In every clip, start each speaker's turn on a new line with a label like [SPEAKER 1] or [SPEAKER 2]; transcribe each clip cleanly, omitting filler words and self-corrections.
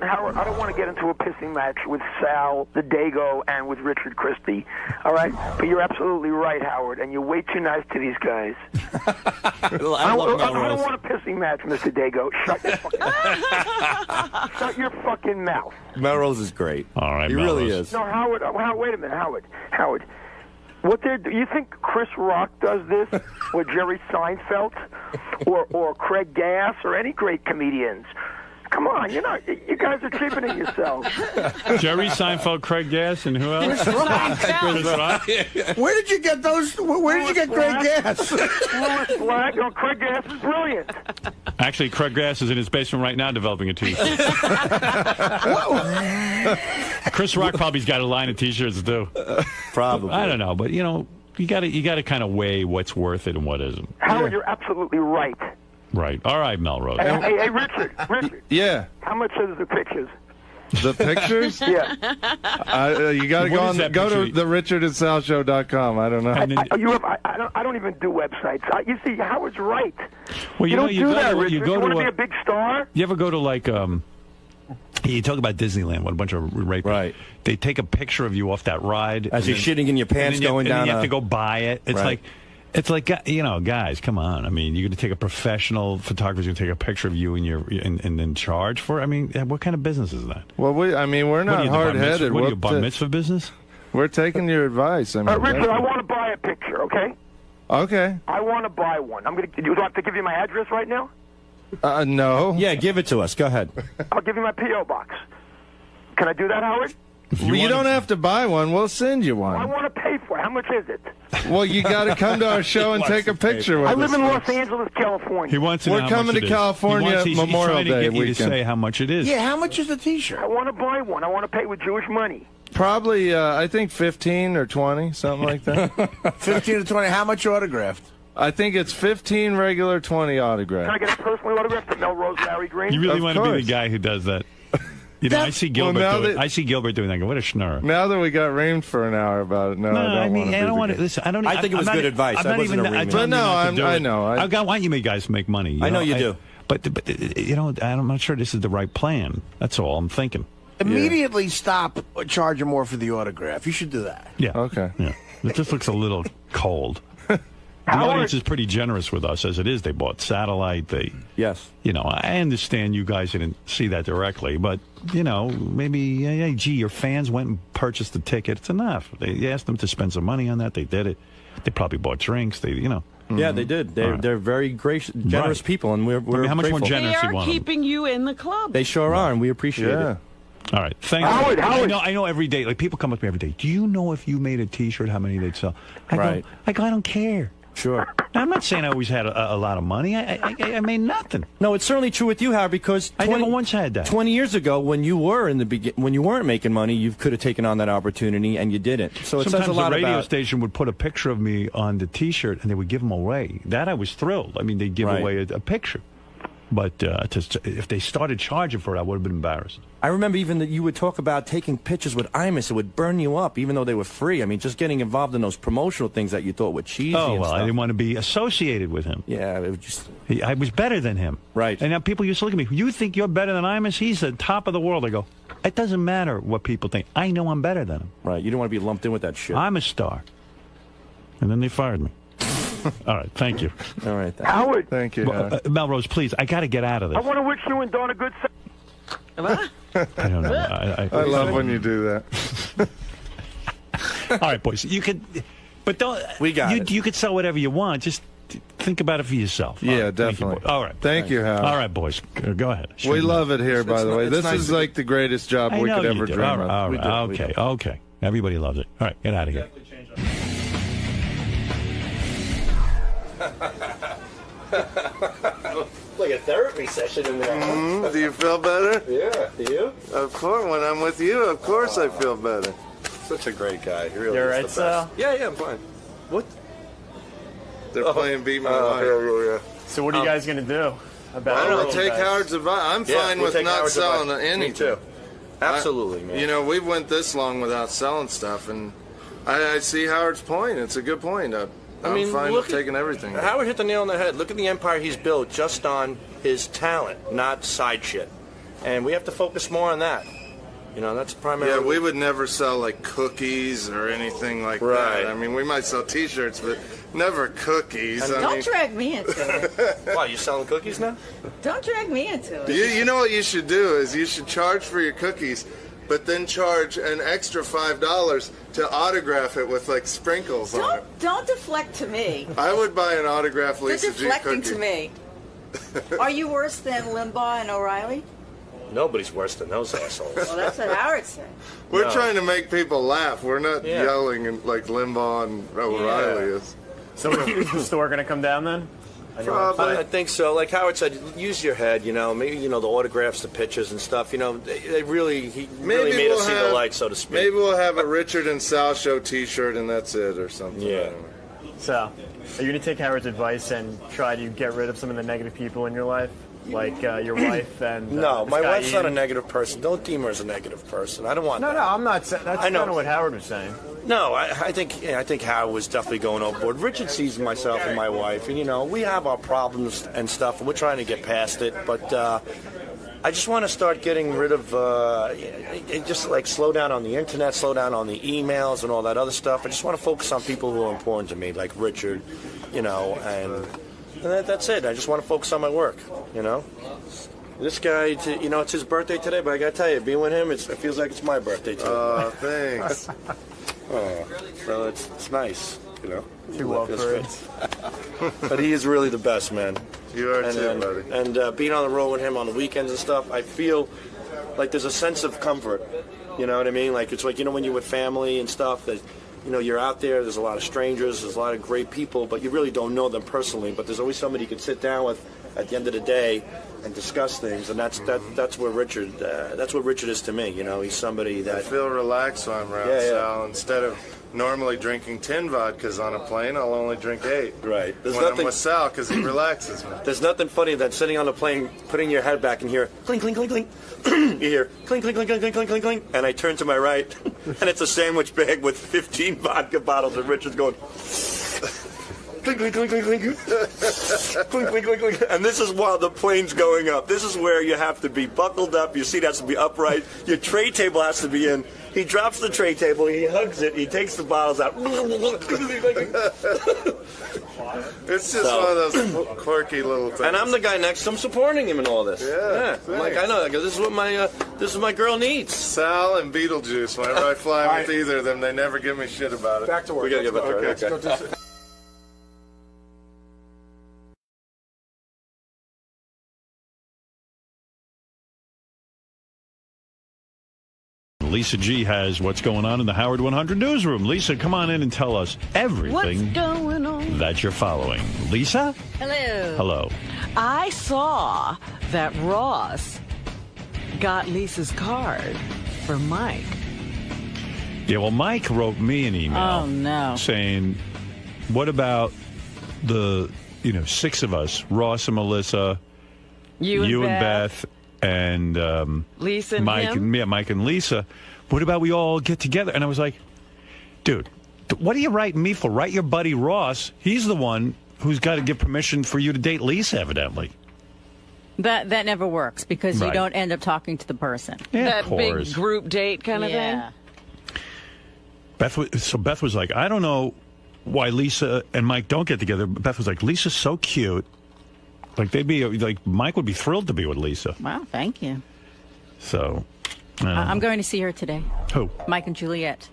[SPEAKER 1] Howard, I don't want to get into a pissing match with Sal, the Dago, and with Richard Christie, all right? But you're absolutely right, Howard, and you're way too nice to these guys. I don't want a pissing match, Mr. Dago. Shut your fucking mouth.
[SPEAKER 2] Melrose is great.
[SPEAKER 3] All right,
[SPEAKER 2] he
[SPEAKER 3] Melrose.
[SPEAKER 2] really is.
[SPEAKER 1] No, Howard, wait a minute, Howard. You think Chris Rock does this, or Jerry Seinfeld, or Craig Gass, or any great comedians? Come on, you guys are cheapening yourselves.
[SPEAKER 3] Jerry Seinfeld, Craig Gass, and who else?
[SPEAKER 4] Chris Rock. Where did you get those? Where did you get Craig Gass?
[SPEAKER 1] Louis Black. Oh, Craig Gass is brilliant.
[SPEAKER 3] Actually, Craig Gass is in his basement right now developing a T-shirt. Chris Rock probably's got a line of T-shirts too.
[SPEAKER 2] Probably.
[SPEAKER 3] I don't know, but you got to kind of weigh what's worth it and what isn't.
[SPEAKER 1] Howard, you're absolutely right.
[SPEAKER 3] Right. All right, Melrose.
[SPEAKER 1] Hey, Richard.
[SPEAKER 5] Yeah.
[SPEAKER 1] How much are the pictures?
[SPEAKER 5] The pictures?
[SPEAKER 1] Yeah.
[SPEAKER 5] You got to go to the richardandsalshow.com. I don't know.
[SPEAKER 1] I don't even do websites. You see, Howard's right.
[SPEAKER 3] Well,
[SPEAKER 1] you don't do that, Richard. You want to be a big star?
[SPEAKER 3] You ever go to you talk about Disneyland, what a bunch of rape.
[SPEAKER 2] Right.
[SPEAKER 3] They take a picture of you off that ride.
[SPEAKER 2] As you're shitting in your pants going down.
[SPEAKER 3] And you have to go buy it. It's like, guys, come on. I mean, you're going to take a professional photographer, going to take a picture of you and then charge for it? I mean, what kind of business is that?
[SPEAKER 5] Well, we're not hard-headed.
[SPEAKER 3] What are you, bar mitzvah business?
[SPEAKER 5] We're taking your advice. I mean,
[SPEAKER 1] Richard, I want to buy a picture, okay?
[SPEAKER 5] Okay.
[SPEAKER 1] I want to buy one. Do I have to give you my address right now?
[SPEAKER 5] No.
[SPEAKER 2] Yeah, give it to us. Go ahead.
[SPEAKER 1] I'll give you my P.O. box. Can I do that, Howard?
[SPEAKER 5] You don't have to buy one. We'll send you one.
[SPEAKER 1] I want to pay for it. How much is it?
[SPEAKER 5] Well, you got to come to our show and take a picture with us.
[SPEAKER 1] I live in Los Angeles, California.
[SPEAKER 3] He wants to know
[SPEAKER 5] We're coming to California Memorial Day weekend.
[SPEAKER 3] He's trying to get you to say how much it is.
[SPEAKER 4] Yeah, how much is the T-shirt?
[SPEAKER 1] I want to buy one. I want to pay with Jewish money.
[SPEAKER 5] Probably, I think 15 or 20, something like that.
[SPEAKER 4] 15 to 20. How much autographed?
[SPEAKER 5] I think it's 15 regular, 20 autographed.
[SPEAKER 1] Can I get a personal autograph from Melrose Larry Green?
[SPEAKER 3] You really want to be the guy who does that? I see Gilbert do it. I see Gilbert doing that. I go, what a schnurr.
[SPEAKER 5] Now that we got reamed for an hour about it, I don't want to.
[SPEAKER 3] Listen,
[SPEAKER 2] I think it was good advice. I wasn't a ream.
[SPEAKER 5] I know.
[SPEAKER 3] I want you guys to make money.
[SPEAKER 2] I know you do.
[SPEAKER 3] But I'm not sure this is the right plan. That's all I'm thinking.
[SPEAKER 4] Immediately stop charging more for the autograph. You should do that.
[SPEAKER 3] Yeah.
[SPEAKER 5] Okay.
[SPEAKER 3] Yeah. It just looks a little cold. The audience is pretty generous with us as it is. They bought satellite.
[SPEAKER 2] Yes.
[SPEAKER 3] I understand you guys didn't see that directly, but maybe your fans went and purchased the ticket. It's enough. They asked them to spend some money on that. They did it. They probably bought drinks.
[SPEAKER 2] Yeah, they did. They're very gracious, generous people, and we're
[SPEAKER 3] how much
[SPEAKER 2] grateful.
[SPEAKER 3] more generous
[SPEAKER 6] They
[SPEAKER 3] you
[SPEAKER 6] are
[SPEAKER 3] want them?
[SPEAKER 6] keeping you in the club.
[SPEAKER 2] They sure are, and we appreciate it.
[SPEAKER 3] All right. Thank you. Howard. I know every day, people come up to me every day. Do you know if you made a T-shirt, how many they'd sell? I go, I don't care.
[SPEAKER 2] Sure.
[SPEAKER 3] Now, I'm not saying I always had a lot of money. I made nothing.
[SPEAKER 2] No, it's certainly true with you, Howard, because
[SPEAKER 3] I never once had that.
[SPEAKER 2] 20 years ago, when you were when you weren't making money, you could have taken on that opportunity, and you didn't. So it
[SPEAKER 3] Sometimes
[SPEAKER 2] says a lot
[SPEAKER 3] the radio
[SPEAKER 2] about
[SPEAKER 3] station would put a picture of me on the T-shirt, and they would give them away. That I was thrilled. I mean, they'd give away a picture. But if they started charging for it, I would have been embarrassed.
[SPEAKER 2] I remember even that you would talk about taking pictures with Imus. It would burn you up, even though they were free. I mean, just getting involved in those promotional things that you thought were cheesy.
[SPEAKER 3] Oh,
[SPEAKER 2] and
[SPEAKER 3] well,
[SPEAKER 2] stuff.
[SPEAKER 3] I didn't want to be associated with him.
[SPEAKER 2] Yeah, it was just...
[SPEAKER 3] I was better than him.
[SPEAKER 2] Right.
[SPEAKER 3] And now people used to look at me. You think you're better than Imus? He's the top of the world. I go, it doesn't matter what people think. I know I'm better than him.
[SPEAKER 2] Right. You don't want to be lumped in with that shit.
[SPEAKER 3] I'm a star. And then they fired me. All right, thank you.
[SPEAKER 2] All right,
[SPEAKER 1] Howard.
[SPEAKER 5] Thank you.
[SPEAKER 3] Melrose, please, I got to get out of this.
[SPEAKER 1] I want to wish you and Dawn a good.
[SPEAKER 3] I don't know.
[SPEAKER 5] I love when you do that.
[SPEAKER 3] All right, boys, you could, but don't.
[SPEAKER 2] We got it.
[SPEAKER 3] You could sell whatever you want. Just think about it for yourself.
[SPEAKER 5] Yeah,
[SPEAKER 3] right,
[SPEAKER 5] definitely.
[SPEAKER 3] All right.
[SPEAKER 5] Thank you, Hal.
[SPEAKER 3] All right, boys, go ahead.
[SPEAKER 5] We love it here, by the way. This is like the greatest job we could ever dream of.
[SPEAKER 3] All right. Okay. Everybody loves it. All right, get out of here.
[SPEAKER 2] Like a therapy session in there.
[SPEAKER 5] Do you feel better?
[SPEAKER 2] Yeah. Do you?
[SPEAKER 5] Of course. When I'm with you, of course I feel better. Such a great guy. He really
[SPEAKER 7] You're
[SPEAKER 5] is
[SPEAKER 7] right,
[SPEAKER 5] the best.
[SPEAKER 7] Sal?
[SPEAKER 2] Yeah, I'm fine. What?
[SPEAKER 5] They're playing Beat My Life.
[SPEAKER 7] So what are you guys going to do about
[SPEAKER 5] I
[SPEAKER 7] it?
[SPEAKER 5] don't take Howard's advice. I'm fine with not selling anything.
[SPEAKER 2] Me too. Absolutely, man.
[SPEAKER 5] You know, we went this long without selling stuff, and I see Howard's point. It's a good point. I'm fine with taking everything.
[SPEAKER 2] Howard hit the nail on the head. Look at the empire he's built just on his talent, not side shit. and we have to focus more on that. You know, that's primary.
[SPEAKER 5] Yeah, we would never sell like cookies or anything like that. I mean, we might sell T-shirts, but never cookies.
[SPEAKER 6] Don't drag me into it.
[SPEAKER 2] Why, you selling cookies now?
[SPEAKER 6] Don't drag me into it.
[SPEAKER 5] You know what you should do is you should charge for your cookies, but then charge an extra $5 to autograph it with like sprinkles on it.
[SPEAKER 6] Don't deflect to me.
[SPEAKER 5] I would buy an autographed Lisa G
[SPEAKER 6] You're
[SPEAKER 5] cookie.
[SPEAKER 6] deflecting to me. Are you worse than Limbaugh and O'Reilly?
[SPEAKER 2] Nobody's worse than those assholes.
[SPEAKER 6] Well, that's what Howard said.
[SPEAKER 5] We're trying to make people laugh. We're not yelling and like Limbaugh and O'Reilly is.
[SPEAKER 7] So is the store going to come down then?
[SPEAKER 5] Probably.
[SPEAKER 2] I think so. Like Howard said, use your head. You know, maybe the autographs, the pictures, and stuff. You know, he really made us see the light, so to speak.
[SPEAKER 5] Maybe we'll have a Richard and Sal show T-shirt, and that's it, or something.
[SPEAKER 2] Yeah.
[SPEAKER 7] So, are you going to take Howard's advice and try to get rid of some of the negative people in your life? Like your wife and
[SPEAKER 2] no, my wife's
[SPEAKER 7] Ian?
[SPEAKER 2] not a negative person. Don't deem her as a negative person. I don't want that.
[SPEAKER 7] No, I'm not saying. That's kind of what Howard was saying.
[SPEAKER 2] No, I think Howard was definitely going overboard. Richard sees myself and my wife, and we have our problems and stuff, and we're trying to get past it. But I just want to start getting rid of, just like slow down on the internet, slow down on the emails and all that other stuff. I just want to focus on people who are important to me, like Richard, and that's it. I just want to focus on my work, This guy, it's his birthday today, but I got to tell you, being with him, it feels like it's my birthday, too.
[SPEAKER 5] Oh, thanks.
[SPEAKER 2] So it's nice,
[SPEAKER 7] Too well for it.
[SPEAKER 2] But he is really the best, man.
[SPEAKER 5] You are too, buddy.
[SPEAKER 2] And being on the road with him on the weekends and stuff, I feel like there's a sense of comfort. You know what I mean? Like, it's like, when you're with family and stuff, that, you're out there, there's a lot of strangers, there's a lot of great people, but you really don't know them personally. But there's always somebody you can sit down with at the end of the day and discuss things, and that's where Richard is to me. He's somebody that
[SPEAKER 5] I feel relaxed when I'm around Sal. Instead of normally drinking 10 vodkas on a plane, I'll only drink 8.
[SPEAKER 2] Right.
[SPEAKER 5] I'm with Sal because he relaxes me.
[SPEAKER 2] There's nothing funny than sitting on the plane, putting your head back and hear clink, clink, clink, clink. You hear clink, clink, clink, clink, clink, clink, clink, clink. And I turn to my right, and it's a sandwich bag with 15 vodka bottles, and Richard's going clink, clink, clink, clink, clink. Clink, clink, clink, clink. And this is while the plane's going up. This is where you have to be buckled up, your seat has to be upright, your tray table has to be in. He drops the tray table, he hugs it, he takes the bottles out.
[SPEAKER 5] It's just one of those quirky little things.
[SPEAKER 2] And I'm the guy next to him supporting him in all this.
[SPEAKER 5] Yeah.
[SPEAKER 2] I'm like, I know. I go, this is what my girl needs.
[SPEAKER 5] Sal and Beetlejuice. Whenever I fly with either of them, they never give me shit about it.
[SPEAKER 4] Back to work.
[SPEAKER 2] We gotta get back to work.
[SPEAKER 5] Okay.
[SPEAKER 3] Lisa G has what's going on in the Howard 100 newsroom. Lisa, come on in and tell us everything
[SPEAKER 8] what's going on
[SPEAKER 3] that you're following. Lisa?
[SPEAKER 6] Hello.
[SPEAKER 3] Hello.
[SPEAKER 8] I saw that Ross got Lisa's card for Mike.
[SPEAKER 3] Yeah, well, Mike wrote me an email.
[SPEAKER 8] Oh, no.
[SPEAKER 3] Saying, what about the, 6 of us, Ross and Melissa,
[SPEAKER 8] You and Beth.
[SPEAKER 3] And
[SPEAKER 8] Lisa and
[SPEAKER 3] Mike,
[SPEAKER 8] him?
[SPEAKER 3] Mike and Lisa. What about we all get together? And I was like, dude, what are you writing me for? Write your buddy Ross. He's the one who's got to give permission for you to date Lisa, evidently.
[SPEAKER 9] That never works because you don't end up talking to the person.
[SPEAKER 3] Yeah,
[SPEAKER 8] that big group date kind of thing?
[SPEAKER 3] Beth was like, I don't know why Lisa and Mike don't get together. But Beth was like, Lisa's so cute. Like Mike would be thrilled to be with Lisa.
[SPEAKER 9] Wow, thank you.
[SPEAKER 3] So,
[SPEAKER 9] I'm going to see her today.
[SPEAKER 3] Who?
[SPEAKER 9] Mike and Juliet.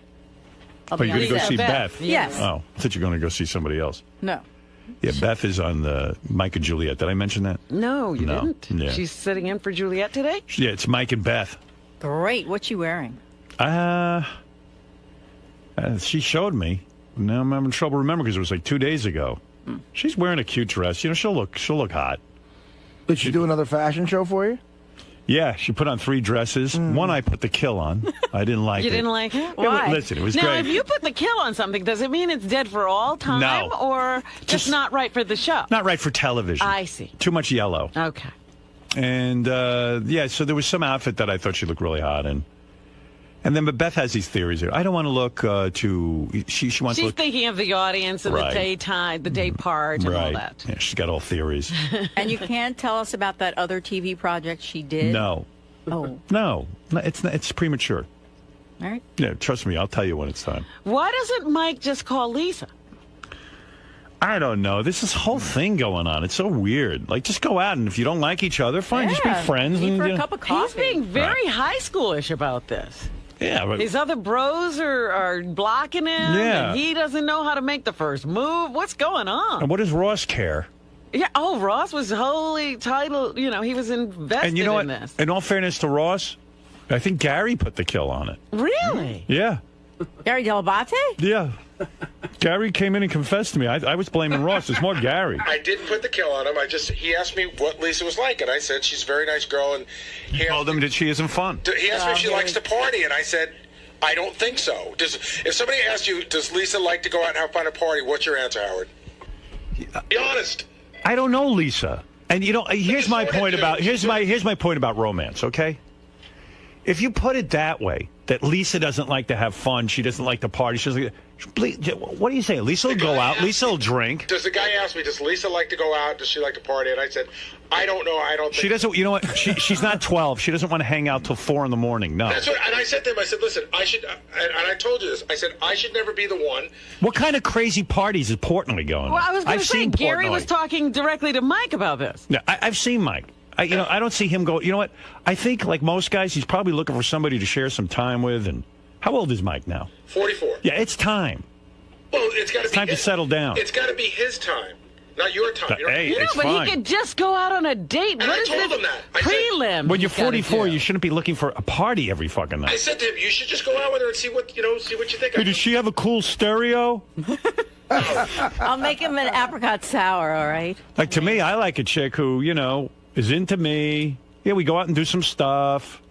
[SPEAKER 3] You're going to go see Beth?
[SPEAKER 9] Yes.
[SPEAKER 3] Oh, I thought you were going to go see somebody else.
[SPEAKER 9] No.
[SPEAKER 3] Yeah, Beth is on the Mike and Juliet. Did I mention that?
[SPEAKER 8] No, you didn't.
[SPEAKER 3] Yeah.
[SPEAKER 8] She's sitting in for Juliet today?
[SPEAKER 3] Yeah, it's Mike and Beth.
[SPEAKER 9] Great. What you wearing?
[SPEAKER 3] She showed me. Now I'm having trouble remembering because it was like 2 days ago. She's wearing a cute dress. She'll look hot.
[SPEAKER 4] Did she do another fashion show for you?
[SPEAKER 3] Yeah, she put on 3 dresses. One I put the kill on. I didn't like it.
[SPEAKER 8] You didn't like it?
[SPEAKER 3] Why? Listen, it was
[SPEAKER 8] now,
[SPEAKER 3] great.
[SPEAKER 8] If you put the kill on something, does it mean it's dead for all time?
[SPEAKER 3] No.
[SPEAKER 8] Or just not right for the show?
[SPEAKER 3] Not right for television.
[SPEAKER 8] I see.
[SPEAKER 3] Too much yellow.
[SPEAKER 8] Okay.
[SPEAKER 3] And, so there was some outfit that I thought she looked really hot in. But Beth has these theories here. I don't want to look too... She wants to look...
[SPEAKER 8] She's thinking of the audience and the daytime, the day part and all that.
[SPEAKER 3] Yeah, she's got all theories.
[SPEAKER 9] And you can't tell us about that other TV project she did?
[SPEAKER 3] No.
[SPEAKER 9] Oh.
[SPEAKER 3] No, it's premature.
[SPEAKER 9] All right.
[SPEAKER 3] Yeah, trust me, I'll tell you when it's time.
[SPEAKER 8] Why doesn't Mike just call Lisa?
[SPEAKER 3] I don't know. There's this whole thing going on. It's so weird. Like, just go out, and if you don't like each other, fine, just be friends.
[SPEAKER 9] Meet
[SPEAKER 3] and
[SPEAKER 9] for a cup of coffee.
[SPEAKER 8] He's being very high schoolish about this.
[SPEAKER 3] Yeah, but
[SPEAKER 8] His other bros are blocking him,
[SPEAKER 3] Yeah.
[SPEAKER 8] and he doesn't know how to make the first move. What's going on?
[SPEAKER 3] and what does Ross care?
[SPEAKER 8] Yeah. Oh, Ross was wholly titled. You know, he was invested
[SPEAKER 3] And you know
[SPEAKER 8] in
[SPEAKER 3] what?
[SPEAKER 8] this.
[SPEAKER 3] In all fairness to Ross, I think Gary put the kill on it.
[SPEAKER 8] Really?
[SPEAKER 3] Yeah.
[SPEAKER 9] Gary Delabate?
[SPEAKER 3] Yeah. Gary came in and confessed to me. I was blaming Ross. It's more Gary.
[SPEAKER 10] I didn't put the kill on him. He asked me what Lisa was like, and I said she's a very nice girl. And he
[SPEAKER 3] told him that she isn't fun.
[SPEAKER 10] He asked me if she likes to party, and I said, I don't think so. If somebody asks you, does Lisa like to go out and have fun at a party, what's your answer, Howard? Be honest.
[SPEAKER 3] I don't know Lisa. And you know, here's my point about romance, okay? If you put it that way, that Lisa doesn't like to have fun, she doesn't like to party, what do you say? Lisa will go out, Lisa will drink.
[SPEAKER 10] Does the guy ask me, does Lisa like to go out? Does she like to party? And I said, I don't know. I don't think
[SPEAKER 3] She doesn't, you know what? She's not 12. She doesn't want to hang out till 4 in the morning. No.
[SPEAKER 10] That's what, and I said to him, I said, listen, and I told you this, I said, I should never be the one.
[SPEAKER 3] What kind of crazy parties is Portnoy going on?
[SPEAKER 8] Well, I was going to
[SPEAKER 3] I've
[SPEAKER 8] say,
[SPEAKER 3] seen
[SPEAKER 8] Gary
[SPEAKER 3] Portnoy.
[SPEAKER 8] was talking directly to Mike about this.
[SPEAKER 3] Yeah, I've seen Mike. I don't see him go. You know what? I think, like most guys, he's probably looking for somebody to share some time with. And how old is Mike now?
[SPEAKER 10] 44.
[SPEAKER 3] Yeah, it's time.
[SPEAKER 10] Well, it's got to be
[SPEAKER 3] time to settle down.
[SPEAKER 10] It's got to be his time, not your time.
[SPEAKER 3] Hey,
[SPEAKER 8] You know,
[SPEAKER 3] it's
[SPEAKER 8] but
[SPEAKER 3] fine.
[SPEAKER 8] he could just go out on a date.
[SPEAKER 10] And
[SPEAKER 8] What
[SPEAKER 10] I
[SPEAKER 8] is
[SPEAKER 10] told
[SPEAKER 8] this
[SPEAKER 10] him that. I
[SPEAKER 8] prelim?
[SPEAKER 3] When you're
[SPEAKER 8] he's gotta
[SPEAKER 3] 44,
[SPEAKER 8] do?
[SPEAKER 3] you shouldn't be looking for a party every fucking night.
[SPEAKER 10] I said to him, you should just go out with her and see what you think.
[SPEAKER 3] Hey, does she have a cool stereo?
[SPEAKER 9] I'll make him an apricot sour, all right?
[SPEAKER 3] Like, to me, I like a chick who, is into me. Yeah, we go out and do some stuff.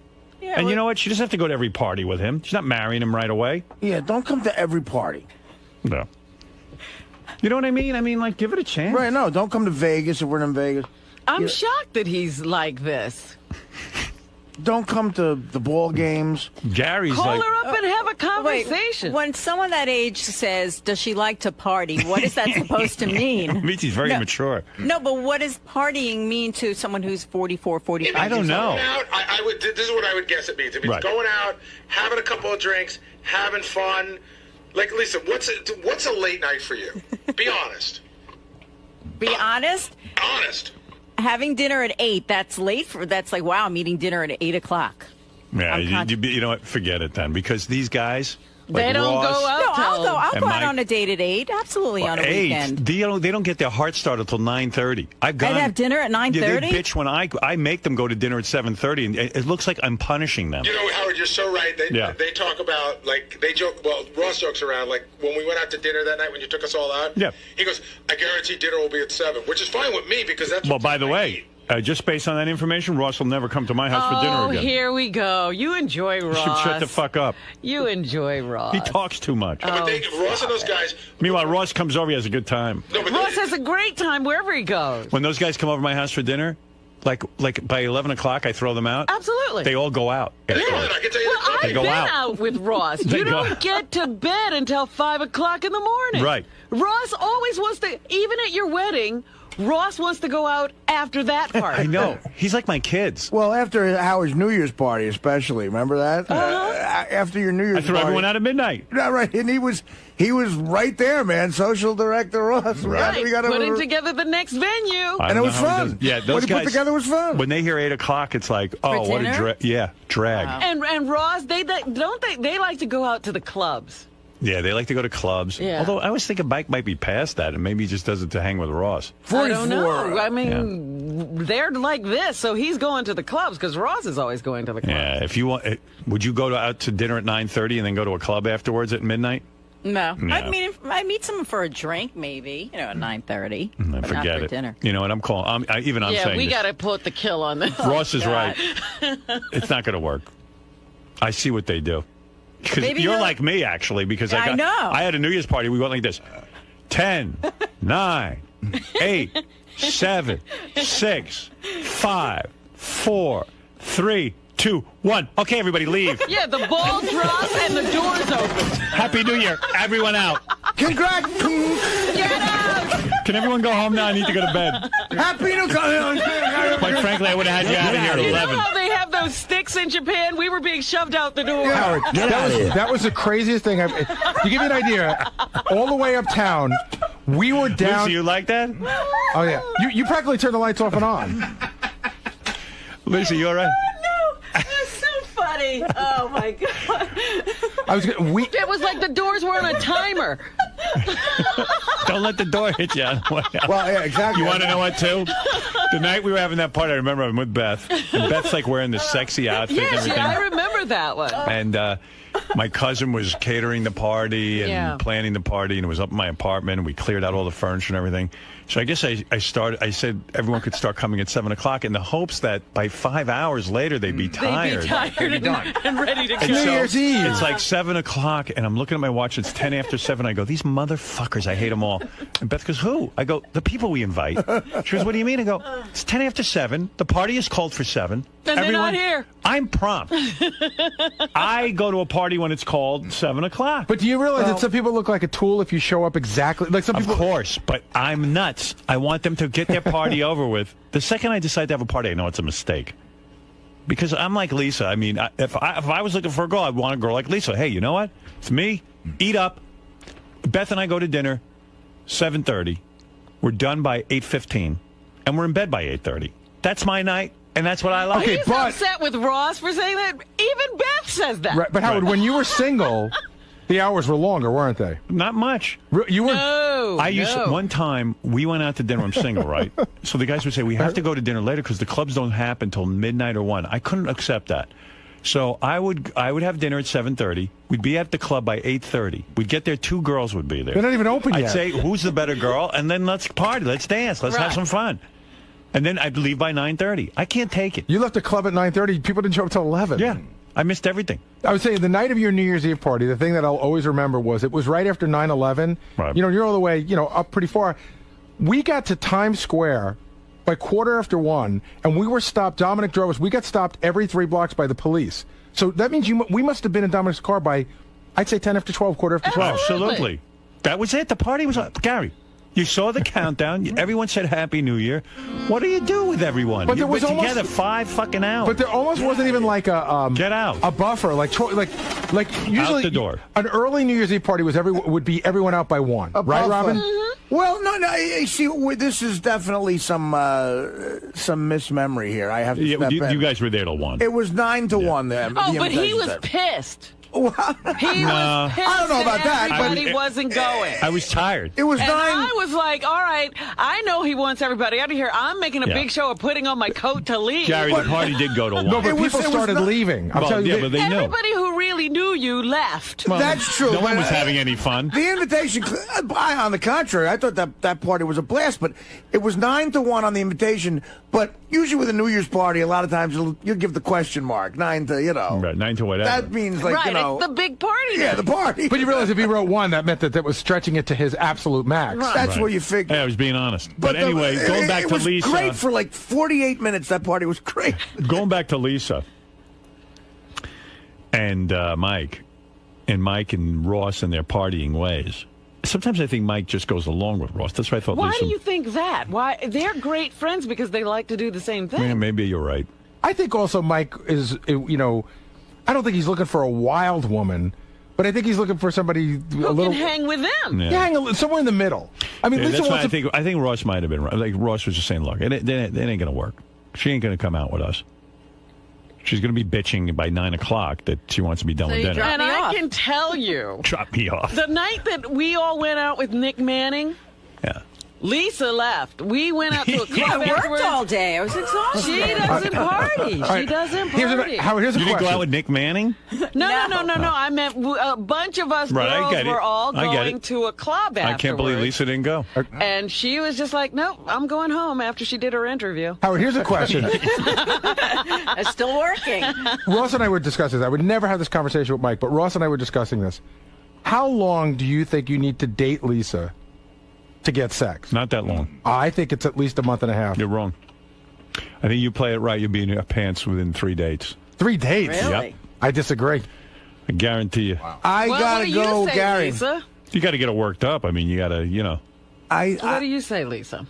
[SPEAKER 9] Yeah,
[SPEAKER 3] And you know what? She doesn't have to go to every party with him. She's not marrying him right away.
[SPEAKER 4] Yeah, don't come to every party.
[SPEAKER 3] No. You know what I mean? I mean, like, give it a chance.
[SPEAKER 4] Right, no, don't come to Vegas if we're in Vegas.
[SPEAKER 8] I'm shocked that he's like this.
[SPEAKER 4] Don't come to the ball games.
[SPEAKER 3] Gary's
[SPEAKER 8] Call
[SPEAKER 3] like...
[SPEAKER 8] her up and have a conversation.
[SPEAKER 9] When someone that age says, does she like to party, what is that supposed to mean?
[SPEAKER 3] It means he's very mature.
[SPEAKER 9] No, but what does partying mean to someone who's 44, 45?
[SPEAKER 3] I don't know.
[SPEAKER 10] Going out, I would. This is what I would guess it means. It means
[SPEAKER 3] Right.
[SPEAKER 10] going out, having a couple of drinks, having fun. Like, Lisa, what's a late night for you? Be honest.
[SPEAKER 9] Be honest?
[SPEAKER 10] Honest.
[SPEAKER 9] Having dinner at 8, that's late that's like, wow, I'm eating dinner at 8 o'clock.
[SPEAKER 3] Yeah,
[SPEAKER 9] I'm
[SPEAKER 3] you know what? Forget it then. Because these guys...
[SPEAKER 8] They
[SPEAKER 3] like
[SPEAKER 8] don't
[SPEAKER 3] Ross,
[SPEAKER 8] go out.
[SPEAKER 9] No, I'll
[SPEAKER 3] And
[SPEAKER 9] go out
[SPEAKER 3] Mike-
[SPEAKER 9] on a date at 8. Absolutely on a
[SPEAKER 3] 8,
[SPEAKER 9] weekend.
[SPEAKER 3] they don't get their heart started till 9:30. I've gone.
[SPEAKER 9] I'd have dinner at 9:30?
[SPEAKER 3] Yeah, they bitch when I make them go to dinner at 7:30, and it looks like I'm punishing them.
[SPEAKER 10] You know, Howard, you're so right. They talk about, like, they joke, well, Ross jokes around, like, when we went out to dinner that night when you took us all out,
[SPEAKER 3] Yeah.
[SPEAKER 10] he goes, I guarantee dinner will be at 7, which is fine with me because that's
[SPEAKER 3] Well,
[SPEAKER 10] what
[SPEAKER 3] by the
[SPEAKER 10] I
[SPEAKER 3] way,
[SPEAKER 10] eat.
[SPEAKER 3] just based on that information, Ross will never come to my house for dinner
[SPEAKER 8] Oh,
[SPEAKER 3] again.
[SPEAKER 8] here we go. You enjoy Ross.
[SPEAKER 3] You should shut the fuck up.
[SPEAKER 8] You enjoy Ross.
[SPEAKER 3] He talks too much.
[SPEAKER 10] But Ross and those guys.
[SPEAKER 3] Meanwhile, Ross comes over, he has a good time.
[SPEAKER 10] No, but
[SPEAKER 8] Ross has a great time wherever he goes.
[SPEAKER 3] When those guys come over to my house for dinner, like by 11 o'clock, I throw them out.
[SPEAKER 8] Absolutely.
[SPEAKER 3] They all go out.
[SPEAKER 10] I can tell you
[SPEAKER 8] Well,
[SPEAKER 10] that.
[SPEAKER 8] I've
[SPEAKER 3] go
[SPEAKER 8] been
[SPEAKER 3] out.
[SPEAKER 8] out with Ross.
[SPEAKER 3] They
[SPEAKER 8] You
[SPEAKER 3] go
[SPEAKER 8] don't
[SPEAKER 3] out.
[SPEAKER 8] get to bed until 5 o'clock in the morning.
[SPEAKER 3] Right.
[SPEAKER 8] Ross always wants to, even at your wedding, Ross wants to go out after that part.
[SPEAKER 3] I know. He's like my kids.
[SPEAKER 4] Well, after Howard's New Year's party, especially, remember that? After your New Year's
[SPEAKER 3] I threw
[SPEAKER 4] party,
[SPEAKER 3] everyone out at midnight.
[SPEAKER 4] Yeah, right, and he was right there, man. Social director Ross.
[SPEAKER 8] Right.
[SPEAKER 4] We got
[SPEAKER 8] Putting together the next venue.
[SPEAKER 3] I
[SPEAKER 4] And
[SPEAKER 3] don't
[SPEAKER 4] it was
[SPEAKER 3] know how he
[SPEAKER 4] fun.
[SPEAKER 3] does- Yeah,
[SPEAKER 4] What
[SPEAKER 3] those
[SPEAKER 4] he put
[SPEAKER 3] guys
[SPEAKER 4] together was fun.
[SPEAKER 3] When they hear 8 o'clock, it's like, oh, what a
[SPEAKER 9] dinner?
[SPEAKER 3] drag.
[SPEAKER 8] And Ross, they like to go out to the clubs.
[SPEAKER 3] Yeah, they like to go to clubs.
[SPEAKER 8] Yeah.
[SPEAKER 3] Although I was thinking Mike might be past that, and maybe he just does it to hang with Ross.
[SPEAKER 8] I don't know. I mean, they're like this, so he's going to the clubs because Ross is always going to the clubs.
[SPEAKER 3] Yeah, if you want, would you go out to dinner at 9:30 and then go to a club afterwards at midnight?
[SPEAKER 9] No.
[SPEAKER 3] Yeah.
[SPEAKER 9] I'd meet someone for a drink, maybe, at 9:30. But not
[SPEAKER 3] Forget
[SPEAKER 9] for
[SPEAKER 3] it.
[SPEAKER 9] dinner.
[SPEAKER 3] You know what I'm calling? I'm
[SPEAKER 8] Yeah,
[SPEAKER 3] saying
[SPEAKER 8] we
[SPEAKER 3] this.
[SPEAKER 8] got to put the kill on this.
[SPEAKER 3] Ross is
[SPEAKER 8] God.
[SPEAKER 3] right. It's not going to work. I see what they do. Because
[SPEAKER 9] Maybe
[SPEAKER 3] you're
[SPEAKER 9] they'll-
[SPEAKER 3] like me, actually, because
[SPEAKER 9] I know.
[SPEAKER 3] I had a New Year's party. We went like this. 10, 9, 8, 7, 6, 5, 4, 3, 2, 1. Okay, everybody, leave.
[SPEAKER 8] Yeah, the ball drops and the doors open.
[SPEAKER 3] Happy New Year. Everyone out.
[SPEAKER 4] Congrats.
[SPEAKER 8] Get out!
[SPEAKER 3] Can everyone go home now? I need to go to bed.
[SPEAKER 4] Happy New Year.
[SPEAKER 3] Quite frankly, I would have had you out of here at
[SPEAKER 8] You know
[SPEAKER 3] 11.
[SPEAKER 8] how they have those sticks in Japan? We were being shoved out the door.
[SPEAKER 4] Howard, that was the craziest thing I've. To give you an idea, all the way uptown, we were down.
[SPEAKER 3] Lucy, you like that?
[SPEAKER 4] Oh yeah, you practically turned the lights off and on.
[SPEAKER 3] Lucy, you all right?
[SPEAKER 8] No, that's so funny. Oh my god.
[SPEAKER 3] It
[SPEAKER 8] was like the doors were on a timer.
[SPEAKER 3] Don't let the door hit you.
[SPEAKER 4] Well, yeah, exactly.
[SPEAKER 3] You want to know what, too? The night we were having that party, I remember I'm with Beth. And Beth's like wearing this sexy outfit and
[SPEAKER 8] Yes,
[SPEAKER 3] everything.
[SPEAKER 8] I remember that one.
[SPEAKER 3] And my cousin was catering the party and planning the party, and it was up in my apartment, and we cleared out all the furniture and everything. So I guess I said everyone could start coming at 7 o'clock in the hopes that by 5 hours later they'd be tired.
[SPEAKER 8] They'd be tired and ready to go.
[SPEAKER 4] New Year's Eve.
[SPEAKER 3] It's like 7 o'clock, and I'm looking at my watch. It's 10 after 7. I go, these motherfuckers, I hate them all. And Beth goes, who? I go, the people we invite. She goes, what do you mean? I go, it's 10 after 7. The party is called for 7.
[SPEAKER 8] And they're not here.
[SPEAKER 3] I'm prompt. I go to a party when it's called 7 o'clock.
[SPEAKER 4] But do you realize that some people look like a tool if you show up exactly like some people?
[SPEAKER 3] Of course, but I'm nuts. I want them to get their party over with. The second I decide to have a party, I know it's a mistake. Because I'm like Lisa. I mean, if I was looking for a girl, I'd want a girl like Lisa. Hey, you know what? It's me. Eat up. Beth and I go to dinner, 7:30. We're done by 8:15, and we're in bed by 8:30. That's my night, and that's what I like.
[SPEAKER 8] He's upset with Ross for saying that. Even Beth says that.
[SPEAKER 4] Right, but Howard, when you were single, the hours were longer, weren't they?
[SPEAKER 3] Not much.
[SPEAKER 4] You were.
[SPEAKER 8] No.
[SPEAKER 3] I used to, one time we went out to dinner. I'm single, right? So the guys would say we have to go to dinner later because the clubs don't happen until midnight or 1. I couldn't accept that. So I would have dinner at 7:30. We'd be at the club by 8:30. We'd get there. 2 girls would be there.
[SPEAKER 4] They're not even open yet.
[SPEAKER 3] I'd say, who's the better girl? And then let's party. Let's dance. Let's have some fun. And then I'd leave by 9:30. I can't take it.
[SPEAKER 4] You left the club at 9:30. People didn't show up till 11.
[SPEAKER 3] Yeah. I missed everything.
[SPEAKER 4] I would say the night of your New Year's Eve party, the thing that I'll always remember was it was right after 9/11.
[SPEAKER 3] Right.
[SPEAKER 4] You know, you're all the way, up pretty far. We got to Times Square by 1:15, and we were stopped. Dominic drove us. We got stopped every 3 blocks by the police. So that means we must have been in Dominic's car by, I'd say 10 after 12, 1:15.
[SPEAKER 3] Absolutely. That was it. The party was Gary. You saw the countdown. Everyone said Happy New Year. What do you do with everyone?
[SPEAKER 4] But there was
[SPEAKER 3] You've been
[SPEAKER 4] almost
[SPEAKER 3] together 5 fucking hours.
[SPEAKER 4] But there almost wasn't even like a
[SPEAKER 3] get out
[SPEAKER 4] a buffer like usually
[SPEAKER 3] out the door.
[SPEAKER 4] An early New Year's Eve party would be everyone out by 1, right, Robin?
[SPEAKER 11] Well, no. You see, this is definitely some mismemory here. I have to step in.
[SPEAKER 3] You guys were there till 1.
[SPEAKER 11] It was 9 to 1 there.
[SPEAKER 8] Oh, but he was pissed. He was pissed.
[SPEAKER 11] I don't know about that, but
[SPEAKER 8] everybody wasn't going.
[SPEAKER 3] I was tired.
[SPEAKER 11] It was 9.
[SPEAKER 8] I was like, all right, I know he wants everybody out of here. I'm making a big show of putting on my coat to leave.
[SPEAKER 3] Gary, the party did go to 1.
[SPEAKER 4] No, but people started leaving. I'm telling you,
[SPEAKER 3] but they knew.
[SPEAKER 8] Everybody who really knew you left.
[SPEAKER 3] Well,
[SPEAKER 11] that's true.
[SPEAKER 3] No one was having any fun.
[SPEAKER 11] The invitation, on the contrary, I thought that party was a blast, but it was 9 to 1 on the invitation. But usually with a New Year's party, a lot of times you'll give the question mark, 9 to,
[SPEAKER 3] Right, 9 to whatever.
[SPEAKER 11] That means
[SPEAKER 8] it's the big party.
[SPEAKER 11] Yeah, the party.
[SPEAKER 4] But you realize if he wrote 1, that meant that was stretching it to his absolute max.
[SPEAKER 11] Right. That's where you figure.
[SPEAKER 3] Hey, I was being honest. But anyway, going back to Lisa.
[SPEAKER 11] It was great for like 48 minutes. That party was great.
[SPEAKER 3] Going back to Lisa and Mike and Ross and their partying ways. Sometimes I think Mike just goes along with Ross. That's why I thought
[SPEAKER 8] Why
[SPEAKER 3] Lisa...
[SPEAKER 8] do you think that? Why they're great friends because they like to do the same thing.
[SPEAKER 3] Yeah, maybe you're right.
[SPEAKER 4] I think also Mike is, I don't think he's looking for a wild woman, but I think he's looking for somebody
[SPEAKER 8] who can hang with them.
[SPEAKER 4] Yeah, somewhere in the middle. I mean, Lisa
[SPEAKER 3] that's why
[SPEAKER 4] wants
[SPEAKER 3] I think Ross might have been right. Like Ross was just saying, look, it ain't going to work. She ain't going to come out with us. She's going to be bitching by 9 o'clock that she wants to be done with dinner.
[SPEAKER 8] And I can tell you,
[SPEAKER 3] drop me off.
[SPEAKER 8] The night that we all went out with Nick Manning, Lisa left. We went out to a club
[SPEAKER 6] I worked all day. I was exhausted.
[SPEAKER 8] She doesn't party. She doesn't party.
[SPEAKER 4] Here's a
[SPEAKER 3] you didn't go out with Nick Manning?
[SPEAKER 8] No. I meant a bunch of us girls were all going to a club afterwards.
[SPEAKER 3] I can't believe Lisa didn't go.
[SPEAKER 8] And she was just like, nope, I'm going home after she did her interview.
[SPEAKER 4] Howard, here's a question.
[SPEAKER 6] It's still working.
[SPEAKER 4] Ross and I were discussing this. I would never have this conversation with Mike, but Ross and I were discussing this. How long do you think you need to date Lisa to get sex?
[SPEAKER 3] Not that long.
[SPEAKER 4] I think it's at least a month and a half.
[SPEAKER 3] You're wrong. I think you play it right, you'll be in your pants within 3 dates.
[SPEAKER 4] 3 dates?
[SPEAKER 8] Really?
[SPEAKER 3] Yep.
[SPEAKER 4] I disagree.
[SPEAKER 3] I guarantee you.
[SPEAKER 11] I gotta go,
[SPEAKER 8] say,
[SPEAKER 11] Gary.
[SPEAKER 8] Lisa?
[SPEAKER 3] You got to get it worked up. I mean, you got to,
[SPEAKER 8] What do you say, Lisa?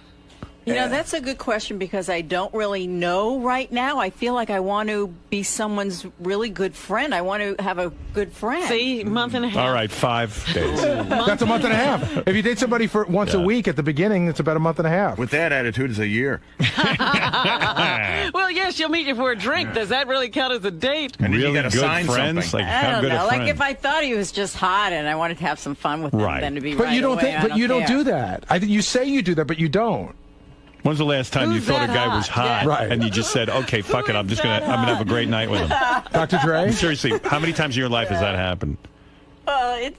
[SPEAKER 9] You know, that's a good question because I don't really know right now. I feel like I want to be someone's really good friend. I want to have a good friend.
[SPEAKER 8] See, month and a half.
[SPEAKER 3] All right, 5 days.
[SPEAKER 4] That's a month and a half. If you date somebody for once a week at the beginning, it's about a month and a half.
[SPEAKER 11] With that attitude, it's a year.
[SPEAKER 8] Well, yeah, she'll meet you for a drink. Does that really count as a date?
[SPEAKER 11] And
[SPEAKER 3] really
[SPEAKER 11] you gotta
[SPEAKER 3] good
[SPEAKER 11] sign
[SPEAKER 3] friends?
[SPEAKER 11] something.
[SPEAKER 3] Like,
[SPEAKER 9] I
[SPEAKER 3] how
[SPEAKER 9] don't
[SPEAKER 3] good a
[SPEAKER 9] know.
[SPEAKER 3] friend?
[SPEAKER 9] Like if I thought he was just hot and I wanted to have some fun with him,
[SPEAKER 3] Right.
[SPEAKER 9] then to be
[SPEAKER 4] But
[SPEAKER 9] right
[SPEAKER 4] you don't
[SPEAKER 9] away,
[SPEAKER 4] think. But you don't
[SPEAKER 9] care.
[SPEAKER 4] do that. I think you say you do that, but you don't.
[SPEAKER 3] When's the last time
[SPEAKER 8] Who's
[SPEAKER 3] you thought a
[SPEAKER 8] that
[SPEAKER 3] guy was
[SPEAKER 8] hot?
[SPEAKER 3] hot,
[SPEAKER 8] Yeah.
[SPEAKER 4] Right.
[SPEAKER 3] and you just said, "Okay, fuck it, I'm gonna have a great night with him"?
[SPEAKER 4] Dr. Dre?
[SPEAKER 3] Seriously, how many times in your life has that happened?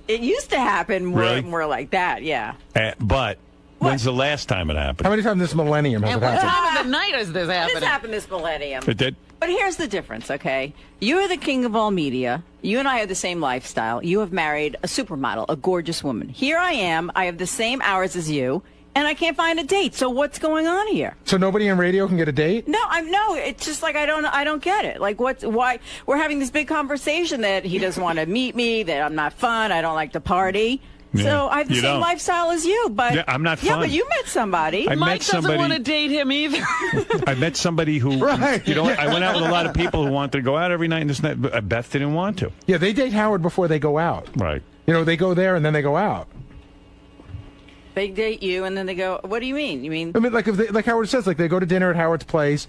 [SPEAKER 9] It used to happen more,
[SPEAKER 3] Really?
[SPEAKER 9] more like that, yeah.
[SPEAKER 3] But when's the last time it happened?
[SPEAKER 4] How many times this millennium has
[SPEAKER 8] And
[SPEAKER 4] it
[SPEAKER 8] what
[SPEAKER 4] happened?
[SPEAKER 8] time of the night is this
[SPEAKER 9] This
[SPEAKER 8] happening?
[SPEAKER 9] happened this millennium.
[SPEAKER 3] It did.
[SPEAKER 9] But here's the difference, okay? You are the king of all media. You and I have the same lifestyle. You have married a supermodel, a gorgeous woman. Here I am. I have the same hours as you, and I can't find a date. So what's going on here?
[SPEAKER 4] So nobody in radio can get a date?
[SPEAKER 9] No, it's just like I don't get it. Like why we're having this big conversation that he doesn't want to meet me, that I'm not fun, I don't like to party.
[SPEAKER 3] Yeah.
[SPEAKER 9] So I have the
[SPEAKER 3] You
[SPEAKER 9] same
[SPEAKER 3] don't.
[SPEAKER 9] lifestyle as you, but
[SPEAKER 3] Yeah, I'm not
[SPEAKER 9] Yeah,
[SPEAKER 3] fun.
[SPEAKER 9] but you met somebody.
[SPEAKER 3] I met
[SPEAKER 8] Mike doesn't
[SPEAKER 3] somebody-
[SPEAKER 8] want to date him either.
[SPEAKER 3] I met somebody who,
[SPEAKER 4] Right.
[SPEAKER 3] you know, I went out with a lot of people who wanted to go out every night and this night, but Beth didn't want to.
[SPEAKER 4] Yeah, they date Howard before they go out.
[SPEAKER 3] Right.
[SPEAKER 4] You know, they go there and then they go out.
[SPEAKER 9] They date you, and then they go. What do you mean? You mean?
[SPEAKER 4] I mean, like if they, like Howard says, like they go to dinner at Howard's place,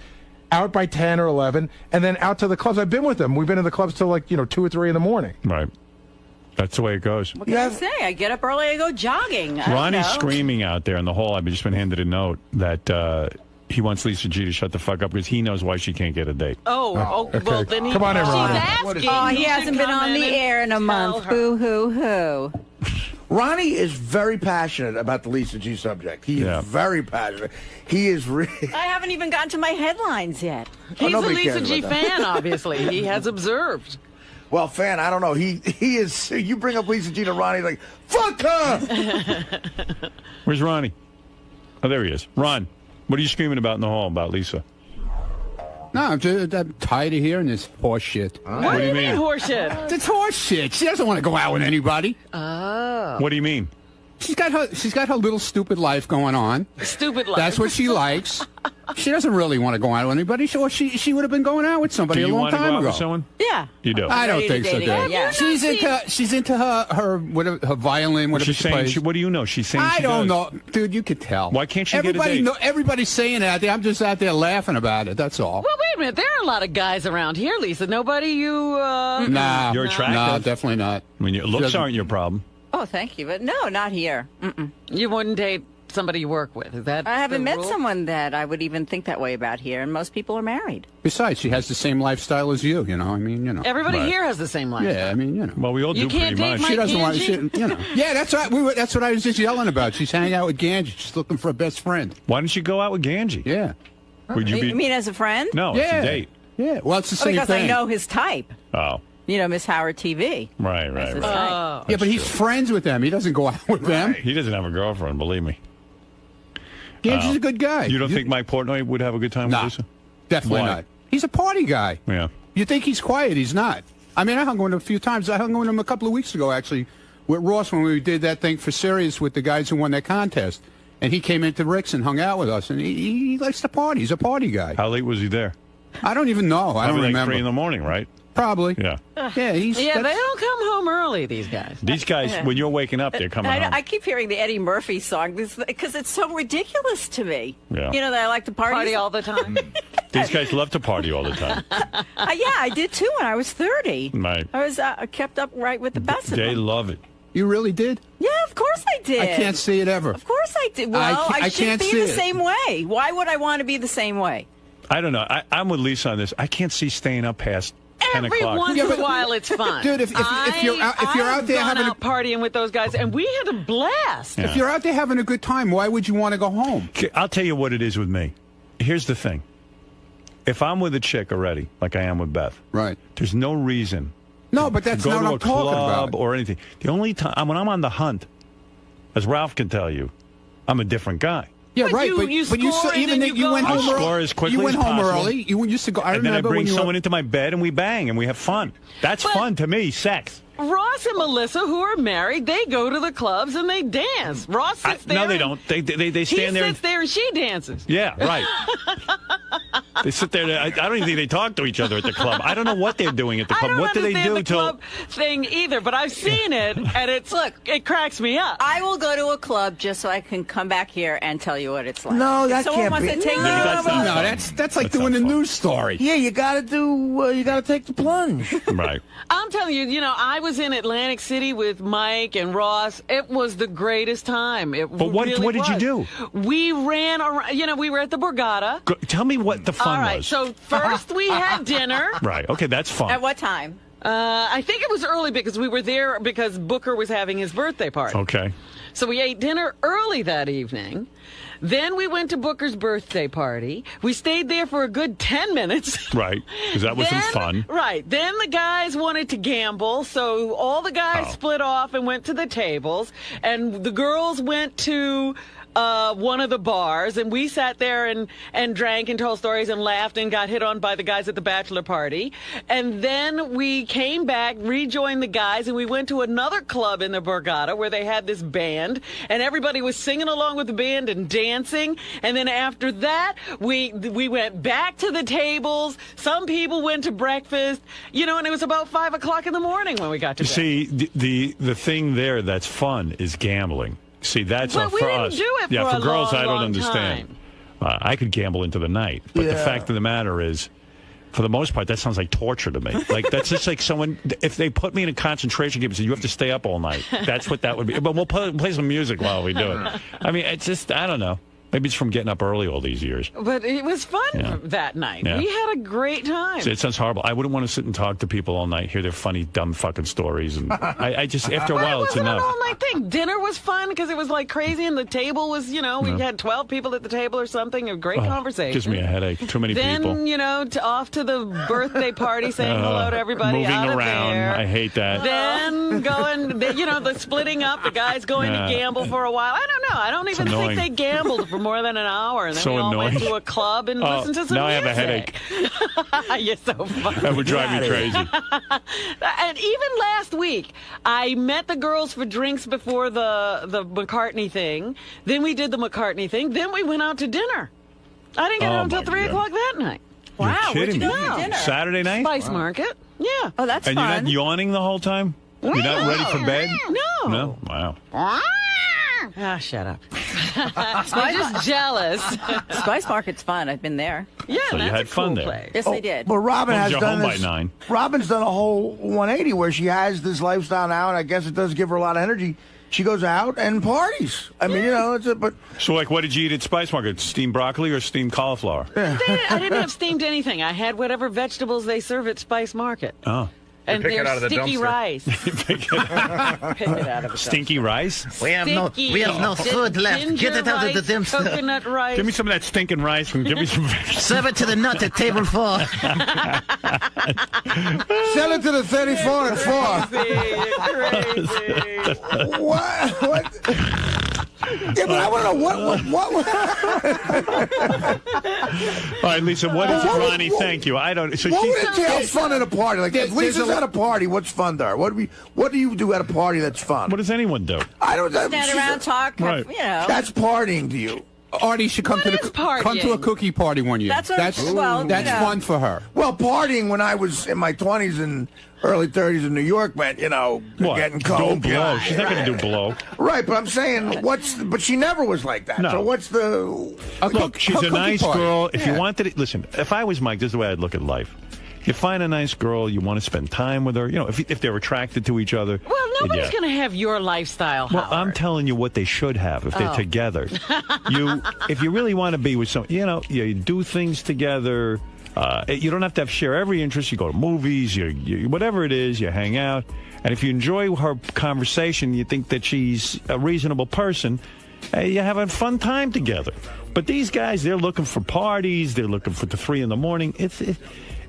[SPEAKER 4] out by 10 or 11, and then out to the clubs. I've been with them. We've been in the clubs till 2 or 3 in the morning.
[SPEAKER 3] Right. That's the way it goes.
[SPEAKER 9] What can I say? I get up early. I go jogging. I don't
[SPEAKER 3] Ronnie's
[SPEAKER 9] know.
[SPEAKER 3] screaming out there in the hall. I've just been handed a note that he wants Lisa G to shut the fuck up because he knows why she can't get a date.
[SPEAKER 8] Well, then he,
[SPEAKER 4] Come on in,
[SPEAKER 8] she's
[SPEAKER 4] Ronnie.
[SPEAKER 8] asking.
[SPEAKER 9] Oh, he
[SPEAKER 8] You
[SPEAKER 9] hasn't
[SPEAKER 8] should
[SPEAKER 9] been
[SPEAKER 8] come
[SPEAKER 9] on
[SPEAKER 8] in
[SPEAKER 9] the
[SPEAKER 8] and
[SPEAKER 9] air in a
[SPEAKER 8] tell
[SPEAKER 9] month.
[SPEAKER 8] her.
[SPEAKER 9] Boo hoo hoo.
[SPEAKER 11] Ronnie is very passionate about the Lisa G subject. He is very passionate. He is really.
[SPEAKER 9] I haven't even gotten to my headlines yet.
[SPEAKER 8] He's a
[SPEAKER 11] nobody
[SPEAKER 8] Lisa
[SPEAKER 11] cares
[SPEAKER 8] G
[SPEAKER 11] about that.
[SPEAKER 8] fan, obviously. He has observed.
[SPEAKER 11] Well, fan, I don't know. He is. You bring up Lisa G to Ronnie, he's like, fuck her.
[SPEAKER 3] Where's Ronnie? Oh, there he is. Ron, what are you screaming about in the hall about Lisa?
[SPEAKER 12] No, I'm tired of hearing this horse shit.
[SPEAKER 8] What do you mean horseshit?
[SPEAKER 12] It's horse shit. She doesn't want to go out with anybody.
[SPEAKER 8] Oh.
[SPEAKER 3] What do you mean?
[SPEAKER 12] She's got her little stupid life going on.
[SPEAKER 8] Stupid life.
[SPEAKER 12] That's what she likes. She doesn't really want to go out with anybody. Or she would have been going out with somebody
[SPEAKER 3] Do you
[SPEAKER 12] a long
[SPEAKER 3] want to
[SPEAKER 12] time
[SPEAKER 3] go out
[SPEAKER 12] ago.
[SPEAKER 3] with someone?
[SPEAKER 9] Yeah.
[SPEAKER 3] You do.
[SPEAKER 12] I don't
[SPEAKER 9] Ready to
[SPEAKER 12] think so,
[SPEAKER 9] date
[SPEAKER 12] dude.
[SPEAKER 9] again, yeah.
[SPEAKER 12] She's into her whatever, her violin, whatever
[SPEAKER 3] She's
[SPEAKER 12] she
[SPEAKER 3] saying.
[SPEAKER 12] plays.
[SPEAKER 3] What do you know? She's saying.
[SPEAKER 12] I
[SPEAKER 3] she
[SPEAKER 12] don't
[SPEAKER 3] does.
[SPEAKER 12] know, dude. You could tell.
[SPEAKER 3] Why can't she
[SPEAKER 12] Everybody
[SPEAKER 3] get a date?
[SPEAKER 12] Everybody's saying it out there. I'm just out there laughing about it. That's all.
[SPEAKER 8] Well, wait a minute. There are a lot of guys around here, Lisa. Nobody you.
[SPEAKER 12] Nah,
[SPEAKER 3] You're attractive.
[SPEAKER 12] No, definitely not.
[SPEAKER 3] I mean, your looks aren't your problem.
[SPEAKER 9] Oh, thank you, but no, not here. Mm-mm.
[SPEAKER 8] You wouldn't date somebody you work with. Is that?
[SPEAKER 9] I haven't
[SPEAKER 8] the
[SPEAKER 9] met
[SPEAKER 8] rule?
[SPEAKER 9] someone that I would even think that way about here, and most people are married.
[SPEAKER 12] Besides, she has the same lifestyle as you. You know, I mean, you know.
[SPEAKER 8] Everybody
[SPEAKER 3] Right.
[SPEAKER 8] here has the same life.
[SPEAKER 12] Yeah, I mean, you know.
[SPEAKER 3] Well, we all
[SPEAKER 8] You
[SPEAKER 3] do
[SPEAKER 8] can't
[SPEAKER 3] pretty
[SPEAKER 8] date
[SPEAKER 3] much.
[SPEAKER 8] Mike
[SPEAKER 12] She doesn't want.
[SPEAKER 8] Ganji?
[SPEAKER 12] She, you know. Yeah, that's right. That's what I was just yelling about. She's hanging out with Ganji. She's looking for a best friend.
[SPEAKER 3] Why don't you go out with Ganji?
[SPEAKER 12] Yeah.
[SPEAKER 3] Would you
[SPEAKER 9] You
[SPEAKER 3] be?
[SPEAKER 9] mean as a friend?
[SPEAKER 3] No,
[SPEAKER 12] Yeah.
[SPEAKER 3] it's a date.
[SPEAKER 12] Yeah. Well, it's the
[SPEAKER 9] Oh,
[SPEAKER 12] same
[SPEAKER 9] because
[SPEAKER 12] thing.
[SPEAKER 9] I know his type.
[SPEAKER 3] Oh,
[SPEAKER 9] You know, Miss Howard TV.
[SPEAKER 3] right.
[SPEAKER 9] That's his
[SPEAKER 3] Right.
[SPEAKER 9] type.
[SPEAKER 12] Yeah, but he's friends with them. He doesn't go out with them.
[SPEAKER 3] He doesn't have a girlfriend, believe me.
[SPEAKER 12] Ganji's a good guy.
[SPEAKER 3] You don't think Mike Portnoy would have a good time
[SPEAKER 12] Nah,
[SPEAKER 3] with Lisa?
[SPEAKER 12] definitely
[SPEAKER 3] Why?
[SPEAKER 12] not. He's a party guy.
[SPEAKER 3] Yeah.
[SPEAKER 12] You think he's quiet? He's not. I mean, I hung with him a few times. I hung with him a couple of weeks ago, actually, with Ross when we did that thing for Sirius with the guys who won that contest. And he came into Rick's and hung out with us. And he likes to party. He's a party guy.
[SPEAKER 3] How late was he there?
[SPEAKER 12] I don't even know. I don't
[SPEAKER 3] Probably like
[SPEAKER 12] remember.
[SPEAKER 3] 3 in the morning, right?
[SPEAKER 12] Probably.
[SPEAKER 3] Yeah.
[SPEAKER 12] Yeah, he's.
[SPEAKER 8] Yeah, they
[SPEAKER 12] that's-
[SPEAKER 8] don't come home early. These guys.
[SPEAKER 3] These guys, when you're waking up, they're coming home.
[SPEAKER 9] I keep hearing the Eddie Murphy song because it's so ridiculous to me.
[SPEAKER 3] Yeah.
[SPEAKER 9] You know that I like to
[SPEAKER 8] Party all the time.
[SPEAKER 3] These guys love to party all the time.
[SPEAKER 9] Yeah, I did too when I was 30.
[SPEAKER 3] Right.
[SPEAKER 9] I was kept up right with the best of
[SPEAKER 3] They
[SPEAKER 9] them.
[SPEAKER 3] love it.
[SPEAKER 12] You really did?
[SPEAKER 9] Yeah, of course I did.
[SPEAKER 12] I can't see it ever.
[SPEAKER 9] Of course I did. Well, I should
[SPEAKER 12] can't
[SPEAKER 9] be
[SPEAKER 12] see
[SPEAKER 9] the
[SPEAKER 12] it.
[SPEAKER 9] same way. Why would I want to be the same way?
[SPEAKER 3] I don't know. I'm with Lisa on this. I can't see staying up past 10
[SPEAKER 8] Every
[SPEAKER 3] o'clock.
[SPEAKER 8] once in a while, it's fun.
[SPEAKER 12] Dude, if you're out there
[SPEAKER 8] I've gone
[SPEAKER 12] having
[SPEAKER 8] out partying with those guys, and we had a blast.
[SPEAKER 12] if you're out there having a good time, why would you want to go home?
[SPEAKER 3] Okay, I'll tell you what it is with me. Here's the thing. If I'm with a chick already, like I am with Beth,
[SPEAKER 12] right?
[SPEAKER 3] There's no reason
[SPEAKER 12] No, but that's
[SPEAKER 3] to go
[SPEAKER 12] not
[SPEAKER 3] to
[SPEAKER 12] what
[SPEAKER 3] a
[SPEAKER 12] I'm talking
[SPEAKER 3] club
[SPEAKER 12] about.
[SPEAKER 3] or anything. The only time when I'm on the hunt, as Ralph can tell you, I'm a different guy.
[SPEAKER 12] Yeah,
[SPEAKER 8] But
[SPEAKER 12] right.
[SPEAKER 8] you
[SPEAKER 12] but you
[SPEAKER 8] score and
[SPEAKER 12] even
[SPEAKER 8] then
[SPEAKER 12] if
[SPEAKER 8] you
[SPEAKER 12] you
[SPEAKER 8] go
[SPEAKER 12] went
[SPEAKER 8] home.
[SPEAKER 12] home
[SPEAKER 3] I score as quickly
[SPEAKER 12] You went
[SPEAKER 3] as
[SPEAKER 12] home
[SPEAKER 3] possible.
[SPEAKER 12] early. You used to go. I
[SPEAKER 3] And then I
[SPEAKER 12] remember
[SPEAKER 3] bring
[SPEAKER 12] when you
[SPEAKER 3] someone
[SPEAKER 12] were,
[SPEAKER 3] into my bed and we bang and we have fun. That's
[SPEAKER 8] But-
[SPEAKER 3] fun to me. Sex.
[SPEAKER 8] Ross and Melissa, who are married, they go to the clubs and they dance. Ross sits there.
[SPEAKER 3] No, they
[SPEAKER 8] and-
[SPEAKER 3] don't. They
[SPEAKER 8] He
[SPEAKER 3] stand there.
[SPEAKER 8] sits there and she dances.
[SPEAKER 3] Yeah, right. They sit there. I don't even think they talk to each other at the club. I don't know what they're doing at the
[SPEAKER 8] I
[SPEAKER 3] club.
[SPEAKER 8] don't
[SPEAKER 3] What do they
[SPEAKER 8] understand
[SPEAKER 3] do
[SPEAKER 8] the
[SPEAKER 3] till?
[SPEAKER 8] club thing either, but I've seen it, and it cracks me up.
[SPEAKER 9] I will go to a club just so I can come back here and tell you what it's like.
[SPEAKER 11] No,
[SPEAKER 9] If
[SPEAKER 11] that
[SPEAKER 9] someone
[SPEAKER 11] can't
[SPEAKER 9] wants
[SPEAKER 11] be.
[SPEAKER 9] to take
[SPEAKER 11] No,
[SPEAKER 9] me to
[SPEAKER 3] that's
[SPEAKER 9] a
[SPEAKER 3] not
[SPEAKER 12] no,
[SPEAKER 3] fun.
[SPEAKER 12] that's like
[SPEAKER 3] That's
[SPEAKER 12] doing a
[SPEAKER 3] not fun.
[SPEAKER 12] news story.
[SPEAKER 11] Yeah, you got to do. You got to take the plunge.
[SPEAKER 3] Right.
[SPEAKER 8] I'm telling you, I was in Atlantic City with Mike and Ross. It was the greatest time.
[SPEAKER 3] But what did you do?
[SPEAKER 8] We ran around. We were at the Borgata.
[SPEAKER 3] Tell me what the fun
[SPEAKER 8] All right,
[SPEAKER 3] was.
[SPEAKER 8] so first we had dinner.
[SPEAKER 3] Right. Okay, that's fun.
[SPEAKER 9] At what time?
[SPEAKER 8] I think it was early because we were there because Booker was having his birthday party.
[SPEAKER 3] Okay.
[SPEAKER 8] So we ate dinner early that evening. Then we went to Booker's birthday party. We stayed there for a good 10 minutes.
[SPEAKER 3] Right. Because that wasn't fun.
[SPEAKER 8] Right. Then the guys wanted to gamble, so all the guys split off and went to the tables, and the girls went to one of the bars, and we sat there and drank and told stories and laughed and got hit on by the guys at the bachelor party. And then we came back, rejoined the guys, and we went to another club in the Borgata where they had this band, and everybody was singing along with the band and dancing. And then after that, we went back to the tables. Some people went to breakfast, and it was about 5 o'clock in the morning when we got to bed.
[SPEAKER 3] See, the thing there that's fun is gambling. See, that's
[SPEAKER 8] But we
[SPEAKER 3] for
[SPEAKER 8] didn't
[SPEAKER 3] us.
[SPEAKER 8] do it
[SPEAKER 3] yeah,
[SPEAKER 8] for a
[SPEAKER 3] girls,
[SPEAKER 8] long,
[SPEAKER 3] I don't
[SPEAKER 8] long
[SPEAKER 3] understand. I could gamble into the night, but the fact of the matter is, for the most part, that sounds like torture to me. Like that's just like someone. If they put me in a concentration camp and said you have to stay up all night, that's what that would be. But we'll play some music while we do it. I mean, it's just I don't know. Maybe it's from getting up early all these years.
[SPEAKER 8] But it was fun that night.
[SPEAKER 3] Yeah.
[SPEAKER 8] We had a great time.
[SPEAKER 3] It sounds horrible. I wouldn't want to sit and talk to people all night, hear their funny, dumb fucking stories, and I just after a while it's
[SPEAKER 8] It wasn't
[SPEAKER 3] enough.
[SPEAKER 8] an all-night thing. Dinner was fun because it was like crazy, and the table was, we had 12 people at the table or something. A great conversation.
[SPEAKER 3] Gives me a headache. Too many
[SPEAKER 8] then,
[SPEAKER 3] people.
[SPEAKER 8] Off to the birthday party, saying hello to everybody.
[SPEAKER 3] Moving
[SPEAKER 8] out of
[SPEAKER 3] around.
[SPEAKER 8] there.
[SPEAKER 3] I hate that.
[SPEAKER 8] Then going, the splitting up, the guys going to gamble for a while. I don't know. I don't even
[SPEAKER 3] annoying.
[SPEAKER 8] think they gambled for more than an hour. And then
[SPEAKER 3] So
[SPEAKER 8] we all
[SPEAKER 3] annoying.
[SPEAKER 8] went to a club and listened to some
[SPEAKER 3] now
[SPEAKER 8] music.
[SPEAKER 3] I have a headache.
[SPEAKER 8] You're so funny.
[SPEAKER 3] That would drive me crazy.
[SPEAKER 8] And even last week, I met the girls for drinks before the McCartney thing. Then we did the McCartney thing. Then we went out to dinner. I didn't get home until 3 o'clock that night.
[SPEAKER 3] You're
[SPEAKER 9] Wow, where'd
[SPEAKER 3] kidding
[SPEAKER 9] you go
[SPEAKER 3] me.
[SPEAKER 9] for dinner?
[SPEAKER 3] Saturday night?
[SPEAKER 8] Spice Market. Yeah.
[SPEAKER 9] Oh, that's
[SPEAKER 3] And
[SPEAKER 9] fun.
[SPEAKER 3] you're not yawning the whole time? You're not ready for bed?
[SPEAKER 8] No.
[SPEAKER 3] No? Wow.
[SPEAKER 8] Ah, shut up. I'm just jealous.
[SPEAKER 9] Spice Market's fun. I've been there.
[SPEAKER 8] Yeah,
[SPEAKER 3] So you
[SPEAKER 8] that's
[SPEAKER 3] had
[SPEAKER 8] a
[SPEAKER 3] fun
[SPEAKER 8] cool
[SPEAKER 3] there.
[SPEAKER 8] place.
[SPEAKER 9] Yes, I did.
[SPEAKER 11] But Robin
[SPEAKER 3] Well,
[SPEAKER 11] has
[SPEAKER 3] you're
[SPEAKER 11] done
[SPEAKER 3] home
[SPEAKER 11] this.
[SPEAKER 3] by 9.
[SPEAKER 11] Robin's done a whole 180 where she has this lifestyle now, and I guess it does give her a lot of energy. She goes out and parties. I mean, but
[SPEAKER 3] So, like, what did you eat at Spice Market? Steamed broccoli or steamed cauliflower?
[SPEAKER 8] I didn't have steamed anything. I had whatever vegetables they serve at Spice Market.
[SPEAKER 3] Oh.
[SPEAKER 8] And
[SPEAKER 13] pick it
[SPEAKER 8] there's
[SPEAKER 13] out of the
[SPEAKER 8] sticky
[SPEAKER 13] dumpster.
[SPEAKER 8] rice. Pick it out of the
[SPEAKER 3] Stinky rice?
[SPEAKER 14] We have no food left. Get it out of the dumpster.
[SPEAKER 8] Coconut rice.
[SPEAKER 3] Give me some of that stinking rice and give me some vegetables.
[SPEAKER 14] Serve it to the nut at table 4.
[SPEAKER 11] sell it to the 34 and 4. What? Yeah, but I want to know what.
[SPEAKER 3] All right, Lisa, what is it, Ronnie? Thank you. I don't. So
[SPEAKER 11] What
[SPEAKER 3] she,
[SPEAKER 11] would entail fun at a party? Like, if Lisa's at a party, what's fun there? What do you do at a party that's fun?
[SPEAKER 3] what does anyone do?
[SPEAKER 11] I don't know.
[SPEAKER 9] Stand around, talk,
[SPEAKER 3] Right.
[SPEAKER 11] That's partying to you.
[SPEAKER 12] Artie should come
[SPEAKER 8] What
[SPEAKER 12] to
[SPEAKER 8] is
[SPEAKER 12] come to a
[SPEAKER 8] partying?
[SPEAKER 12] cookie party one year.
[SPEAKER 9] That's what-
[SPEAKER 12] that's fun for her.
[SPEAKER 11] Well, partying when I was in my 20s and early 30s in New York meant,
[SPEAKER 3] What?
[SPEAKER 11] getting
[SPEAKER 3] Doing
[SPEAKER 11] coke.
[SPEAKER 3] blow. She's not going to do blow.
[SPEAKER 11] Right, but I'm saying, but she never was like that.
[SPEAKER 3] No.
[SPEAKER 11] So what's the...
[SPEAKER 3] Look, she's a
[SPEAKER 12] cookie
[SPEAKER 3] nice
[SPEAKER 12] party.
[SPEAKER 3] girl. If you
[SPEAKER 11] Yeah.
[SPEAKER 3] wanted it, listen, if I was Mike, this is the way I'd look at life. You find a nice girl, you want to spend time with her, if they're attracted to each other.
[SPEAKER 8] Well, nobody's going to have your lifestyle,
[SPEAKER 3] Well,
[SPEAKER 8] Howard.
[SPEAKER 3] I'm telling you what they should have if they're
[SPEAKER 8] Oh.
[SPEAKER 3] together. If you really want to be with someone, you do things together. You don't have to share every interest. You go to movies, you whatever it is, you hang out. And if you enjoy her conversation, you think that she's a reasonable person, you have a fun time together. But these guys, they're looking for parties. They're looking for the 3 in the morning.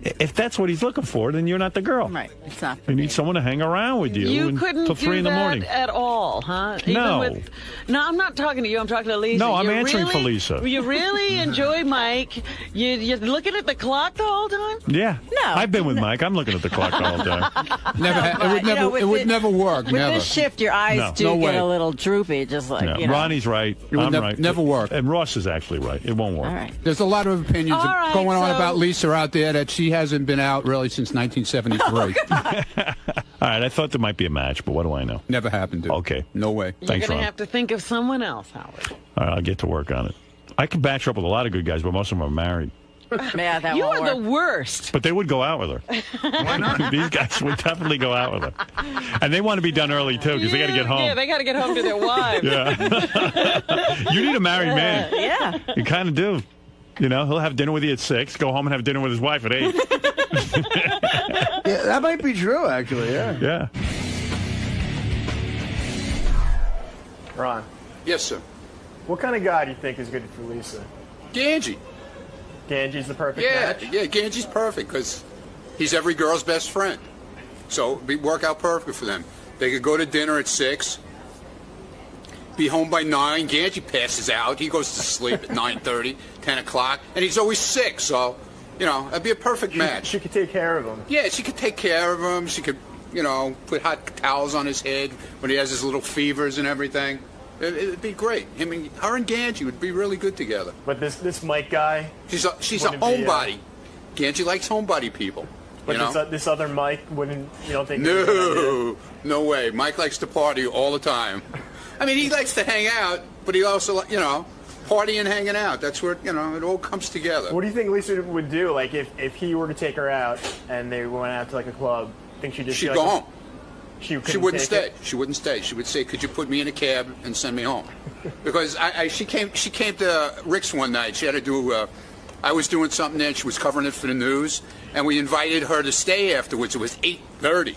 [SPEAKER 3] if that's what he's looking for, then you're not the girl.
[SPEAKER 9] Right. It's not.
[SPEAKER 3] You need someone to hang around with you.
[SPEAKER 8] You couldn't
[SPEAKER 3] till
[SPEAKER 8] do
[SPEAKER 3] 3 in the
[SPEAKER 8] that
[SPEAKER 3] morning.
[SPEAKER 8] at all, huh?
[SPEAKER 3] No.
[SPEAKER 8] No, I'm not talking to you. I'm talking to Lisa.
[SPEAKER 3] No, I'm
[SPEAKER 8] You
[SPEAKER 3] answering for
[SPEAKER 8] really-
[SPEAKER 3] Lisa.
[SPEAKER 8] You really enjoy Mike. You're looking at the clock the whole time?
[SPEAKER 3] Yeah.
[SPEAKER 9] No.
[SPEAKER 3] I've been with Mike. I'm looking at the clock all day.
[SPEAKER 9] But,
[SPEAKER 12] it would never work.
[SPEAKER 9] With
[SPEAKER 12] Never.
[SPEAKER 9] this shift, your eyes
[SPEAKER 3] No.
[SPEAKER 9] do
[SPEAKER 12] No
[SPEAKER 9] get
[SPEAKER 12] way.
[SPEAKER 9] a little droopy, just like,
[SPEAKER 3] Yeah.
[SPEAKER 9] you know.
[SPEAKER 3] Ronnie's right.
[SPEAKER 12] It would
[SPEAKER 3] I'm right.
[SPEAKER 12] never work.
[SPEAKER 3] And Ross is actually right. It won't work.
[SPEAKER 9] All right.
[SPEAKER 12] There's a lot of opinions
[SPEAKER 8] All right,
[SPEAKER 12] going on
[SPEAKER 8] so-
[SPEAKER 12] about Lisa out there that she hasn't been out really since 1973.
[SPEAKER 3] All right. I thought there might be a match, but what do I know?
[SPEAKER 12] Never happened, dude.
[SPEAKER 3] Okay.
[SPEAKER 12] No way.
[SPEAKER 8] You're
[SPEAKER 3] Thanks,
[SPEAKER 8] going
[SPEAKER 3] Ron.
[SPEAKER 8] to have to think of someone else, Howard.
[SPEAKER 3] All right. I'll get to work on it. I can match her up with a lot of good guys, but most of them are married.
[SPEAKER 9] Yeah, that
[SPEAKER 8] You
[SPEAKER 9] won't
[SPEAKER 8] are
[SPEAKER 9] work.
[SPEAKER 8] the worst.
[SPEAKER 3] But they would go out with her. Why not? These guys would definitely go out with her. And they want to be done early, too, because they got to get home.
[SPEAKER 8] Yeah, they got to get home to their wives.
[SPEAKER 3] Yeah. You need a married man.
[SPEAKER 9] Yeah.
[SPEAKER 3] You kind of do. You know, he'll have dinner with you at 6, go home and have dinner with his wife at 8.
[SPEAKER 11] Yeah, that might be true, actually. Yeah.
[SPEAKER 3] Yeah.
[SPEAKER 7] Ron,
[SPEAKER 13] Yes, sir.
[SPEAKER 7] what kind of guy do you think is good for Lisa?
[SPEAKER 13] Ganji.
[SPEAKER 7] Ganji's the perfect match?
[SPEAKER 13] Yeah, Ganji's perfect because he's every girl's best friend. So it'd work out perfect for them. They could go to dinner at 6, be home by 9. Ganji passes out. He goes to sleep at 9:30, 10 o'clock, and he's always sick. So, you know, that'd be a perfect match.
[SPEAKER 7] She could take care of him.
[SPEAKER 13] Yeah, she could take care of him. She could, you know, put hot towels on his head when he has his little fevers and everything. It'd be great. Her and Ganji would be really good together.
[SPEAKER 7] But this Mike guy,
[SPEAKER 13] She's a
[SPEAKER 7] wouldn't be,
[SPEAKER 13] homebody. Ganji likes homebody people.
[SPEAKER 7] but
[SPEAKER 13] You know?
[SPEAKER 7] this other Mike wouldn't. You don't think? he's a good idea?
[SPEAKER 13] No way. Mike likes to party all the time. I mean, he likes to hang out, but he also, you know, party and hanging out. That's where, you know, it all comes together.
[SPEAKER 7] What do you think Lisa would do? Like if he were to take her out and they went out to like a club, think she'd just
[SPEAKER 13] She'd
[SPEAKER 7] be
[SPEAKER 13] go
[SPEAKER 7] like,
[SPEAKER 13] home.
[SPEAKER 7] She
[SPEAKER 13] She wouldn't
[SPEAKER 7] take
[SPEAKER 13] stay.
[SPEAKER 7] it?
[SPEAKER 13] She wouldn't stay. She would say, "Could you put me in a cab and send me home?" Because she came to Rick's one night. She had to do. I was doing something there. And she was covering it for the news, and we invited her to stay afterwards. It was 8:30,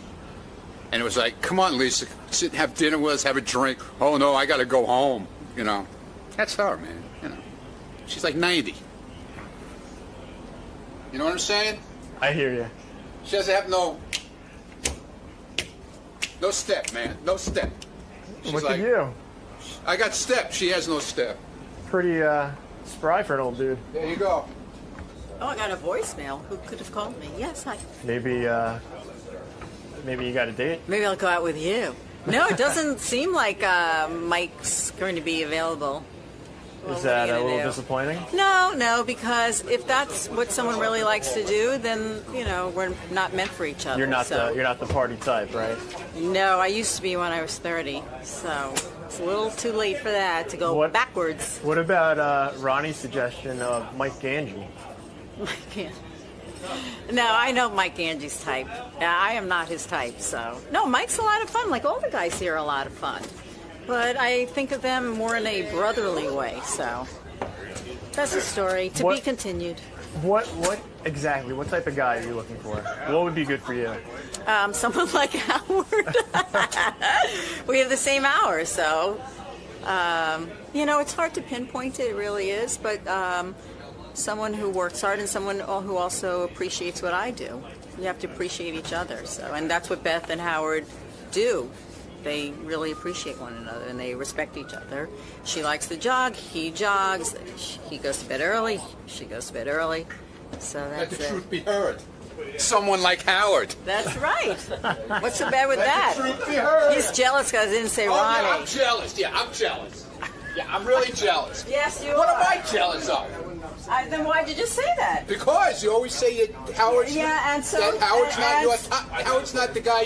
[SPEAKER 13] and it was like, "Come on, Lisa, sit and have dinner with us, have a drink." Oh no, I got to go home. You know, that's her, man. You know, she's like 90. You know what I'm saying?
[SPEAKER 7] I hear you.
[SPEAKER 13] She doesn't have no step, man. No step. She's
[SPEAKER 7] Look
[SPEAKER 13] like,
[SPEAKER 7] at you.
[SPEAKER 13] I got step. She has no step.
[SPEAKER 7] Pretty spry for an old dude.
[SPEAKER 13] There you go.
[SPEAKER 9] Oh, I got a voicemail. Who could have called me? Yes, hi.
[SPEAKER 7] Maybe you got a date.
[SPEAKER 9] Maybe I'll go out with you. No, it doesn't seem like Mike's going to be available. Well,
[SPEAKER 7] Is
[SPEAKER 9] what are
[SPEAKER 7] that
[SPEAKER 9] you
[SPEAKER 7] a
[SPEAKER 9] gonna
[SPEAKER 7] little
[SPEAKER 9] do?
[SPEAKER 7] disappointing?
[SPEAKER 9] No, because if that's what someone really likes to do, then we're not meant for each other.
[SPEAKER 7] You're not
[SPEAKER 9] so.
[SPEAKER 7] the party type, right?
[SPEAKER 9] No, I used to be when I was 30, so it's a little too late for that to go backwards.
[SPEAKER 7] What about Ronnie's suggestion of Mike Ganji?
[SPEAKER 9] No, I know Mike Angie's type. I am not his type, so. No, Mike's a lot of fun. Like all the guys here are a lot of fun. But I think of them more in a brotherly way, so. That's a story to be continued.
[SPEAKER 7] What exactly? What type of guy are you looking for? What would be good for you?
[SPEAKER 9] Someone like Howard. We have the same hours, so. It's hard to pinpoint it really is, but someone who works hard and someone who also appreciates what I do. You have to appreciate each other, so. And that's what Beth and Howard do. They really appreciate one another and they respect each other. She likes to jog, he jogs, he goes to bed early, she goes to bed early. So
[SPEAKER 13] Let
[SPEAKER 9] that's
[SPEAKER 13] the
[SPEAKER 9] it.
[SPEAKER 13] truth be heard. Someone like Howard.
[SPEAKER 9] That's right. What's so bad with
[SPEAKER 13] Let
[SPEAKER 9] that?
[SPEAKER 13] the truth be heard.
[SPEAKER 9] He's jealous because I didn't say
[SPEAKER 13] Oh,
[SPEAKER 9] Ronnie.
[SPEAKER 13] yeah, I'm jealous. Yeah, I'm jealous. Yeah, I'm really jealous.
[SPEAKER 9] Yes, you
[SPEAKER 13] What
[SPEAKER 9] are.
[SPEAKER 13] am I jealous of?
[SPEAKER 9] Then why did you say that?
[SPEAKER 13] Because you always say that Howard's
[SPEAKER 9] and so
[SPEAKER 13] that Howard's not
[SPEAKER 9] and-
[SPEAKER 13] your Howard's not the guy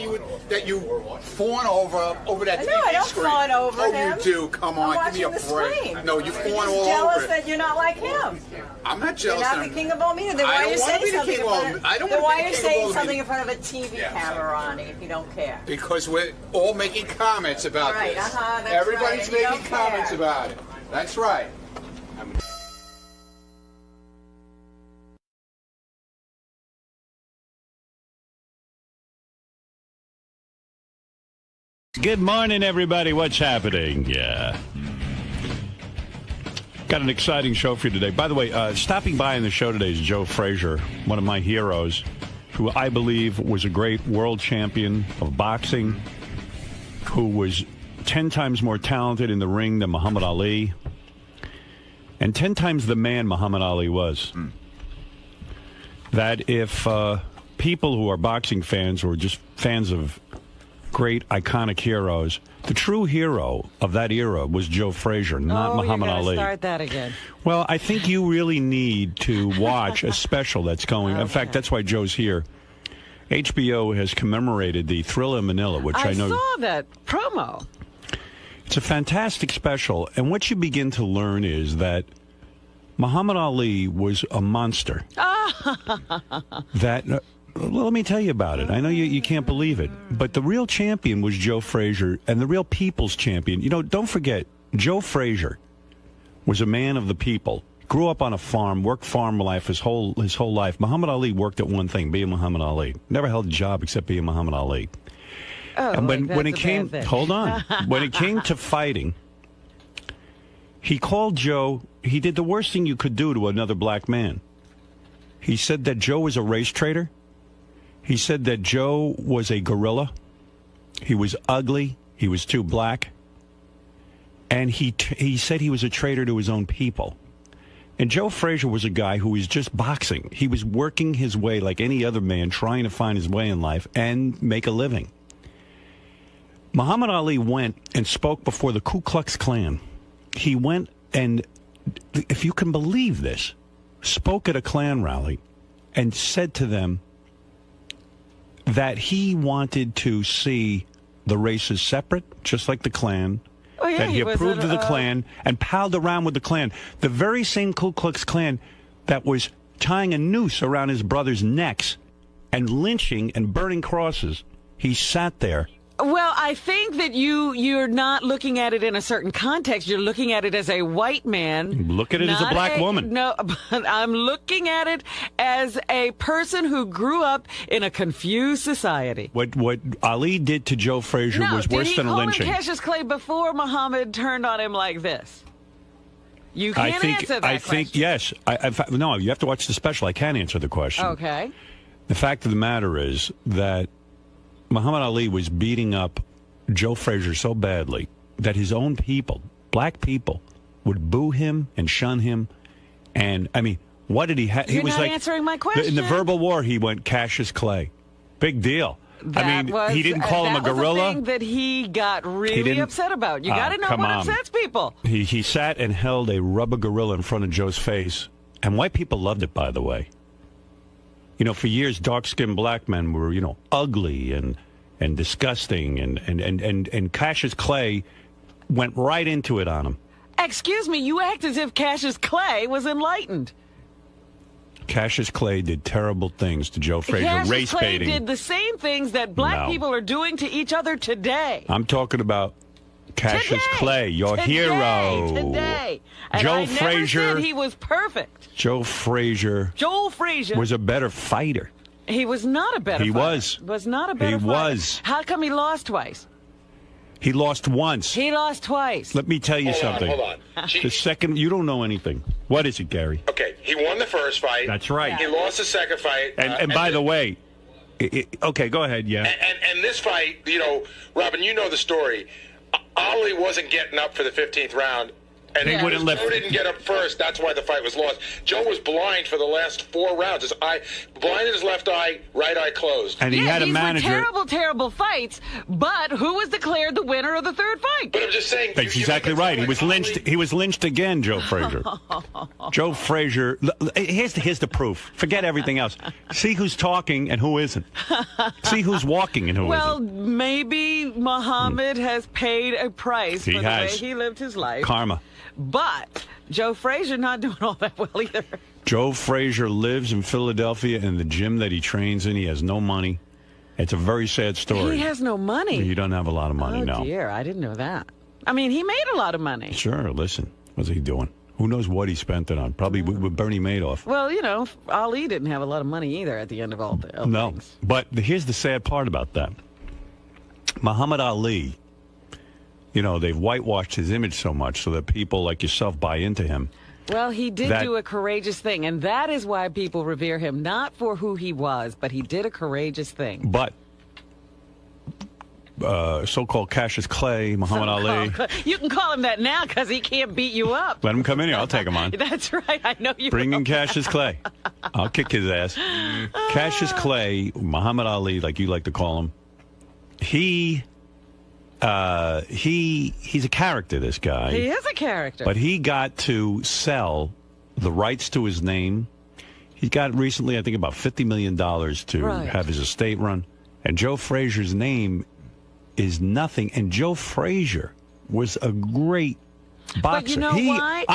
[SPEAKER 13] that you fawn over that TV
[SPEAKER 9] No, I don't
[SPEAKER 13] screen.
[SPEAKER 9] fawn over
[SPEAKER 13] oh,
[SPEAKER 9] him.
[SPEAKER 13] you do. Come on,
[SPEAKER 9] I'm
[SPEAKER 13] give me a
[SPEAKER 9] watching the
[SPEAKER 13] break.
[SPEAKER 9] screen.
[SPEAKER 13] No, you
[SPEAKER 9] You're
[SPEAKER 13] fawn
[SPEAKER 9] just
[SPEAKER 13] all
[SPEAKER 9] jealous
[SPEAKER 13] over it.
[SPEAKER 9] that you're not like him.
[SPEAKER 13] I'm not
[SPEAKER 9] You're
[SPEAKER 13] jealous.
[SPEAKER 9] not
[SPEAKER 13] of
[SPEAKER 9] the
[SPEAKER 13] him.
[SPEAKER 9] king of all media. Then
[SPEAKER 13] I
[SPEAKER 9] why are
[SPEAKER 13] don't
[SPEAKER 9] you
[SPEAKER 13] wanna
[SPEAKER 9] saying
[SPEAKER 13] be the
[SPEAKER 9] something
[SPEAKER 13] king
[SPEAKER 9] in
[SPEAKER 13] of all
[SPEAKER 9] front of?
[SPEAKER 13] media. I don't
[SPEAKER 9] Then
[SPEAKER 13] wanna
[SPEAKER 9] why
[SPEAKER 13] be
[SPEAKER 9] are
[SPEAKER 13] the
[SPEAKER 9] you
[SPEAKER 13] king of
[SPEAKER 9] saying
[SPEAKER 13] all
[SPEAKER 9] something
[SPEAKER 13] media.
[SPEAKER 9] in front of a TV camera, Ronnie? If you don't care.
[SPEAKER 13] Because we're all making comments about
[SPEAKER 9] All right,
[SPEAKER 13] this.
[SPEAKER 9] that's
[SPEAKER 13] Everybody's
[SPEAKER 9] right, and you
[SPEAKER 13] making
[SPEAKER 9] don't
[SPEAKER 13] comments
[SPEAKER 9] care.
[SPEAKER 13] about it. That's right.
[SPEAKER 3] Good morning, everybody. What's happening? Yeah. Got an exciting show for you today. By the way, stopping by in the show today is Joe Frazier, one of my heroes, who I believe was a great world champion of boxing, who was 10 times more talented in the ring than Muhammad Ali, and 10 times the man Muhammad Ali was. That if people who are boxing fans or just fans of great, iconic heroes, the true hero of that era was Joe Frazier, not Muhammad Ali.
[SPEAKER 8] Start that again.
[SPEAKER 3] Well, I think you really need to watch a special that's going. In fact, that's why Joe's here. HBO has commemorated the Thriller in Manila, which I know.
[SPEAKER 8] I saw that promo.
[SPEAKER 3] It's a fantastic special, and what you begin to learn is that Muhammad Ali was a monster. That. Well, let me tell you about it. I know you can't believe it, but the real champion was Joe Frazier, and the real people's champion. You know, don't forget, Joe Frazier was a man of the people. Grew up on a farm, worked farm life his whole life. Muhammad Ali worked at one thing, being Muhammad Ali. Never held a job except being Muhammad Ali.
[SPEAKER 8] Oh,
[SPEAKER 3] and when it came, hold on, when it came to fighting, he called Joe. He did the worst thing you could do to another black man. He said that Joe was a race traitor. He said that Joe was a gorilla. He was ugly. He was too black. And he said he was a traitor to his own people. And Joe Frazier was a guy who was just boxing. He was working his way like any other man, trying to find his way in life and make a living. Muhammad Ali went and spoke before the Ku Klux Klan. He went and, if you can believe this, spoke at a Klan rally and said to them that he wanted to see the races separate, just like the Klan.
[SPEAKER 8] Oh, yeah,
[SPEAKER 3] that he approved of the Klan and palled around with the Klan. The very same Ku Klux Klan that was tying a noose around his brothers' necks and lynching and burning crosses. He sat there.
[SPEAKER 8] Well, I think that you're not looking at it in a certain context. You're looking at it as a white man.
[SPEAKER 3] Look at it as a black woman.
[SPEAKER 8] No, but I'm looking at it as a person who grew up in a confused society.
[SPEAKER 3] What Ali did to Joe Frazier was worse than a lynching.
[SPEAKER 8] Did he call him Cassius Clay before Muhammad turned on him like this? You can't answer that question.
[SPEAKER 3] I think, yes. No, you have to watch the special. I can't answer the question.
[SPEAKER 8] Okay.
[SPEAKER 3] The fact of the matter is that Muhammad Ali was beating up Joe Frazier so badly that his own people, black people, would boo him and shun him. And, I mean, what did he have?
[SPEAKER 8] You're not answering my question.
[SPEAKER 3] In the verbal war, he went Cassius Clay. Big deal. He didn't call him a gorilla.
[SPEAKER 8] That was the thing that he got really upset about. You got to know what upsets people.
[SPEAKER 3] He sat and held a rubber gorilla in front of Joe's face. And white people loved it, by the way. You know, for years, dark-skinned black men were, ugly and disgusting, and Cassius Clay went right into it on him.
[SPEAKER 8] Excuse me, you act as if Cassius Clay was enlightened.
[SPEAKER 3] Cassius Clay did terrible things to Joe Frazier, race baiting.
[SPEAKER 8] Cassius Clay did the same things that black people are doing to each other today.
[SPEAKER 3] I'm talking about Cassius Clay, your hero.
[SPEAKER 8] Today. And
[SPEAKER 3] Joe Frazier.
[SPEAKER 8] Never said he was perfect.
[SPEAKER 3] Joe Frazier was a better fighter.
[SPEAKER 8] He was not a better fighter. Was not a better fighter.
[SPEAKER 3] He was.
[SPEAKER 8] How come he lost twice?
[SPEAKER 3] He lost once.
[SPEAKER 8] He lost twice.
[SPEAKER 3] Let me tell you something.
[SPEAKER 10] Hold on.
[SPEAKER 3] The second, you don't know anything. What is it, Gary?
[SPEAKER 10] Okay, he won the first fight.
[SPEAKER 3] That's right.
[SPEAKER 10] He lost the second fight.
[SPEAKER 3] And by the way, okay, go ahead, yeah.
[SPEAKER 10] And this fight, Robin, you know the story. Ali wasn't getting up for the 15th round. And Joe didn't get up first. That's why the fight was lost. Joe was blind for the last 4 rounds. His eye, blind in his left eye, right eye closed.
[SPEAKER 3] And he had a manager.
[SPEAKER 8] These were terrible, terrible fights. But who was declared the winner of the third fight?
[SPEAKER 10] But I'm just saying.
[SPEAKER 3] That's exactly right. He was lynched. He was lynched again, Joe Frazier. Joe Frazier. Here's the proof. Forget everything else. See who's talking and who isn't. See who's walking and who isn't.
[SPEAKER 8] Well, maybe Muhammad has paid a price for the way he lived his life.
[SPEAKER 3] Karma.
[SPEAKER 8] But Joe Frazier not doing all that well either.
[SPEAKER 3] Joe Frazier lives in Philadelphia in the gym that he trains in. He has no money. It's a very sad story.
[SPEAKER 8] He has no money.
[SPEAKER 3] You don't have a lot of money, no.
[SPEAKER 8] Oh, dear. I didn't know that. I mean, he made a lot of money.
[SPEAKER 3] Sure. Listen, what's he doing? Who knows what he spent it on? Probably with Bernie Madoff.
[SPEAKER 8] Well, Ali didn't have a lot of money either at the end of all the things.
[SPEAKER 3] But here's the sad part about that. Muhammad Ali they've whitewashed his image so much so that people like yourself buy into him.
[SPEAKER 8] Well, he did do a courageous thing, and that is why people revere him, not for who he was, but he did a courageous thing.
[SPEAKER 3] But so-called Cassius Clay, Muhammad Ali.
[SPEAKER 8] You can call him that now because he can't beat you up.
[SPEAKER 3] Let him come in here. I'll take him on.
[SPEAKER 8] That's right. I know you
[SPEAKER 3] Bring in Cassius Clay. I'll kick his ass. Cassius Clay, Muhammad Ali, like you like to call him, he's a character, this guy.
[SPEAKER 8] He is a character.
[SPEAKER 3] But he got to sell the rights to his name. He got recently, I think, about $50 million to have his estate run. And Joe Frazier's name is nothing. And Joe Frazier was a great boxer.
[SPEAKER 8] But you know why?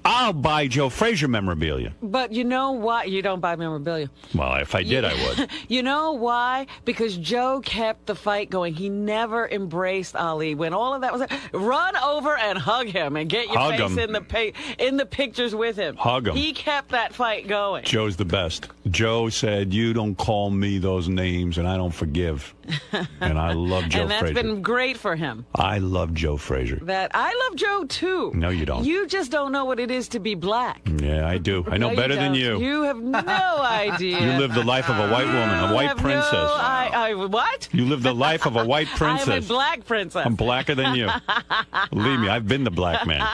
[SPEAKER 3] I'll buy Joe Frazier memorabilia.
[SPEAKER 8] But you know why? You don't buy memorabilia.
[SPEAKER 3] Well, if I did, I would.
[SPEAKER 8] You know why? Because Joe kept the fight going. He never embraced Ali. When all of that was, run over and hug him and get your face in the pictures with him.
[SPEAKER 3] Hug him.
[SPEAKER 8] He kept that fight going.
[SPEAKER 3] Joe's the best. Joe said, "You don't call me those names, and I don't forgive." And I love Joe Frazier.
[SPEAKER 8] And that's been great for him.
[SPEAKER 3] I love Joe Frazier.
[SPEAKER 8] I love Joe too.
[SPEAKER 3] No, you don't.
[SPEAKER 8] You just don't know what it is to be black.
[SPEAKER 3] Yeah, I do. I know better than you.
[SPEAKER 8] You have no idea.
[SPEAKER 3] You live the life of a white woman, a white princess.
[SPEAKER 8] What?
[SPEAKER 3] You live the life of a white princess.
[SPEAKER 8] I'm a black princess.
[SPEAKER 3] I'm blacker than you. Believe me, I've been the black man.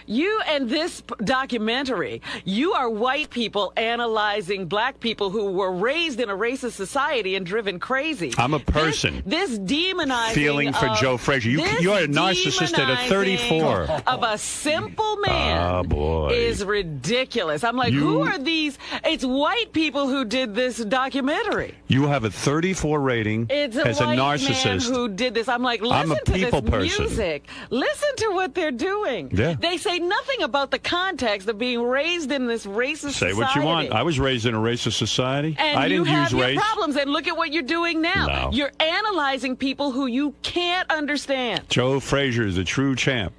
[SPEAKER 8] You and this documentary, you are white people analyzing black people who were raised in a racist society and driven crazy.
[SPEAKER 3] I'm a person.
[SPEAKER 8] This demonizing
[SPEAKER 3] feeling for Joe Frazier. You're a narcissist at a 34.
[SPEAKER 8] Of a simple man.
[SPEAKER 3] Oh, boy.
[SPEAKER 8] Is ridiculous. I'm like, who are these? It's white people who did this documentary.
[SPEAKER 3] You have a 34 rating
[SPEAKER 8] as
[SPEAKER 3] a
[SPEAKER 8] white
[SPEAKER 3] narcissist.
[SPEAKER 8] Man who did this. I'm like, listen to this music. Listen to what they're doing.
[SPEAKER 3] Yeah.
[SPEAKER 8] They say nothing about the context of being raised in this racist society.
[SPEAKER 3] Say what you want. I was raised in a racist society.
[SPEAKER 8] And
[SPEAKER 3] I didn't
[SPEAKER 8] you have
[SPEAKER 3] use
[SPEAKER 8] your
[SPEAKER 3] race.
[SPEAKER 8] problems, and look at what you're doing now.
[SPEAKER 3] No.
[SPEAKER 8] You're analyzing people who you can't understand.
[SPEAKER 3] Joe Frazier is a true champ,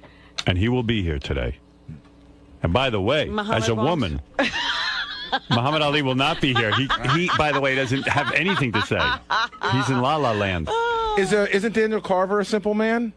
[SPEAKER 3] and he will be here today. And by the way, as a woman, Muhammad Ali will not be here. He, by the way, doesn't have anything to say. He's in La La Land.
[SPEAKER 4] Isn't Daniel Carver a simple man?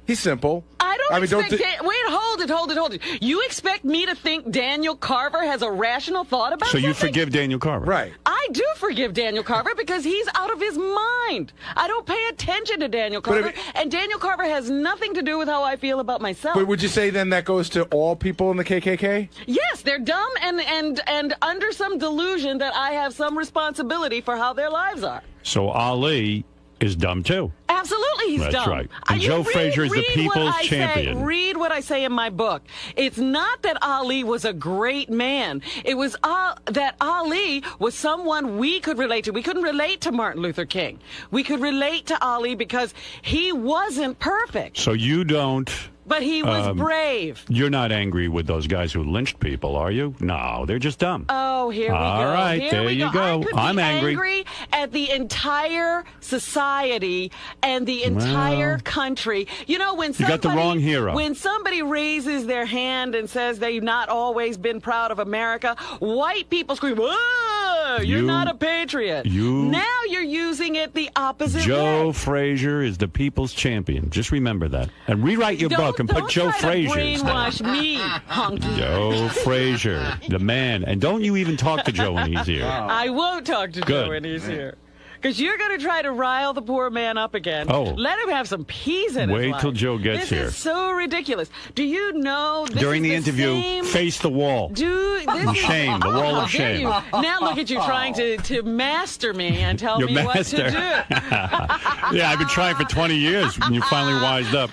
[SPEAKER 4] He's simple.
[SPEAKER 8] I don't expect... Wait, hold it. You expect me to think Daniel Carver has a rational thought about something?
[SPEAKER 3] So you forgive Daniel Carver?
[SPEAKER 4] Right.
[SPEAKER 8] I do forgive Daniel Carver because he's out of his mind. I don't pay attention to Daniel Carver, and Daniel Carver has nothing to do with how I feel about myself.
[SPEAKER 4] But would you say then that goes to all people in the KKK?
[SPEAKER 8] Yes, they're dumb and under some delusion that I have some responsibility for how their lives are.
[SPEAKER 3] So Ali is dumb too.
[SPEAKER 8] Absolutely, he's dumb.
[SPEAKER 3] That's right. And Joe Frazier is the people's champion.
[SPEAKER 8] Read what I say in my book. It's not that Ali was a great man. It was that Ali was someone we could relate to. We couldn't relate to Martin Luther King. We could relate to Ali because he wasn't perfect.
[SPEAKER 3] So you don't...
[SPEAKER 8] But he was brave.
[SPEAKER 3] You're not angry with those guys who lynched people, are you? No, they're just dumb.
[SPEAKER 8] Oh, here we go.
[SPEAKER 3] All right, there you go.
[SPEAKER 8] I'm angry at the entire society and the entire country. You know, when somebody,
[SPEAKER 3] you got the wrong hero.
[SPEAKER 8] When somebody raises their hand and says they've not always been proud of America, white people scream, "Whoa, you're not a patriot." Now you're using it the opposite way.
[SPEAKER 3] Joe Frazier is the people's champion. Just remember that. And rewrite your book and put Joe Frazier instead.
[SPEAKER 8] Brainwash me, hunky.
[SPEAKER 3] Joe Frazier, the man. And don't you even talk to Joe when he's here.
[SPEAKER 8] I won't talk to Joe when he's here. Because you're going to try to rile the poor man up again.
[SPEAKER 3] Oh.
[SPEAKER 8] Let him have some peace in his life.
[SPEAKER 3] Wait till Joe gets here.
[SPEAKER 8] This is so ridiculous. Do you know this
[SPEAKER 3] During
[SPEAKER 8] is
[SPEAKER 3] the interview, face the wall. Shame, the wall of shame.
[SPEAKER 8] Now look at you trying to master me and tell me what to do.
[SPEAKER 3] Yeah, I've been trying for 20 years and you finally wised up.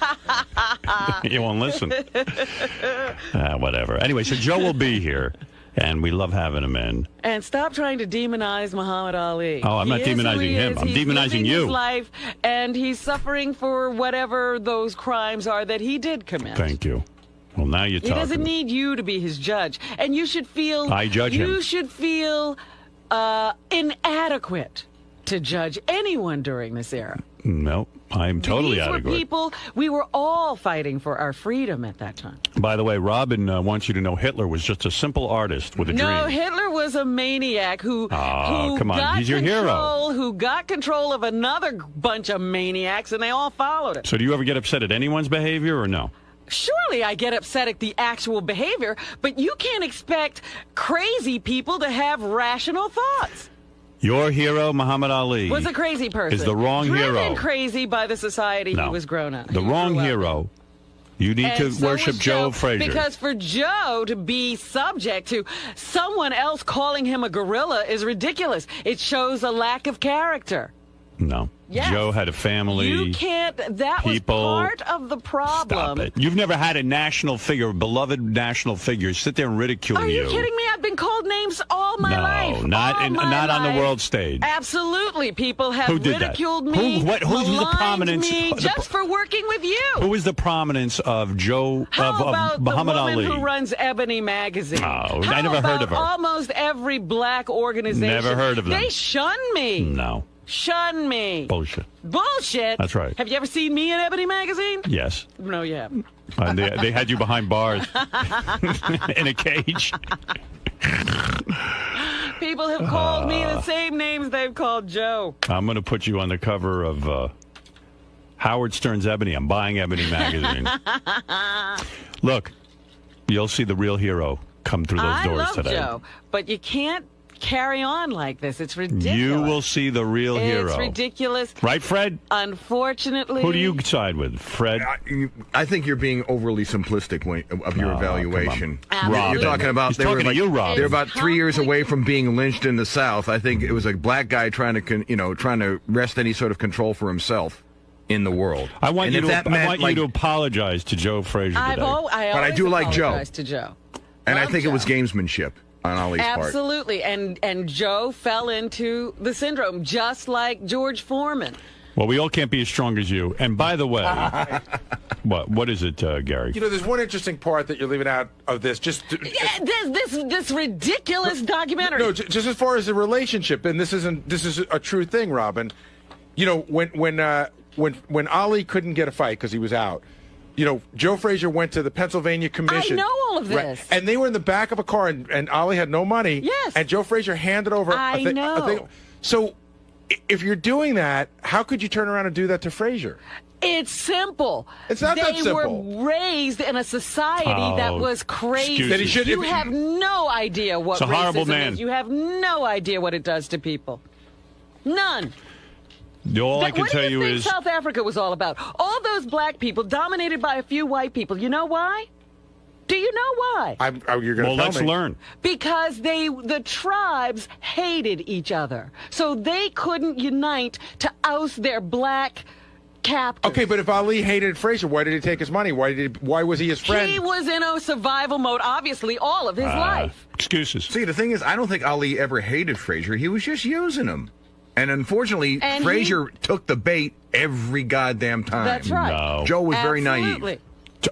[SPEAKER 3] You won't listen. Whatever. Anyway, so Joe will be here. And we love having him in.
[SPEAKER 8] And stop trying to demonize Muhammad Ali.
[SPEAKER 3] Oh, I'm not demonizing him. I'm demonizing you.
[SPEAKER 8] He's living his life, and he's suffering for whatever those crimes are that he did commit.
[SPEAKER 3] Thank you. Well, now you're talking.
[SPEAKER 8] He doesn't need you to be his judge. And you should feel...
[SPEAKER 3] I judge him.
[SPEAKER 8] You should feel inadequate to judge anyone during this era.
[SPEAKER 3] Nope, I'm totally
[SPEAKER 8] These
[SPEAKER 3] out
[SPEAKER 8] were
[SPEAKER 3] of it.
[SPEAKER 8] people, we were all fighting for our freedom at that time.
[SPEAKER 3] By the way, Robin wants you to know Hitler was just a simple artist with a
[SPEAKER 8] No,
[SPEAKER 3] dream.
[SPEAKER 8] Hitler was a maniac who
[SPEAKER 3] come on,
[SPEAKER 8] got
[SPEAKER 3] he's your hero.
[SPEAKER 8] who got control of another bunch of maniacs, and they all followed him.
[SPEAKER 3] So do you ever get upset at anyone's behavior or no?
[SPEAKER 8] Surely I get upset at the actual behavior, but you can't expect crazy people to have rational thoughts.
[SPEAKER 3] Your hero, Muhammad Ali,
[SPEAKER 8] Was a crazy person.
[SPEAKER 3] is the wrong
[SPEAKER 8] Driven
[SPEAKER 3] hero.
[SPEAKER 8] crazy by the society he was grown up.
[SPEAKER 3] The wrong hero. You need to
[SPEAKER 8] And so
[SPEAKER 3] worship
[SPEAKER 8] was
[SPEAKER 3] Joe Frazier.
[SPEAKER 8] Because for Joe to be subject to someone else calling him a gorilla is ridiculous. It shows a lack of character.
[SPEAKER 3] No.
[SPEAKER 8] Yes.
[SPEAKER 3] Joe had a family.
[SPEAKER 8] You can't. That
[SPEAKER 3] people.
[SPEAKER 8] was part of the problem.
[SPEAKER 3] Stop it. You've never had a national figure, a beloved national figure, sit there and ridicule
[SPEAKER 8] Are you kidding me? I've been called names all my life.
[SPEAKER 3] No, not on the world stage.
[SPEAKER 8] Absolutely. People have
[SPEAKER 3] Who did that?
[SPEAKER 8] ridiculed me.
[SPEAKER 3] Who's the
[SPEAKER 8] maligned
[SPEAKER 3] prominence?
[SPEAKER 8] me just for working with you.
[SPEAKER 3] Who is the prominence of Joe
[SPEAKER 8] How
[SPEAKER 3] of
[SPEAKER 8] about
[SPEAKER 3] Muhammad
[SPEAKER 8] the woman
[SPEAKER 3] Ali?
[SPEAKER 8] who runs Ebony magazine?
[SPEAKER 3] Oh,
[SPEAKER 8] How
[SPEAKER 3] I never heard of her.
[SPEAKER 8] Almost every black organization.
[SPEAKER 3] Never heard of them.
[SPEAKER 8] They shun me.
[SPEAKER 3] No.
[SPEAKER 8] Shun me.
[SPEAKER 3] Bullshit.
[SPEAKER 8] Bullshit.
[SPEAKER 3] That's right.
[SPEAKER 8] Have you ever seen me in Ebony magazine?
[SPEAKER 3] Yes.
[SPEAKER 8] No, you haven't.
[SPEAKER 3] They had you behind bars in a cage.
[SPEAKER 8] People have called me the same names they've called Joe.
[SPEAKER 3] I'm going to put you on the cover of Howard Stern's Ebony. I'm buying Ebony magazine. Look, you'll see the real hero come through those doors
[SPEAKER 8] I love
[SPEAKER 3] today.
[SPEAKER 8] Joe, but you can't carry on like this. It's ridiculous.
[SPEAKER 3] You will see the real hero.
[SPEAKER 8] It's ridiculous.
[SPEAKER 3] Right, Fred?
[SPEAKER 8] Unfortunately.
[SPEAKER 3] Who do you side with, Fred?
[SPEAKER 15] I think you're being overly simplistic of your evaluation.
[SPEAKER 3] Robin.
[SPEAKER 15] You're talking about
[SPEAKER 3] He's talking to you, Robin.
[SPEAKER 15] They're about 3 years away from being lynched in the South. I think it was a black guy trying to wrest any sort of control for himself in the world.
[SPEAKER 3] I want, you
[SPEAKER 15] And
[SPEAKER 3] to, to apologize to Joe Frazier today.
[SPEAKER 15] But I do like Joe.
[SPEAKER 8] apologize to Joe.
[SPEAKER 15] And I
[SPEAKER 8] Love
[SPEAKER 15] think
[SPEAKER 8] Joe.
[SPEAKER 15] it was gamesmanship on Ali's part.
[SPEAKER 8] Absolutely. And Joe fell into the syndrome, just like George Foreman.
[SPEAKER 3] Well, we all can't be as strong as you. And by the way, what is it, Gary?
[SPEAKER 4] You know, there's one interesting part that you're leaving out of this.
[SPEAKER 8] This ridiculous documentary.
[SPEAKER 4] No, just as far as the relationship, and this is a true thing, Robin. You know, when Ali couldn't get a fight because he was out, you know, Joe Frazier went to the Pennsylvania Commission.
[SPEAKER 8] I know all of this.
[SPEAKER 4] Right, and they were in the back of a car, and Ali had no money.
[SPEAKER 8] Yes.
[SPEAKER 4] And Joe Frazier handed over
[SPEAKER 8] I know.
[SPEAKER 4] So, if you're doing that, how could you turn around and do that to Frazier?
[SPEAKER 8] It's simple.
[SPEAKER 4] It's not that simple.
[SPEAKER 8] They were raised in a society that was crazy.
[SPEAKER 3] excuses.
[SPEAKER 8] You have no idea what
[SPEAKER 3] It's a horrible
[SPEAKER 8] racism
[SPEAKER 3] man.
[SPEAKER 8] is. You have no idea what it does to people. None.
[SPEAKER 3] All I can
[SPEAKER 8] what
[SPEAKER 3] tell
[SPEAKER 8] do you think
[SPEAKER 3] is
[SPEAKER 8] South Africa was all about? All those black people dominated by a few white people. You know why? Do you know why?
[SPEAKER 4] You're going to
[SPEAKER 3] let's learn.
[SPEAKER 8] Because the tribes hated each other. So they couldn't unite to oust their black captors.
[SPEAKER 4] Okay, but if Ali hated Frazier, why did he take his money? Why was he his friend?
[SPEAKER 8] He was in a survival mode, obviously, all of his life.
[SPEAKER 3] Excuses.
[SPEAKER 15] See, the thing is, I don't think Ali ever hated Frazier. He was just using him. And unfortunately,
[SPEAKER 8] And
[SPEAKER 15] Frazier took the bait every goddamn time.
[SPEAKER 8] That's right.
[SPEAKER 3] No.
[SPEAKER 15] Joe was very
[SPEAKER 8] Absolutely.
[SPEAKER 15] naive.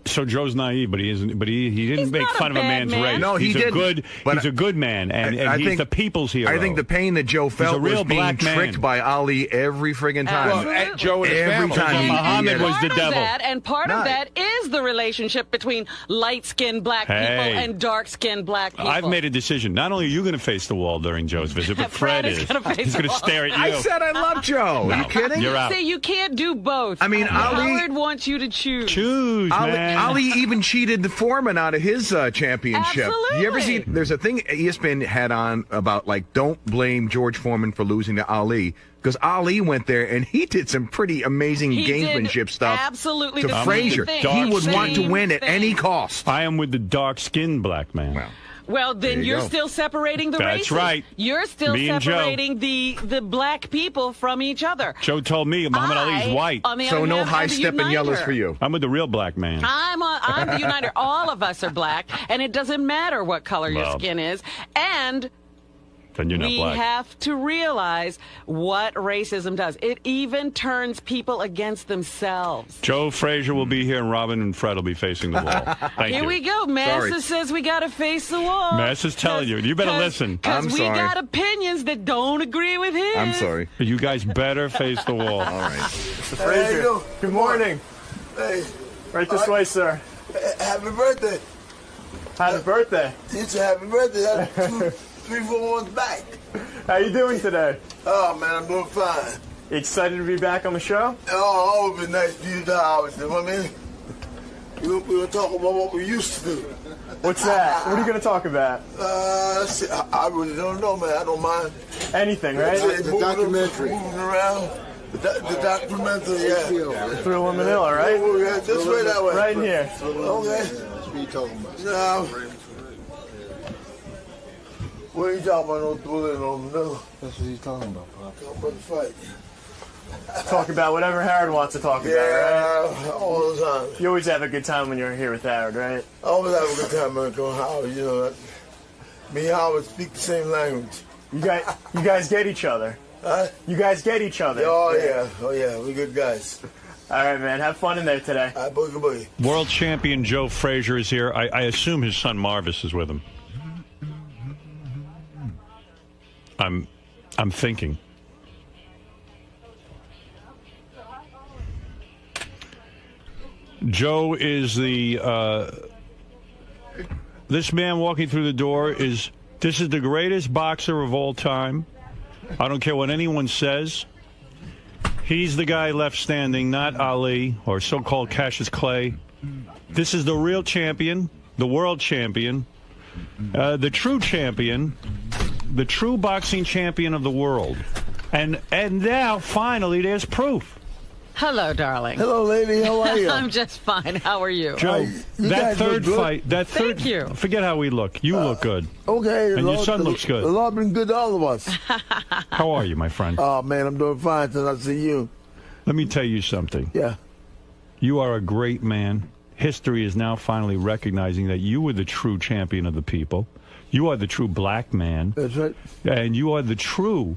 [SPEAKER 3] So Joe's naive, but he isn't. But he didn't
[SPEAKER 8] He's
[SPEAKER 3] make
[SPEAKER 8] not a
[SPEAKER 3] fun of a
[SPEAKER 8] bad
[SPEAKER 3] man's
[SPEAKER 8] man.
[SPEAKER 3] race.
[SPEAKER 15] No, he
[SPEAKER 3] he's
[SPEAKER 15] didn't.
[SPEAKER 3] He's a good man, and
[SPEAKER 15] I
[SPEAKER 3] he's
[SPEAKER 15] think
[SPEAKER 3] the people's hero.
[SPEAKER 15] I think the pain that Joe felt
[SPEAKER 3] a real
[SPEAKER 15] was being
[SPEAKER 3] black man.
[SPEAKER 15] tricked by Ali every friggin' time.
[SPEAKER 8] Absolutely.
[SPEAKER 4] Well, and Joe and his
[SPEAKER 15] Every
[SPEAKER 4] family.
[SPEAKER 15] time he
[SPEAKER 3] Muhammad was the
[SPEAKER 8] Part of
[SPEAKER 3] devil.
[SPEAKER 8] that, and part of that is the relationship between light-skinned black people
[SPEAKER 3] Hey.
[SPEAKER 8] and dark-skinned black people.
[SPEAKER 3] I've made a decision. Not only are you going to face the wall during Joe's visit, but
[SPEAKER 8] Fred
[SPEAKER 3] Fred
[SPEAKER 8] is
[SPEAKER 3] is.
[SPEAKER 8] gonna face
[SPEAKER 3] He's
[SPEAKER 8] the
[SPEAKER 3] going to
[SPEAKER 8] wall.
[SPEAKER 3] stare at you.
[SPEAKER 15] I said I love Joe. Are you kidding?
[SPEAKER 3] You're out.
[SPEAKER 8] See, you can't do both.
[SPEAKER 15] I mean, Ali-
[SPEAKER 8] Howard wants you to choose.
[SPEAKER 3] Choose, man.
[SPEAKER 15] Ali even cheated the Foreman out of his championship.
[SPEAKER 8] Absolutely.
[SPEAKER 15] You ever see? There's a thing ESPN had on about like don't blame George Foreman for losing to Ali because Ali went there and he did some pretty amazing
[SPEAKER 8] He did
[SPEAKER 15] gamesmanship stuff
[SPEAKER 8] absolutely
[SPEAKER 15] to
[SPEAKER 8] the same
[SPEAKER 15] Frazier.
[SPEAKER 8] thing.
[SPEAKER 15] He would
[SPEAKER 8] Same
[SPEAKER 15] want to win at
[SPEAKER 8] thing.
[SPEAKER 15] any cost.
[SPEAKER 3] I am with the dark-skinned black man.
[SPEAKER 8] Well, then
[SPEAKER 15] There you
[SPEAKER 8] you're
[SPEAKER 15] go.
[SPEAKER 8] still separating the races.
[SPEAKER 3] That's right.
[SPEAKER 8] You're still
[SPEAKER 3] Me and Joe.
[SPEAKER 8] separating the black people from each other.
[SPEAKER 3] Joe told me Muhammad Ali's white.
[SPEAKER 8] On the
[SPEAKER 15] So
[SPEAKER 8] other
[SPEAKER 15] no
[SPEAKER 8] hand,
[SPEAKER 15] high
[SPEAKER 8] I'm the
[SPEAKER 15] stepping yellows
[SPEAKER 8] uniter.
[SPEAKER 15] for you.
[SPEAKER 3] I'm with the real black man.
[SPEAKER 8] I'm the uniter. All of us are black, and it doesn't matter what color your
[SPEAKER 3] Well.
[SPEAKER 8] skin is. And
[SPEAKER 3] Then you're not
[SPEAKER 8] we
[SPEAKER 3] black.
[SPEAKER 8] have to realize what racism does. It even turns people against themselves.
[SPEAKER 3] Joe Frazier will be here, and Robin and Fred will be facing the wall. Thank
[SPEAKER 8] Here
[SPEAKER 3] you.
[SPEAKER 8] we go. Massa says we got to face the wall.
[SPEAKER 3] Massa's telling you. You better listen.
[SPEAKER 8] Because we got opinions that don't agree with his.
[SPEAKER 15] I'm sorry.
[SPEAKER 3] You guys better face the wall.
[SPEAKER 15] All right.
[SPEAKER 7] Mr. Frazier, good morning.
[SPEAKER 16] Hey.
[SPEAKER 7] Right this way, sir.
[SPEAKER 16] Happy birthday.
[SPEAKER 7] Happy birthday.
[SPEAKER 16] It's a happy birthday. That's 3, 4 months back.
[SPEAKER 7] How you doing today?
[SPEAKER 16] Oh, man, I'm doing fine.
[SPEAKER 7] You excited to be back on the show?
[SPEAKER 16] Oh, always been nice to you, Howard. You know what I mean? We're going to talk about what we used to do.
[SPEAKER 7] What's that? What are you going to talk about?
[SPEAKER 16] I really don't know, man. I don't mind.
[SPEAKER 7] Anything, right?
[SPEAKER 16] The documentary. Moving around. The documentary, yeah.
[SPEAKER 7] Through Manila, right?
[SPEAKER 16] Yeah, this way, that way.
[SPEAKER 7] Right in here.
[SPEAKER 16] Okay.
[SPEAKER 17] That's what you talking about.
[SPEAKER 16] No. What are you talking about? No bullet, no Manila.
[SPEAKER 17] That's what he's talking about, Pop.
[SPEAKER 16] Talking about the fight.
[SPEAKER 7] Talk about whatever Howard wants to talk about, right?
[SPEAKER 16] Yeah, all the time.
[SPEAKER 7] You always have a good time when you're here with Howard, right?
[SPEAKER 16] I always have a good time when I go Howard. You know, me and Howard speak the same language.
[SPEAKER 7] You guys get each other.
[SPEAKER 16] Huh?
[SPEAKER 7] You guys get each other.
[SPEAKER 16] Oh, yeah. We're good guys.
[SPEAKER 7] All right, man. Have fun in there today.
[SPEAKER 16] All right, boogie boogie.
[SPEAKER 3] World champion Joe Frazier is here. I assume his son Marvis is with him. I'm thinking. Joe is this man walking through the door this is the greatest boxer of all time. I don't care what anyone says. He's the guy left standing, not Ali or so-called Cassius Clay. This is the real champion, the world champion, the true champion, the true boxing champion of the world. And now, finally, there's proof.
[SPEAKER 8] Hello, darling.
[SPEAKER 16] Hello, lady. How are you?
[SPEAKER 8] I'm just fine. How are you?
[SPEAKER 3] Joe, that third fight,
[SPEAKER 8] Thank you.
[SPEAKER 3] Forget how we look. You look good.
[SPEAKER 16] Okay.
[SPEAKER 3] And your son looks good.
[SPEAKER 16] The Lord been good to all of us.
[SPEAKER 3] How are you, my friend?
[SPEAKER 16] Oh, man, I'm doing fine since I see you.
[SPEAKER 3] Let me tell you something.
[SPEAKER 16] Yeah.
[SPEAKER 3] You are a great man. History is now finally recognizing that you were the true champion of the people. You are the true black man.
[SPEAKER 16] That's right.
[SPEAKER 3] And you are the true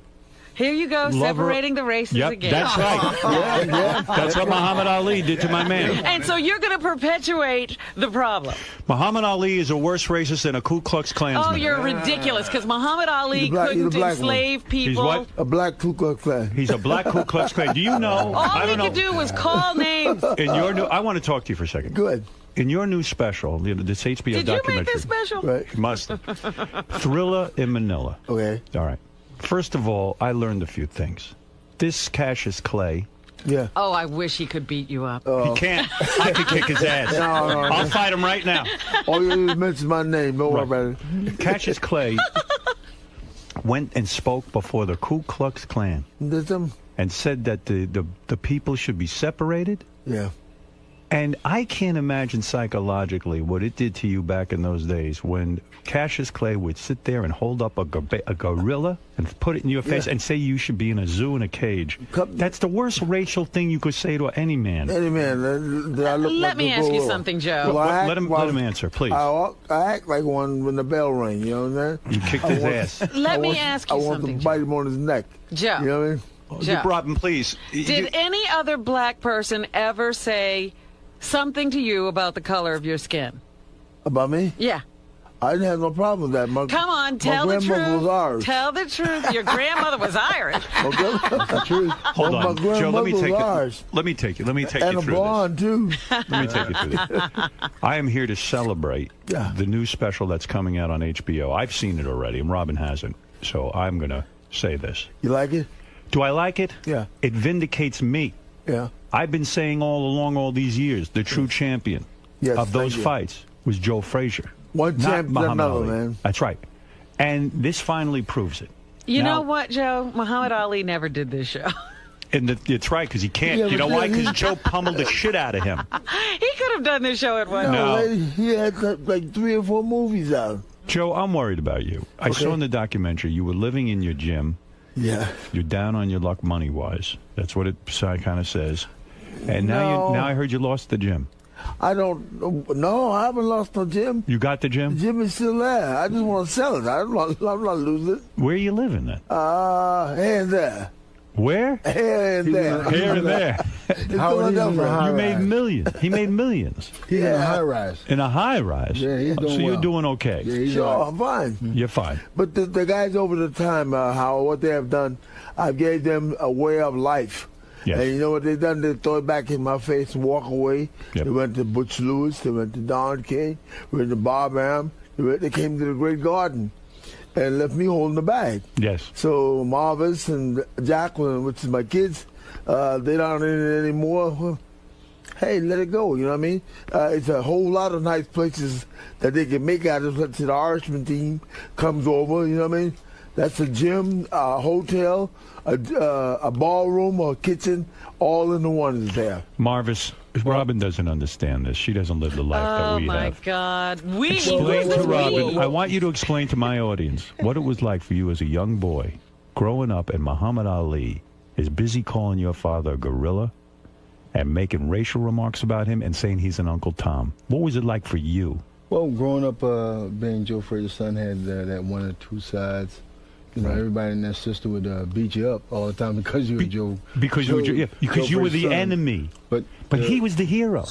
[SPEAKER 8] Here you go, separating the races again.
[SPEAKER 3] That's right.
[SPEAKER 16] Yeah.
[SPEAKER 3] That's what Muhammad Ali did to my man.
[SPEAKER 8] And so you're going to perpetuate the problem.
[SPEAKER 3] Muhammad Ali is a worse racist than a Ku Klux Klansman.
[SPEAKER 8] Oh, you're ridiculous, because Muhammad Ali couldn't enslave people.
[SPEAKER 3] He's what?
[SPEAKER 16] A black Ku Klux Klan.
[SPEAKER 3] He's a black Ku Klux Klan. Do you know?
[SPEAKER 8] All he could do was call names.
[SPEAKER 3] In your new, I want to talk to you for a second.
[SPEAKER 16] Good.
[SPEAKER 3] In your new special, this HBO
[SPEAKER 8] Did you
[SPEAKER 3] documentary.
[SPEAKER 8] make this special?
[SPEAKER 16] Right.
[SPEAKER 3] You must. Thriller in Manila.
[SPEAKER 16] Okay.
[SPEAKER 3] All right. First of all, I learned a few things. This Cassius Clay.
[SPEAKER 16] Yeah.
[SPEAKER 8] Oh, I wish he could beat you up.
[SPEAKER 3] He can't. I could kick his ass.
[SPEAKER 16] No.
[SPEAKER 3] I'll fight him right now.
[SPEAKER 16] All you do is mention my name. Don't worry about it.
[SPEAKER 3] Cassius Clay went and spoke before the Ku Klux Klan and said that the people should be separated.
[SPEAKER 16] Yeah.
[SPEAKER 3] And I can't imagine psychologically what it did to you back in those days when Cassius Clay would sit there and hold up a gorilla and put it in your face and say you should be in a zoo in a cage. That's the worst racial thing you could say to any man.
[SPEAKER 16] Any man.
[SPEAKER 8] Let me ask you something, Joe.
[SPEAKER 16] Well,
[SPEAKER 3] let him answer, please.
[SPEAKER 16] I act like one when the bell rang, you know what I'm saying?
[SPEAKER 3] You kicked his ass.
[SPEAKER 8] Let me ask you something.
[SPEAKER 16] I want to bite him on his neck.
[SPEAKER 8] Joe.
[SPEAKER 16] You know what I mean?
[SPEAKER 8] Joe.
[SPEAKER 3] Robin, please.
[SPEAKER 8] Did any other black person ever say something to you about the color of your skin?
[SPEAKER 16] About me?
[SPEAKER 8] Yeah.
[SPEAKER 16] I didn't have no problem with that.
[SPEAKER 8] Come on, tell the truth.
[SPEAKER 16] My grandmother was Irish.
[SPEAKER 8] Tell the truth. Your grandmother was Irish.
[SPEAKER 16] Okay, that's the truth.
[SPEAKER 3] Hold on, Joe. Let me take you
[SPEAKER 16] and
[SPEAKER 3] through
[SPEAKER 16] a blonde, too.
[SPEAKER 3] Let me take you through this. I am here to celebrate the new special that's coming out on HBO. I've seen it already, and Robin hasn't. So I'm going to say this.
[SPEAKER 16] You like it?
[SPEAKER 3] Do I like it?
[SPEAKER 16] Yeah.
[SPEAKER 3] It vindicates me.
[SPEAKER 16] Yeah.
[SPEAKER 3] I've been saying all along all these years, the true champion of those fights was Joe Frazier.
[SPEAKER 16] One champion than another, man.
[SPEAKER 3] That's right. And this finally proves it.
[SPEAKER 8] You know what, Joe? Muhammad Ali never did this show.
[SPEAKER 3] And it's right, because he can't.
[SPEAKER 16] Yeah,
[SPEAKER 3] you know why? Because Joe pummeled the shit out of him.
[SPEAKER 8] He could have done this show at one
[SPEAKER 3] No.
[SPEAKER 16] Lady, he had like 3 or 4 movies out.
[SPEAKER 3] Joe, I'm worried about you. I saw in the documentary you were living in your gym.
[SPEAKER 16] Yeah.
[SPEAKER 3] You're down on your luck money-wise. That's what it kind of says. And now I heard you lost the gym.
[SPEAKER 16] I don't. No, I haven't lost no gym.
[SPEAKER 3] You got the gym?
[SPEAKER 16] The gym is still there. I just want to sell it. I'm not losing it.
[SPEAKER 3] Where are you living then?
[SPEAKER 16] Here and there.
[SPEAKER 3] Where?
[SPEAKER 16] Here and there.
[SPEAKER 3] Here and there. You made millions. He made millions.
[SPEAKER 17] He's in a high rise.
[SPEAKER 3] In a high rise?
[SPEAKER 17] Yeah, he's doing
[SPEAKER 3] So
[SPEAKER 17] well.
[SPEAKER 3] you're doing okay?
[SPEAKER 17] Yeah, he's
[SPEAKER 16] Sure,
[SPEAKER 17] all right.
[SPEAKER 16] I'm fine.
[SPEAKER 3] You're fine.
[SPEAKER 16] But the guys over the time, Howard, what they have done, I've gave them a way of life.
[SPEAKER 3] Yes.
[SPEAKER 16] And you know what they done? They throw it back in my face and walk away.
[SPEAKER 3] Yep.
[SPEAKER 16] They went to Butch Lewis. They went to Don King. They went to Bob Aram. They came to the Great Garden and left me holding the bag.
[SPEAKER 3] Yes.
[SPEAKER 16] So Marvis and Jacqueline, which is my kids, they don't in it anymore. Well, hey, let it go. You know what I mean? It's a whole lot of nice places that they can make out of. Let's say the Irishman team comes over. You know what I mean? That's a gym, a hotel, a ballroom, a kitchen, all in the one is there.
[SPEAKER 3] Marvis, Robin doesn't understand this. She doesn't live the life that we have.
[SPEAKER 8] Oh, my God.
[SPEAKER 3] Explain to Robin. I want you to explain to my audience what it was like for you as a young boy growing up and Muhammad Ali is busy calling your father a gorilla and making racial remarks about him and saying he's an Uncle Tom. What was it like for you?
[SPEAKER 17] Well, growing up, being Joe Frazier's son had that one or two sides. You know, everybody in that system would beat you up all the time because you were Joe.
[SPEAKER 3] Because you were the enemy. But he was the hero.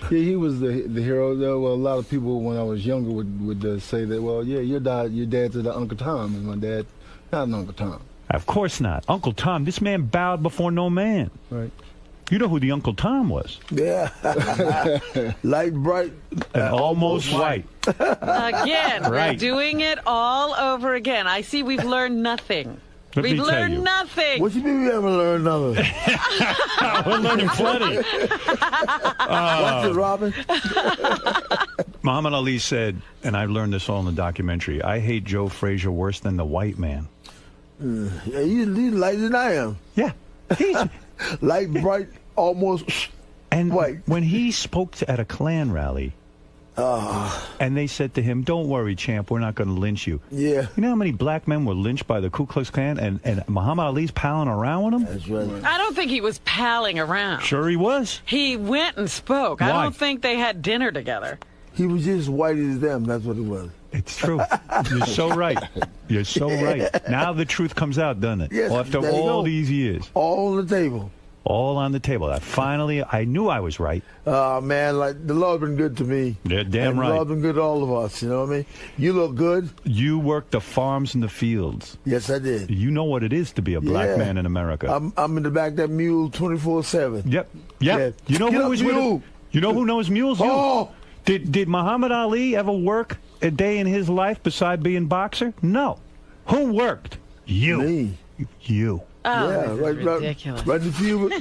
[SPEAKER 17] Yeah, he was the hero. Well, a lot of people when I was younger would say that. Well, yeah, your dad's the Uncle Tom, and my dad not an Uncle Tom.
[SPEAKER 3] Of course not, Uncle Tom. This man bowed before no man.
[SPEAKER 17] Right.
[SPEAKER 3] You know who the Uncle Tom was?
[SPEAKER 16] Yeah. Light, bright,
[SPEAKER 3] and almost white.
[SPEAKER 8] Again,
[SPEAKER 3] Right.
[SPEAKER 8] we're doing it all over again. I see we've learned nothing.
[SPEAKER 3] Let me
[SPEAKER 8] We've
[SPEAKER 3] tell
[SPEAKER 8] learned
[SPEAKER 3] you.
[SPEAKER 8] nothing.
[SPEAKER 16] What you mean we haven't learned nothing?
[SPEAKER 3] We're learning plenty.
[SPEAKER 16] Watch it, Robin.
[SPEAKER 3] Muhammad Ali said, and I learned this all in the documentary, I hate Joe Frazier worse than the white man.
[SPEAKER 16] Yeah, he's lighter than I am.
[SPEAKER 3] Yeah. He's
[SPEAKER 16] light, bright, almost
[SPEAKER 3] and
[SPEAKER 16] white.
[SPEAKER 3] When he spoke at a Klan rally, and they said to him, don't worry, champ, we're not going to lynch you.
[SPEAKER 16] Yeah.
[SPEAKER 3] You know how many black men were lynched by the Ku Klux Klan, and Muhammad Ali's palling around with them?
[SPEAKER 16] That's right.
[SPEAKER 8] I don't think he was palling around.
[SPEAKER 3] Sure he was.
[SPEAKER 8] He went and spoke.
[SPEAKER 3] Why?
[SPEAKER 8] I don't think they had dinner together.
[SPEAKER 16] He was just white as them. That's what he was.
[SPEAKER 3] It's true. You're so right. You're so right. Now the truth comes out, doesn't it?
[SPEAKER 16] Yes,
[SPEAKER 3] After
[SPEAKER 16] there you
[SPEAKER 3] all
[SPEAKER 16] go.
[SPEAKER 3] these years.
[SPEAKER 16] All on the table.
[SPEAKER 3] All on the table. Finally, I knew I was right.
[SPEAKER 16] Man, like the Lord's been good to me.
[SPEAKER 3] Yeah, damn
[SPEAKER 16] and
[SPEAKER 3] right.
[SPEAKER 16] The Lord's been good to all of us. You know what I mean? You look good.
[SPEAKER 3] You worked the farms and the fields.
[SPEAKER 16] Yes, I did.
[SPEAKER 3] You know what it is to be a black
[SPEAKER 16] Yeah.
[SPEAKER 3] man in America.
[SPEAKER 16] I'm in the back of that mule 24/7.
[SPEAKER 3] Yep. Yeah. You know
[SPEAKER 16] Get
[SPEAKER 3] who
[SPEAKER 16] up,
[SPEAKER 3] was with
[SPEAKER 16] mule.
[SPEAKER 3] him? You know who knows mules? You.
[SPEAKER 16] Oh.
[SPEAKER 3] Did Muhammad Ali ever work a day in his life beside being boxer? No. Who worked? You.
[SPEAKER 16] Me.
[SPEAKER 3] You.
[SPEAKER 8] Oh,
[SPEAKER 16] Yeah,
[SPEAKER 8] this is
[SPEAKER 16] right
[SPEAKER 8] ridiculous.
[SPEAKER 16] in the field.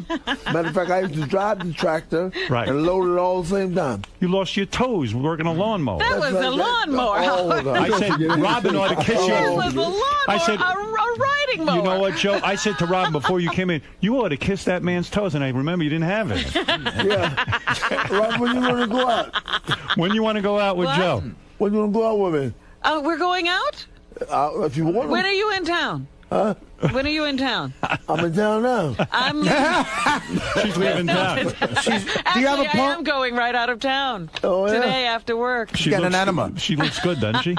[SPEAKER 16] Matter of fact, I used to drive the tractor
[SPEAKER 3] Right.
[SPEAKER 16] and load it all at the same time.
[SPEAKER 3] You lost your toes working a lawnmower.
[SPEAKER 8] That was a lawnmower.
[SPEAKER 3] I said, Robin ought to kiss you.
[SPEAKER 8] That was a lawnmower,
[SPEAKER 3] I said,
[SPEAKER 8] a riding mower.
[SPEAKER 3] you know what, Joe? I said to Robin before you came in, you ought to kiss that man's toes. And I remember you didn't have it.
[SPEAKER 16] Yeah. Right when you want to go out.
[SPEAKER 3] When you want to go out with
[SPEAKER 8] What?
[SPEAKER 3] Joe?
[SPEAKER 16] When you want to go out with me.
[SPEAKER 8] We're going out?
[SPEAKER 16] If you want
[SPEAKER 8] When are you in town?
[SPEAKER 16] Huh?
[SPEAKER 8] When are you in town?
[SPEAKER 16] I'm in town now.
[SPEAKER 8] I'm
[SPEAKER 3] She's leaving town.
[SPEAKER 8] Actually, I am going right out of town today after work.
[SPEAKER 3] She looks good, doesn't she?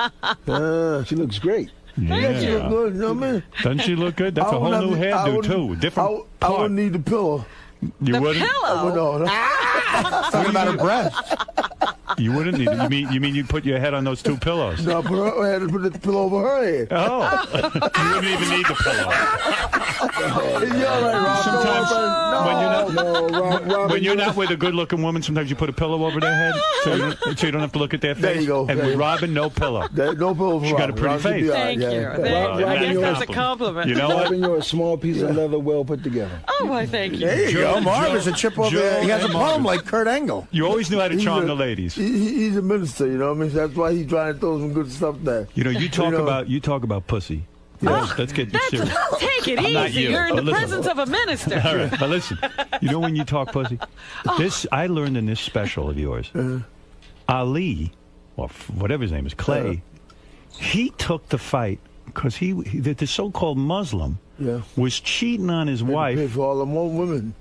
[SPEAKER 17] She looks great.
[SPEAKER 3] Yeah.
[SPEAKER 16] She look good, you know what I mean?
[SPEAKER 3] Doesn't she look good? That's a whole new hairdo, too. Different
[SPEAKER 16] I wouldn't need the pillow.
[SPEAKER 3] You wouldn't?
[SPEAKER 16] I wouldn't.
[SPEAKER 11] Talking about her breast.
[SPEAKER 3] You wouldn't need it. You mean you'd put your head on those two pillows?
[SPEAKER 16] No, I had to put the pillow over her head.
[SPEAKER 3] Oh. You wouldn't even need the pillow.
[SPEAKER 16] You're all right, Rob.
[SPEAKER 3] Sometimes when you're not with a good-looking woman, sometimes you put a pillow over their head so you don't have to look at their face.
[SPEAKER 16] There you go.
[SPEAKER 3] And with Robin, no pillow.
[SPEAKER 16] No pillow for
[SPEAKER 3] She got a pretty face.
[SPEAKER 8] Thank you. I guess that's a compliment.
[SPEAKER 3] You know what?
[SPEAKER 17] Robin, you're a small piece of leather well put together.
[SPEAKER 8] Oh, why, thank you.
[SPEAKER 11] There you go. Marvin's a chip over there. He has a poem like Kurt Angle.
[SPEAKER 3] You always knew how to charm the ladies.
[SPEAKER 16] He's a minister, you know what I mean? That's why he's trying to throw some good stuff there.
[SPEAKER 3] You know, you talk about pussy. Let's get serious.
[SPEAKER 8] Take it
[SPEAKER 3] I'm not
[SPEAKER 8] easy.
[SPEAKER 3] you,
[SPEAKER 8] You're in
[SPEAKER 3] but
[SPEAKER 8] the
[SPEAKER 3] listen.
[SPEAKER 8] presence of a minister.
[SPEAKER 3] All right, but listen. You know when you talk pussy? This I learned in this special of yours. Ali, or whatever his name is, Clay, he took the fight because the so-called Muslim was cheating on his wife.
[SPEAKER 16] For all the more women.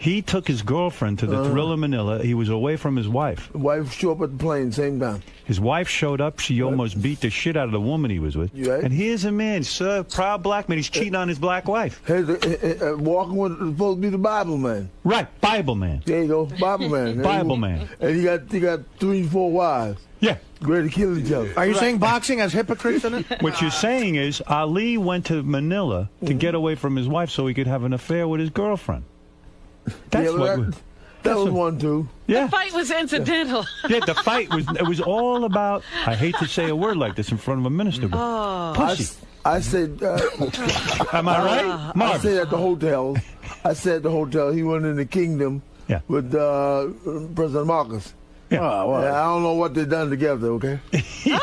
[SPEAKER 3] He took his girlfriend to the Thrill in Manila. He was away from his wife.
[SPEAKER 16] Wife showed up at the plane same time.
[SPEAKER 3] His wife showed up. She almost beat the shit out of the woman he was with.
[SPEAKER 16] Right.
[SPEAKER 3] And here's a man, sir, proud black man. He's cheating on his black wife.
[SPEAKER 16] Walking with supposed to be the Bible man.
[SPEAKER 3] Right, Bible man.
[SPEAKER 16] There you go, Bible man.
[SPEAKER 3] Bible man.
[SPEAKER 16] And he got 3, 4 wives.
[SPEAKER 3] Yeah.
[SPEAKER 16] Ready to kill each other.
[SPEAKER 11] Are you saying boxing has hypocrites in it?
[SPEAKER 3] What you're saying is Ali went to Manila to get away from his wife so he could have an affair with his girlfriend. That's
[SPEAKER 16] that was one too.
[SPEAKER 3] Yeah.
[SPEAKER 8] The fight was incidental.
[SPEAKER 3] Yeah, the fight was all about. I hate to say a word like this in front of a minister, but pussy.
[SPEAKER 16] I said.
[SPEAKER 3] Am I right, Marv?
[SPEAKER 16] I said at the hotel. He went in the kingdom with President Marcos.
[SPEAKER 3] Yeah.
[SPEAKER 16] I don't know what they done together. Okay. I'm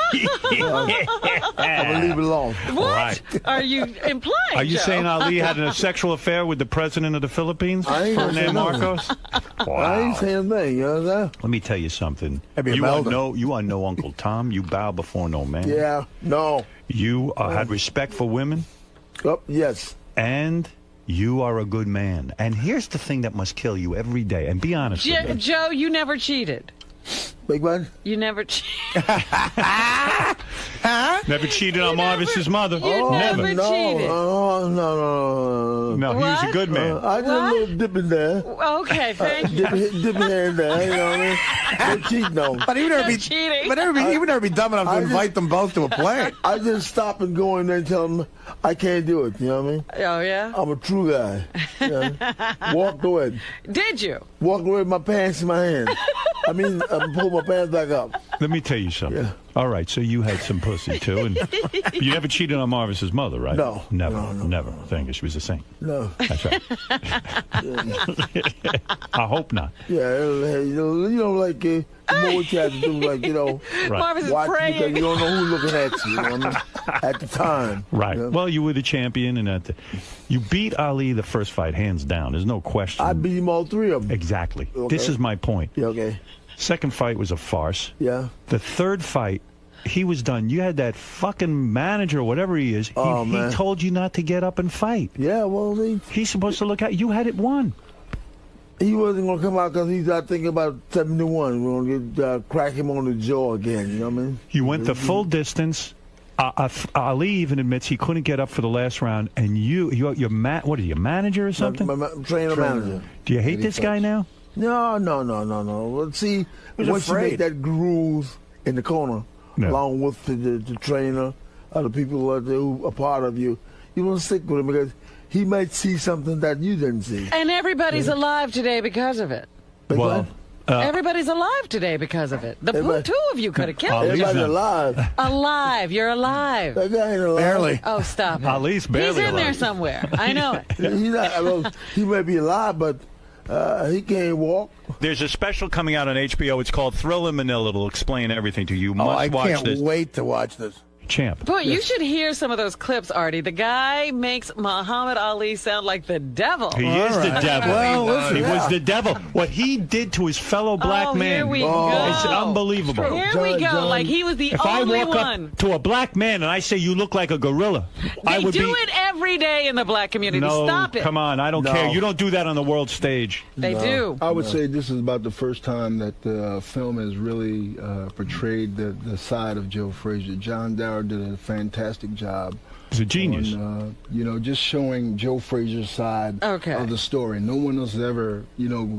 [SPEAKER 16] gonna leave it alone.
[SPEAKER 8] What
[SPEAKER 3] Right.
[SPEAKER 8] are you implying?
[SPEAKER 3] Are you
[SPEAKER 8] Joe?
[SPEAKER 3] saying Ali had a sexual affair with the president of the Philippines,
[SPEAKER 16] I ain't gonna say
[SPEAKER 3] Ferdinand
[SPEAKER 16] nothing.
[SPEAKER 3] Marcos?
[SPEAKER 16] I ain't saying a thing. You know what I'm
[SPEAKER 3] Let me tell you something.
[SPEAKER 11] Maybe
[SPEAKER 3] You
[SPEAKER 11] Imelda.
[SPEAKER 3] are no Uncle Tom. You bow before no man.
[SPEAKER 16] saying? Yeah. No.
[SPEAKER 3] You had respect for women,
[SPEAKER 16] Yes.
[SPEAKER 3] and you are a good man. And here's the thing that must kill you every day. And be honest with me.
[SPEAKER 8] Joe, you never cheated.
[SPEAKER 16] Big man.
[SPEAKER 8] You never cheated.
[SPEAKER 3] Never cheated on Marvis's mother.
[SPEAKER 8] You never cheated.
[SPEAKER 16] No.
[SPEAKER 3] No, he was a good man.
[SPEAKER 16] I did a little dip in there.
[SPEAKER 8] Okay, thank you.
[SPEAKER 16] Dip in here and there. You know what I mean? No cheating, no.
[SPEAKER 11] But he would never be
[SPEAKER 8] cheating.
[SPEAKER 11] But he would never be dumb enough to invite them both to a plane.
[SPEAKER 16] I just stop and go in there and tell them I can't do it. You know what I mean?
[SPEAKER 8] Oh, yeah?
[SPEAKER 16] I'm a true guy. You know? Walked away.
[SPEAKER 8] Did you?
[SPEAKER 16] Walked away with my pants in my hand. I mean, I pulled my pants back up.
[SPEAKER 3] Let me tell you something.
[SPEAKER 16] Yeah.
[SPEAKER 3] All right, so you had some pussy, too. And you never cheated on Marvis's mother, right?
[SPEAKER 16] No.
[SPEAKER 3] Never. Thank you. She was a saint.
[SPEAKER 16] No.
[SPEAKER 3] That's right. I hope not.
[SPEAKER 16] Yeah, you know, like, the more what you have to do, like, you know,
[SPEAKER 8] Marvis is
[SPEAKER 16] watch
[SPEAKER 8] praying.
[SPEAKER 16] because you don't know who's looking at you, you know what I mean? At the time.
[SPEAKER 3] Right.
[SPEAKER 16] You know?
[SPEAKER 3] Well, you were the champion, and you beat Ali the first fight, hands down. There's no question.
[SPEAKER 16] I beat him all 3 of them.
[SPEAKER 3] Exactly.
[SPEAKER 16] Okay.
[SPEAKER 3] This is my point.
[SPEAKER 16] Yeah, okay.
[SPEAKER 3] Second fight was a farce.
[SPEAKER 16] Yeah.
[SPEAKER 3] The third fight, he was done. You had that fucking manager, or whatever he is. He told you not to get up and fight.
[SPEAKER 16] Yeah, well,
[SPEAKER 3] he's supposed to look at you. Had it won.
[SPEAKER 16] He wasn't going to come out because he's not thinking about 71. We're going to crack him on the jaw again. You know what I mean?
[SPEAKER 3] You went the full distance. Ali even admits he couldn't get up for the last round. And what are you, manager or something?
[SPEAKER 16] My trainer manager.
[SPEAKER 3] Do you hate this guy now?
[SPEAKER 16] No. Well, see, once you make that groove in the corner, along with the trainer, other people who are part of you, you want to stick with him because he might see something that you didn't see.
[SPEAKER 8] And everybody's alive today because of it.
[SPEAKER 3] Well,
[SPEAKER 8] everybody's alive today because of it. The two of you could have killed him.
[SPEAKER 16] Everybody's alive.
[SPEAKER 8] Alive. You're alive.
[SPEAKER 16] That guy ain't alive.
[SPEAKER 11] Barely.
[SPEAKER 8] Oh, stop it.
[SPEAKER 3] Ali's barely
[SPEAKER 8] He's in there
[SPEAKER 3] alive.
[SPEAKER 8] somewhere. I know it.
[SPEAKER 16] He's not, well, he may be alive, but he can't walk.
[SPEAKER 3] There's a special coming out on HBO. It's called Thrill in Manila. It'll explain everything to you. You must watch
[SPEAKER 11] can't
[SPEAKER 3] this.
[SPEAKER 11] wait to watch this.
[SPEAKER 3] Champ.
[SPEAKER 8] Boy, you should hear some of those clips, Artie. The guy makes Muhammad Ali sound like the devil.
[SPEAKER 3] He is the devil.
[SPEAKER 11] Well, listen,
[SPEAKER 3] he was the devil. What he did to his fellow black man
[SPEAKER 8] here we go.
[SPEAKER 3] is unbelievable.
[SPEAKER 8] Here we go. Like he was the
[SPEAKER 3] If I
[SPEAKER 8] only
[SPEAKER 3] walk
[SPEAKER 8] one.
[SPEAKER 3] up to a black man and I say you look like a gorilla, I
[SPEAKER 8] They
[SPEAKER 3] would
[SPEAKER 8] do
[SPEAKER 3] be.
[SPEAKER 8] it every day in the black community.
[SPEAKER 3] No,
[SPEAKER 8] Stop it.
[SPEAKER 3] come on, I don't care. You don't do that on the world stage.
[SPEAKER 8] They do.
[SPEAKER 17] I would say this is about the first time that the film has really portrayed the side of Joe Frazier. John Dower did a fantastic job.
[SPEAKER 3] He's a genius.
[SPEAKER 17] On, just showing Joe Frazier's side of the story. No one else has ever,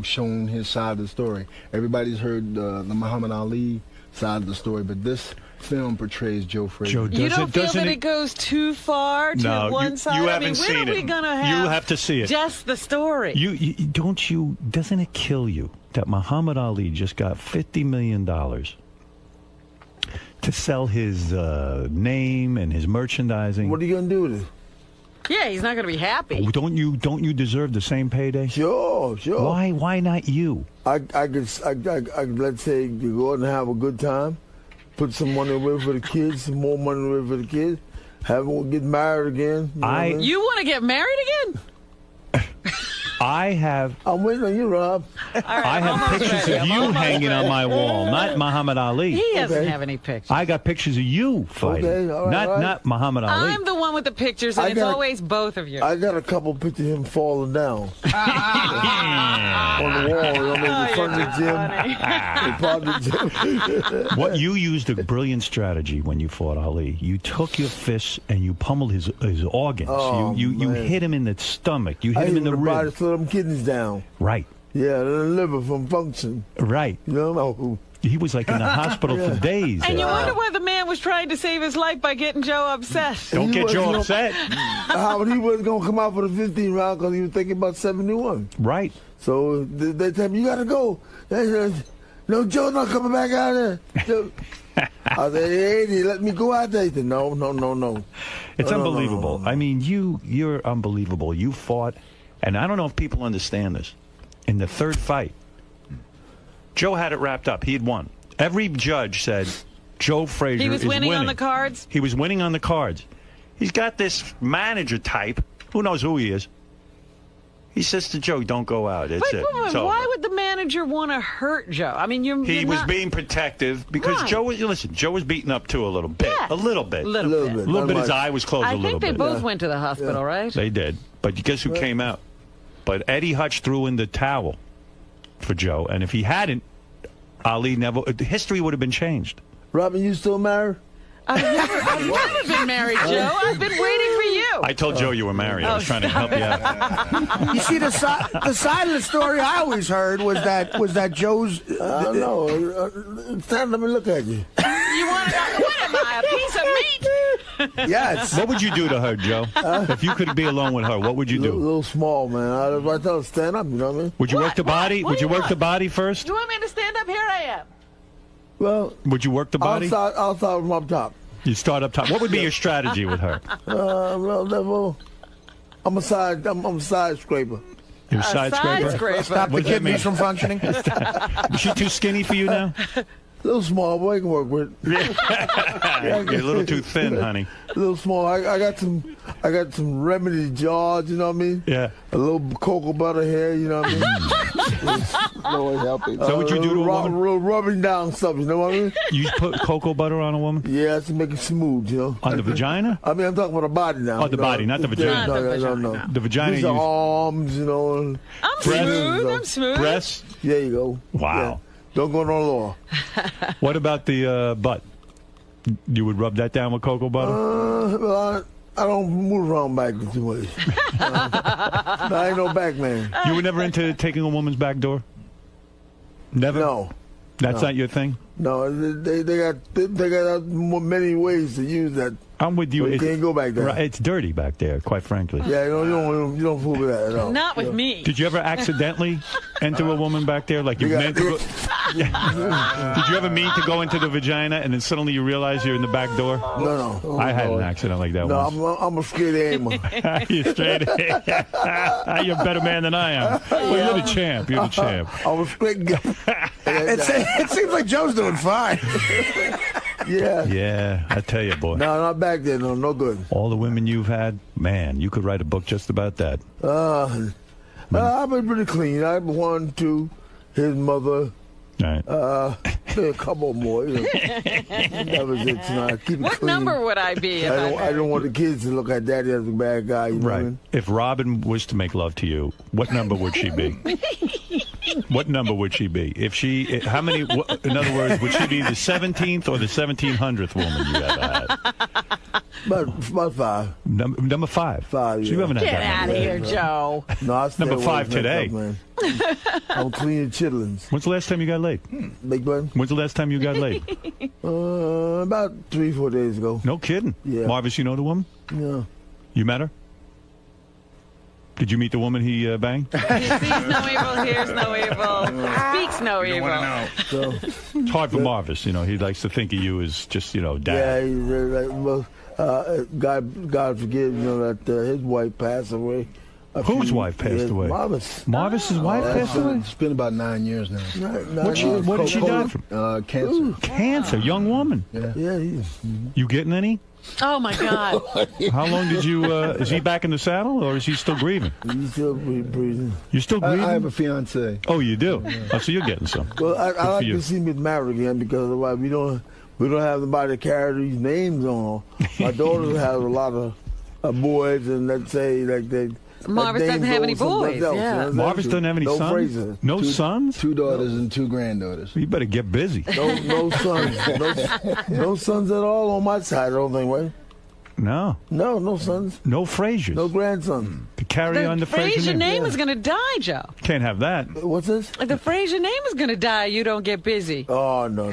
[SPEAKER 17] shown his side of the story. Everybody's heard the Muhammad Ali side of the story, but this film portrays Joe Frazier.
[SPEAKER 8] You don't feel that it goes too far to one side?
[SPEAKER 3] You haven't
[SPEAKER 8] when
[SPEAKER 3] seen
[SPEAKER 8] are we
[SPEAKER 3] it.
[SPEAKER 8] gonna have
[SPEAKER 3] You have to see it.
[SPEAKER 8] Just the story.
[SPEAKER 3] Doesn't it kill you that Muhammad Ali just got $50 million to sell his name and his merchandising?
[SPEAKER 16] What are you going to do with it?
[SPEAKER 8] Yeah, he's not going to be happy.
[SPEAKER 3] Don't you deserve the same payday?
[SPEAKER 16] Sure.
[SPEAKER 3] Why not you?
[SPEAKER 16] I could let's say you go out and have a good time, put some money away for the kids, some more money away for the kids, get married again.
[SPEAKER 8] You want to get married again?
[SPEAKER 16] I'm waiting on you, Rob.
[SPEAKER 3] I have pictures of you hanging on my wall, not Muhammad Ali.
[SPEAKER 8] He doesn't have any pictures.
[SPEAKER 3] I got pictures of you fighting, not Muhammad Ali.
[SPEAKER 8] I'm the one with the pictures, and it's always both of you.
[SPEAKER 16] I got a couple pictures of him falling down on the wall. In front of the gym.
[SPEAKER 3] What you used a brilliant strategy when you fought Ali. You took your fists and you pummeled his organs.
[SPEAKER 16] Oh,
[SPEAKER 3] you hit him in the stomach. You hit him in the ribs.
[SPEAKER 16] Slow them kidneys down.
[SPEAKER 3] Right.
[SPEAKER 16] Yeah, the liver from function.
[SPEAKER 3] Right.
[SPEAKER 16] You know.
[SPEAKER 3] He was like in the hospital for days.
[SPEAKER 8] And you wonder why the man was trying to save his life by getting Joe upset.
[SPEAKER 3] Don't get Joe upset.
[SPEAKER 16] Howard, he wasn't going to come out for the 15th round because he was thinking about 71.
[SPEAKER 3] Right.
[SPEAKER 16] So they tell me, you got to go. No, Joe not coming back out there. I said, hey, let me go out there. He said, no.
[SPEAKER 3] It's unbelievable. No. I mean, you're unbelievable. You fought, and I don't know if people understand this. In the third fight, Joe had it wrapped up. He had won. Every judge said Joe Frazier is winning.
[SPEAKER 8] He was winning on the cards?
[SPEAKER 3] He was winning on the cards. He's got this manager type. Who knows who he is? He says to Joe, don't go out. It's it.
[SPEAKER 8] Why would the manager want to hurt Joe? I mean,
[SPEAKER 3] he was being protective because Joe was beaten up too a little bit.
[SPEAKER 8] Yeah.
[SPEAKER 3] A little bit.
[SPEAKER 8] A little bit.
[SPEAKER 3] His eye was closed a little bit.
[SPEAKER 8] I think they both went to the hospital, right?
[SPEAKER 3] They did. But guess who came out? But Eddie Hutch threw in the towel for Joe. And if he hadn't, Ali never... History would have been changed.
[SPEAKER 16] Robin, you still married?
[SPEAKER 8] I've never been married, Joe. I've been waiting for you.
[SPEAKER 3] I told Joe you were married. I was trying to help you out.
[SPEAKER 11] You see, the side of the story I always heard was that Joe's...
[SPEAKER 16] I know. It's time to let me look at you.
[SPEAKER 8] You want to... What am I, a piece of meat?
[SPEAKER 11] Yes.
[SPEAKER 3] What would you do to her, Joe? If you could be alone with her, what would you do?
[SPEAKER 16] A little small, man. I'd tell her to stand up, you know what I mean?
[SPEAKER 3] Would you work the body? Would you work the body first?
[SPEAKER 8] You want me to stand up? Here I am.
[SPEAKER 16] Well,
[SPEAKER 3] would you work the body?
[SPEAKER 16] I'll start from up top.
[SPEAKER 3] You start up top. What would be your strategy with her?
[SPEAKER 16] I'm a side scraper.
[SPEAKER 3] You're a side scraper?
[SPEAKER 11] Stop the kidneys from functioning?
[SPEAKER 3] Is she too skinny for you now?
[SPEAKER 16] A little small, boy, I can work with.
[SPEAKER 3] You're a little too thin, honey.
[SPEAKER 16] A little small. I got some remedy jars, you know what I mean?
[SPEAKER 3] Yeah.
[SPEAKER 16] A little cocoa butter here, you know what I mean? Lord help me.
[SPEAKER 3] So what you do to a woman?
[SPEAKER 16] Rubbing down stuff, you know what I mean?
[SPEAKER 3] You put cocoa butter on a woman?
[SPEAKER 16] Yeah, to make it smooth, you know.
[SPEAKER 3] On the vagina?
[SPEAKER 16] I mean, I'm talking about the body now.
[SPEAKER 3] Oh, the body, not the vagina.
[SPEAKER 16] No.
[SPEAKER 3] The vagina.
[SPEAKER 16] These are arms, you know.
[SPEAKER 8] I'm smooth.
[SPEAKER 3] Breasts?
[SPEAKER 16] There you go.
[SPEAKER 3] Wow.
[SPEAKER 16] Yeah. Don't go no law.
[SPEAKER 3] What about the butt? You would rub that down with cocoa butter?
[SPEAKER 16] Well, I don't move around back too much. I ain't no back man.
[SPEAKER 3] You were never into taking a woman's back door? Never?
[SPEAKER 16] No.
[SPEAKER 3] That's not your thing?
[SPEAKER 16] No, they got many ways to use that.
[SPEAKER 3] I'm with you.
[SPEAKER 16] You can't go back there.
[SPEAKER 3] It's dirty back there, quite frankly.
[SPEAKER 16] Yeah, you don't fool with that at all.
[SPEAKER 8] Not with me.
[SPEAKER 3] Did you ever accidentally enter a woman back there? Like you meant to go? Did you ever mean to go into the vagina and then suddenly you realize you're in the back door?
[SPEAKER 16] No.
[SPEAKER 3] I had an accident like that once.
[SPEAKER 16] No, I'm a straight aimer.
[SPEAKER 3] You're straight. You're a better man than I am. Well, you're the champ. You're the champ.
[SPEAKER 16] I'm a straight guy.
[SPEAKER 11] It seems like Joe's doing fine.
[SPEAKER 16] Yeah.
[SPEAKER 3] Yeah, I tell you, boy.
[SPEAKER 16] No, not back there. No good.
[SPEAKER 3] All the women you've had, man, you could write a book just about that.
[SPEAKER 16] I've been pretty clean. I've one, two, his mother.
[SPEAKER 3] Right.
[SPEAKER 16] A couple more. You know. That was it. You know, I keep it
[SPEAKER 8] what
[SPEAKER 16] clean.
[SPEAKER 8] Number would I be?
[SPEAKER 16] I don't want the kids to look at Daddy as a bad guy. You know what I mean?
[SPEAKER 3] If Robin was to make love to you, what number would she be? What number would she be? If she, how many? In other words, would she be the 17th or the 1700th woman you ever had?
[SPEAKER 16] About five.
[SPEAKER 3] Number five.
[SPEAKER 16] Five.
[SPEAKER 3] So you haven't had
[SPEAKER 8] Get
[SPEAKER 3] that
[SPEAKER 8] out of here, Joe.
[SPEAKER 16] No, I
[SPEAKER 3] number five today.
[SPEAKER 16] Man. I'm cleaning chitlins.
[SPEAKER 3] When's the last time you got laid?
[SPEAKER 16] Big bud.
[SPEAKER 3] When's the last time you got laid?
[SPEAKER 16] About 3-4 days ago.
[SPEAKER 3] No kidding.
[SPEAKER 16] Yeah.
[SPEAKER 3] Marvis, you know the woman?
[SPEAKER 16] Yeah.
[SPEAKER 3] You met her? Did you meet the woman he banged?
[SPEAKER 8] He sees no evil, hears no evil, speaks no evil.
[SPEAKER 16] So,
[SPEAKER 3] it's hard for Marvis, you know. He likes to think of you as just, dad.
[SPEAKER 16] Yeah, he's God forgive, that his wife passed away.
[SPEAKER 3] Whose wife passed away?
[SPEAKER 16] Marvis.
[SPEAKER 3] Marvis's wife passed away?
[SPEAKER 17] It's been about 9 years now.
[SPEAKER 3] What did she die from?
[SPEAKER 17] Cancer.
[SPEAKER 3] Cancer, young woman.
[SPEAKER 17] Yeah.
[SPEAKER 16] Yeah.
[SPEAKER 3] You getting any?
[SPEAKER 8] Oh, my God.
[SPEAKER 3] How long did you, is he back in the saddle, or is he still grieving?
[SPEAKER 16] He's still breathing.
[SPEAKER 3] You're still grieving?
[SPEAKER 17] I have a fiance.
[SPEAKER 3] Oh, you do? Oh, so you're getting some.
[SPEAKER 16] Well, I like
[SPEAKER 3] you.
[SPEAKER 16] to see me married again because otherwise we don't have nobody to carry these names on. My daughter has a lot of boys, and let's say like they.
[SPEAKER 8] Marvis doesn't have any boys. Yeah.
[SPEAKER 3] Marvis doesn't have any
[SPEAKER 16] no
[SPEAKER 3] sons?
[SPEAKER 16] Phrases.
[SPEAKER 3] No sons?
[SPEAKER 17] 2 daughters and 2 granddaughters.
[SPEAKER 3] You better get busy.
[SPEAKER 16] No sons. No sons at all on my side, I don't think, right?
[SPEAKER 3] No.
[SPEAKER 16] No sons.
[SPEAKER 3] No Frasers.
[SPEAKER 16] No grandsons.
[SPEAKER 3] To carry on the
[SPEAKER 8] Fraser name is going to die, Joe.
[SPEAKER 3] Can't have that.
[SPEAKER 16] What's this?
[SPEAKER 8] The Fraser name is going to die. You don't get busy.
[SPEAKER 16] Oh, no.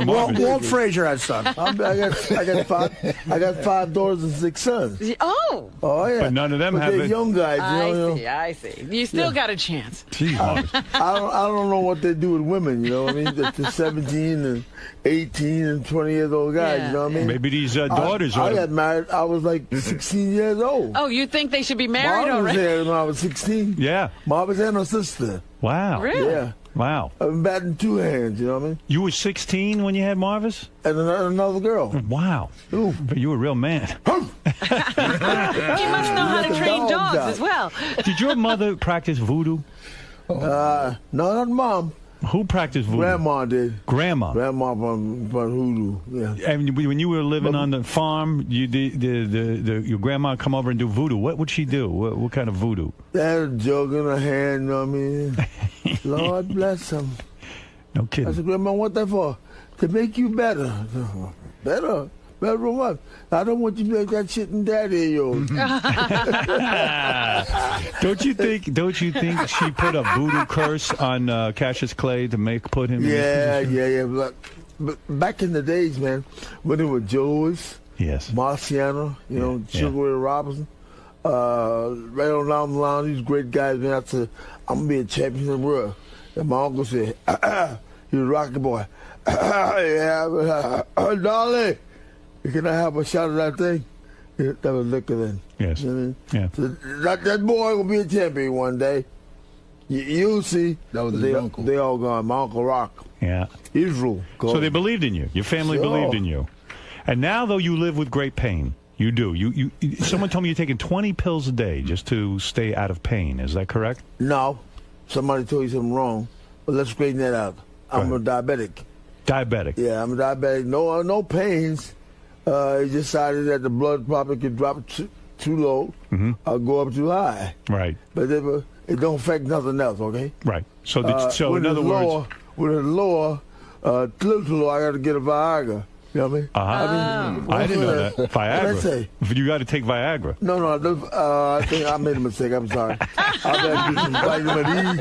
[SPEAKER 11] Walt Frazier has sons.
[SPEAKER 16] I got 5 daughters and 6 sons.
[SPEAKER 8] Oh.
[SPEAKER 16] Oh, yeah.
[SPEAKER 3] But none of them have
[SPEAKER 16] they're
[SPEAKER 3] it.
[SPEAKER 16] young guys.
[SPEAKER 8] I see. You still got a chance.
[SPEAKER 3] Jeez,
[SPEAKER 16] I don't know what they do with women, you know what I mean? The 17 and 18 and 20 years old guys, you know what I mean?
[SPEAKER 3] Maybe these daughters
[SPEAKER 16] I got married, I was like 16 years old.
[SPEAKER 8] Oh, you think they should be married
[SPEAKER 16] Mom was
[SPEAKER 8] already?
[SPEAKER 16] there when I was 16.
[SPEAKER 3] Yeah.
[SPEAKER 16] Mom was there and her sister.
[SPEAKER 3] Wow.
[SPEAKER 8] Really?
[SPEAKER 16] Yeah.
[SPEAKER 3] Wow.
[SPEAKER 16] I've been batting 2 hands, you know what I mean?
[SPEAKER 3] You were 16 when you had Marvis?
[SPEAKER 16] And another girl.
[SPEAKER 3] Wow.
[SPEAKER 16] Ooh.
[SPEAKER 3] But you were a real man.
[SPEAKER 8] He must know how to train dogs as well.
[SPEAKER 3] Did your mother practice voodoo?
[SPEAKER 16] No, not Mom.
[SPEAKER 3] Who practiced voodoo?
[SPEAKER 16] Grandma did.
[SPEAKER 3] Grandma
[SPEAKER 16] from hoodoo, yeah.
[SPEAKER 3] And when you were living on the farm, you your grandma come over and do voodoo. What would she do? What kind of voodoo?
[SPEAKER 16] They had a jug in her hand, you know what I mean? Lord bless them.
[SPEAKER 3] No kidding.
[SPEAKER 16] I said, Grandma, what that for? To make you better. Better? Better than what? I don't want you to make that shit in daddy of yours.
[SPEAKER 3] Don't you think she put a voodoo curse on Cassius Clay to put him in this position?
[SPEAKER 16] But back in the days, man, when it was Joe's, Marciano, Sugar Ray Robinson, right on down the line, these great guys, man, I said, I'm going to be a champion of the world. And my uncle said, he was a rocky boy. Darling, can I have a shot of that thing? That was liquor then.
[SPEAKER 3] Yes.
[SPEAKER 16] You know what I mean?
[SPEAKER 3] Yeah.
[SPEAKER 16] So that boy will be a champion one day. You'll see.
[SPEAKER 17] That was his uncle.
[SPEAKER 16] They all gone. My Uncle Rock.
[SPEAKER 3] Yeah.
[SPEAKER 16] Israel.
[SPEAKER 3] So they believed in you. Your family believed in you. And now, though, you live with great pain. You do. You someone told me you're taking 20 pills a day just to stay out of pain. Is that correct?
[SPEAKER 16] No. Somebody told you something wrong. But let's straighten that out. I'm a diabetic.
[SPEAKER 3] Diabetic?
[SPEAKER 16] Yeah, I'm a diabetic. No pains. He decided that the blood probably could drop too low or go up too high.
[SPEAKER 3] Right.
[SPEAKER 16] But it don't affect nothing else, okay?
[SPEAKER 3] Right. So in other words...
[SPEAKER 16] With a lower, little too low, I got to get a Viagra. You know what I mean?
[SPEAKER 3] I didn't know that. Viagra.
[SPEAKER 16] What did I say?
[SPEAKER 3] You got to take Viagra.
[SPEAKER 16] No, I think I made a mistake. I'm sorry. I got to get some vitamin E.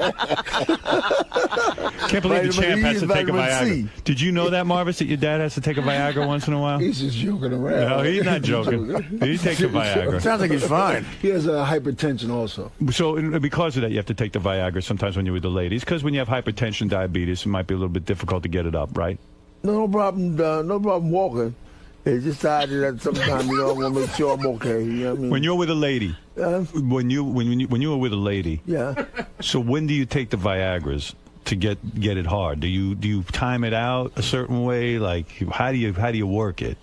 [SPEAKER 3] Can't believe the champ has to take a
[SPEAKER 16] vitamin
[SPEAKER 3] Viagra.
[SPEAKER 16] C.
[SPEAKER 3] Did you know that, Marvis, that your dad has to take a Viagra once in a while?
[SPEAKER 17] He's just joking around.
[SPEAKER 3] No, he's not joking. He takes a Viagra.
[SPEAKER 11] Sounds like he's fine.
[SPEAKER 17] He has hypertension also.
[SPEAKER 3] So because of that, you have to take the Viagra sometimes when you're with the ladies. Because when you have hypertension, diabetes, it might be a little bit difficult to get it up, right?
[SPEAKER 16] No problem walking. They decided that sometimes I want to make sure I'm okay. You know what I mean?
[SPEAKER 3] When you're with a lady, when you were with a lady,
[SPEAKER 16] yeah.
[SPEAKER 3] So when do you take the Viagras to get it hard? Do you time it out a certain way? Like how do you work it?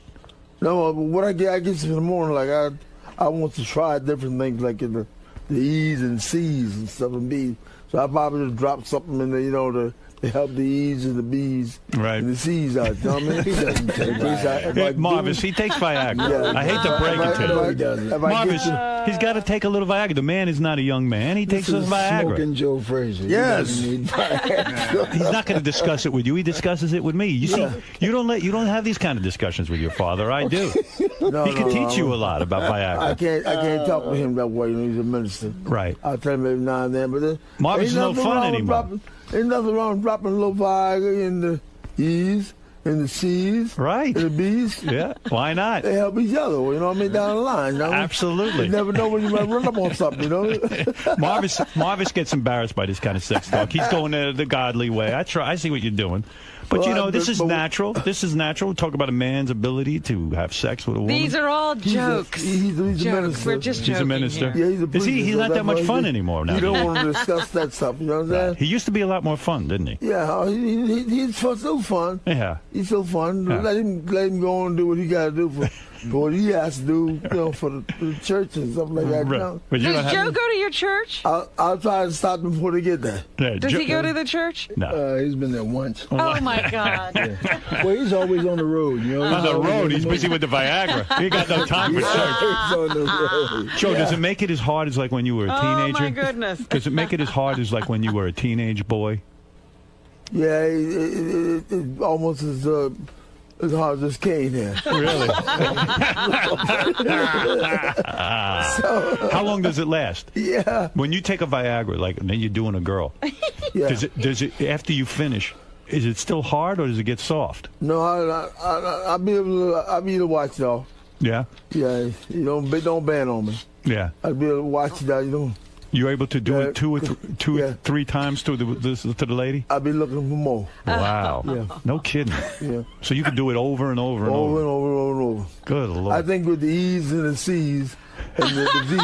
[SPEAKER 16] No, what I get in the morning, like I want to try different things, like in the E's and C's and stuff and B's. So I probably just drop something in there, to help the E's and the B's and the C's out. You know what I mean?
[SPEAKER 3] Marvis, he takes Viagra. Yeah. I hate to break it to you. Marvis, he's got to take a little Viagra. The man is not a young man. He takes some Viagra.
[SPEAKER 17] Smoking Joe Frazier.
[SPEAKER 11] Yes.
[SPEAKER 3] He's not going to discuss it with you. He discusses it with me. You see, you don't have these kind of discussions with your father. I do. He can teach you a lot about Viagra.
[SPEAKER 16] I can't talk to him that way. He's a minister.
[SPEAKER 3] Right.
[SPEAKER 16] I'll tell him every now and then. But
[SPEAKER 3] Marvis is no fun anymore.
[SPEAKER 16] Ain't nothing wrong with dropping a little Viagra in the E's, in the C's,
[SPEAKER 3] right,
[SPEAKER 16] in the B's.
[SPEAKER 3] Yeah, why not?
[SPEAKER 16] They help each other, you know what I mean, down the line. You know?
[SPEAKER 3] Absolutely.
[SPEAKER 16] You never know when you might run up on something, you know?
[SPEAKER 3] Marvis gets embarrassed by this kind of sex talk. He's going the godly way. I see what you're doing. But, this is natural. This is natural. We talk about a man's ability to have sex with a woman.
[SPEAKER 8] These are all jokes.
[SPEAKER 16] He's a minister.
[SPEAKER 8] We're just joking.
[SPEAKER 3] He's a minister.
[SPEAKER 16] Yeah, he's a priest.
[SPEAKER 3] He's not that much fun anymore now.
[SPEAKER 16] You don't want to discuss that stuff, you know what I'm saying?
[SPEAKER 3] He used to be a lot more fun, didn't he?
[SPEAKER 16] Yeah, he's still fun.
[SPEAKER 3] Yeah.
[SPEAKER 16] He's so fun.
[SPEAKER 3] Yeah.
[SPEAKER 16] Let him go and do what he got to do for what he has to do, for the church and something like that.
[SPEAKER 3] Right.
[SPEAKER 16] You know?
[SPEAKER 3] But you don't
[SPEAKER 8] Does Joe go to your church?
[SPEAKER 16] I'll try to stop him before they get there.
[SPEAKER 3] Yeah,
[SPEAKER 8] Does he go to the church?
[SPEAKER 3] No.
[SPEAKER 17] He's been there once.
[SPEAKER 8] Oh my God!
[SPEAKER 17] Well, he's always on the road. You know,
[SPEAKER 3] On the road, he's busy with the Viagra. He got no time for church.
[SPEAKER 16] He's on the road.
[SPEAKER 3] Joe, does it make it as hard as like when you were a teenager?
[SPEAKER 8] Oh my goodness!
[SPEAKER 3] Does it make it as hard as like when you were a teenage boy?
[SPEAKER 16] Yeah, it almost as hard as this cane here.
[SPEAKER 3] Really? How long does it last?
[SPEAKER 16] Yeah.
[SPEAKER 3] When you take a Viagra, like, and then you're doing a girl,
[SPEAKER 16] Yeah.
[SPEAKER 3] does it after you finish, is it still hard or does it get soft?
[SPEAKER 16] No, I'll be able to watch it off.
[SPEAKER 3] Yeah?
[SPEAKER 16] Yeah, you don't ban on me.
[SPEAKER 3] Yeah.
[SPEAKER 16] I'll be able to watch it out.
[SPEAKER 3] You're able to do it two or three times to the lady?
[SPEAKER 16] I'll be looking for more.
[SPEAKER 3] Wow.
[SPEAKER 16] Yeah.
[SPEAKER 3] No kidding.
[SPEAKER 16] Yeah.
[SPEAKER 3] So you can do it over and over and over.
[SPEAKER 16] Over and over and over and over.
[SPEAKER 3] Good Lord.
[SPEAKER 16] I think with the E's and the C's and the V.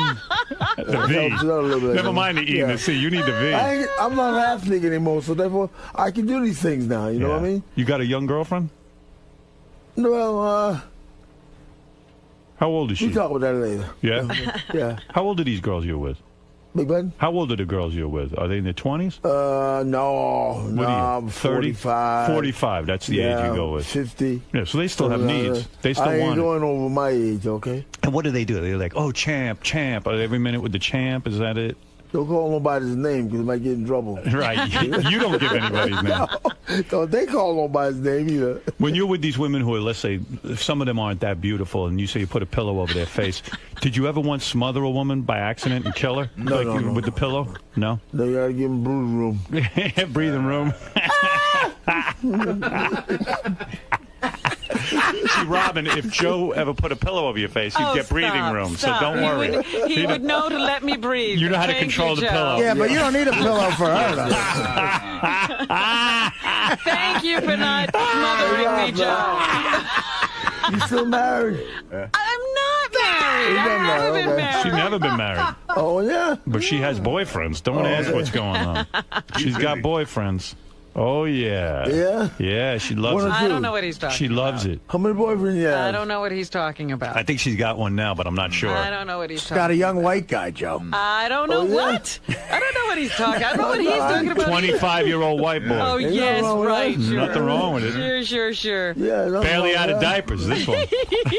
[SPEAKER 3] The V.
[SPEAKER 16] helps it out a little bit.
[SPEAKER 3] Never mind the E and the C. You need the V.
[SPEAKER 16] I'm not an athlete anymore, so therefore I can do these things now. You know what I mean?
[SPEAKER 3] You got a young girlfriend?
[SPEAKER 16] Well,
[SPEAKER 3] how old is she?
[SPEAKER 16] we'll talk about that later.
[SPEAKER 3] Yeah?
[SPEAKER 16] Yeah.
[SPEAKER 3] How old are these girls you're with?
[SPEAKER 16] Big button?
[SPEAKER 3] How old are the girls you're with? Are they in their 20s?
[SPEAKER 16] No.
[SPEAKER 3] What are you, 30?
[SPEAKER 16] 45.
[SPEAKER 3] 45, that's the age you go with.
[SPEAKER 16] 50.
[SPEAKER 3] Yeah, so they still have needs. They still
[SPEAKER 16] I ain't
[SPEAKER 3] want it.
[SPEAKER 16] going over my age, okay?
[SPEAKER 3] And what do? They're like, oh, champ. Every minute with the champ, is that it?
[SPEAKER 16] Don't call nobody's name because it might get in trouble.
[SPEAKER 3] Right. You don't give anybody's name.
[SPEAKER 16] Don't they call nobody's name either.
[SPEAKER 3] When you're with these women who are, let's say, if some of them aren't that beautiful, and you say you put a pillow over their face, did you ever once smother a woman by accident and kill her?
[SPEAKER 16] No.
[SPEAKER 3] With the pillow? No?
[SPEAKER 16] No, you gotta give them breathing room.
[SPEAKER 3] Breathing room. See, Robin, if Joe ever put a pillow over your face, you'd get breathing room.
[SPEAKER 8] Stop.
[SPEAKER 3] So don't worry.
[SPEAKER 8] He would know to let me breathe.
[SPEAKER 3] You know how to
[SPEAKER 8] Thank
[SPEAKER 3] control the
[SPEAKER 8] Joe.
[SPEAKER 3] pillow.
[SPEAKER 11] Yeah, but you don't need a pillow for her, though.
[SPEAKER 8] Thank you for not smothering me, Joe.
[SPEAKER 16] You still married?
[SPEAKER 8] I'm not married. I've never been married.
[SPEAKER 3] She's never been married.
[SPEAKER 16] Oh, yeah?
[SPEAKER 3] But she has boyfriends. Don't ask what's going on. She's got boyfriends. Oh, yeah.
[SPEAKER 16] Yeah?
[SPEAKER 3] Yeah, she loves it.
[SPEAKER 8] I don't know what he's talking about.
[SPEAKER 3] She loves it.
[SPEAKER 16] How many boyfriends you have?
[SPEAKER 8] I don't know what he's talking about.
[SPEAKER 3] I think she's got one now, but I'm not sure.
[SPEAKER 8] I don't know what he's
[SPEAKER 11] She's
[SPEAKER 8] talking
[SPEAKER 11] got a young white guy, Joe.
[SPEAKER 8] I don't know what. I don't know what he's talking. I don't know what he's talking about.
[SPEAKER 3] 25-year-old white boy.
[SPEAKER 8] Oh, yes, right. Sure.
[SPEAKER 3] Nothing wrong with it.
[SPEAKER 8] Sure.
[SPEAKER 16] Yeah,
[SPEAKER 3] Barely out of diapers, this one.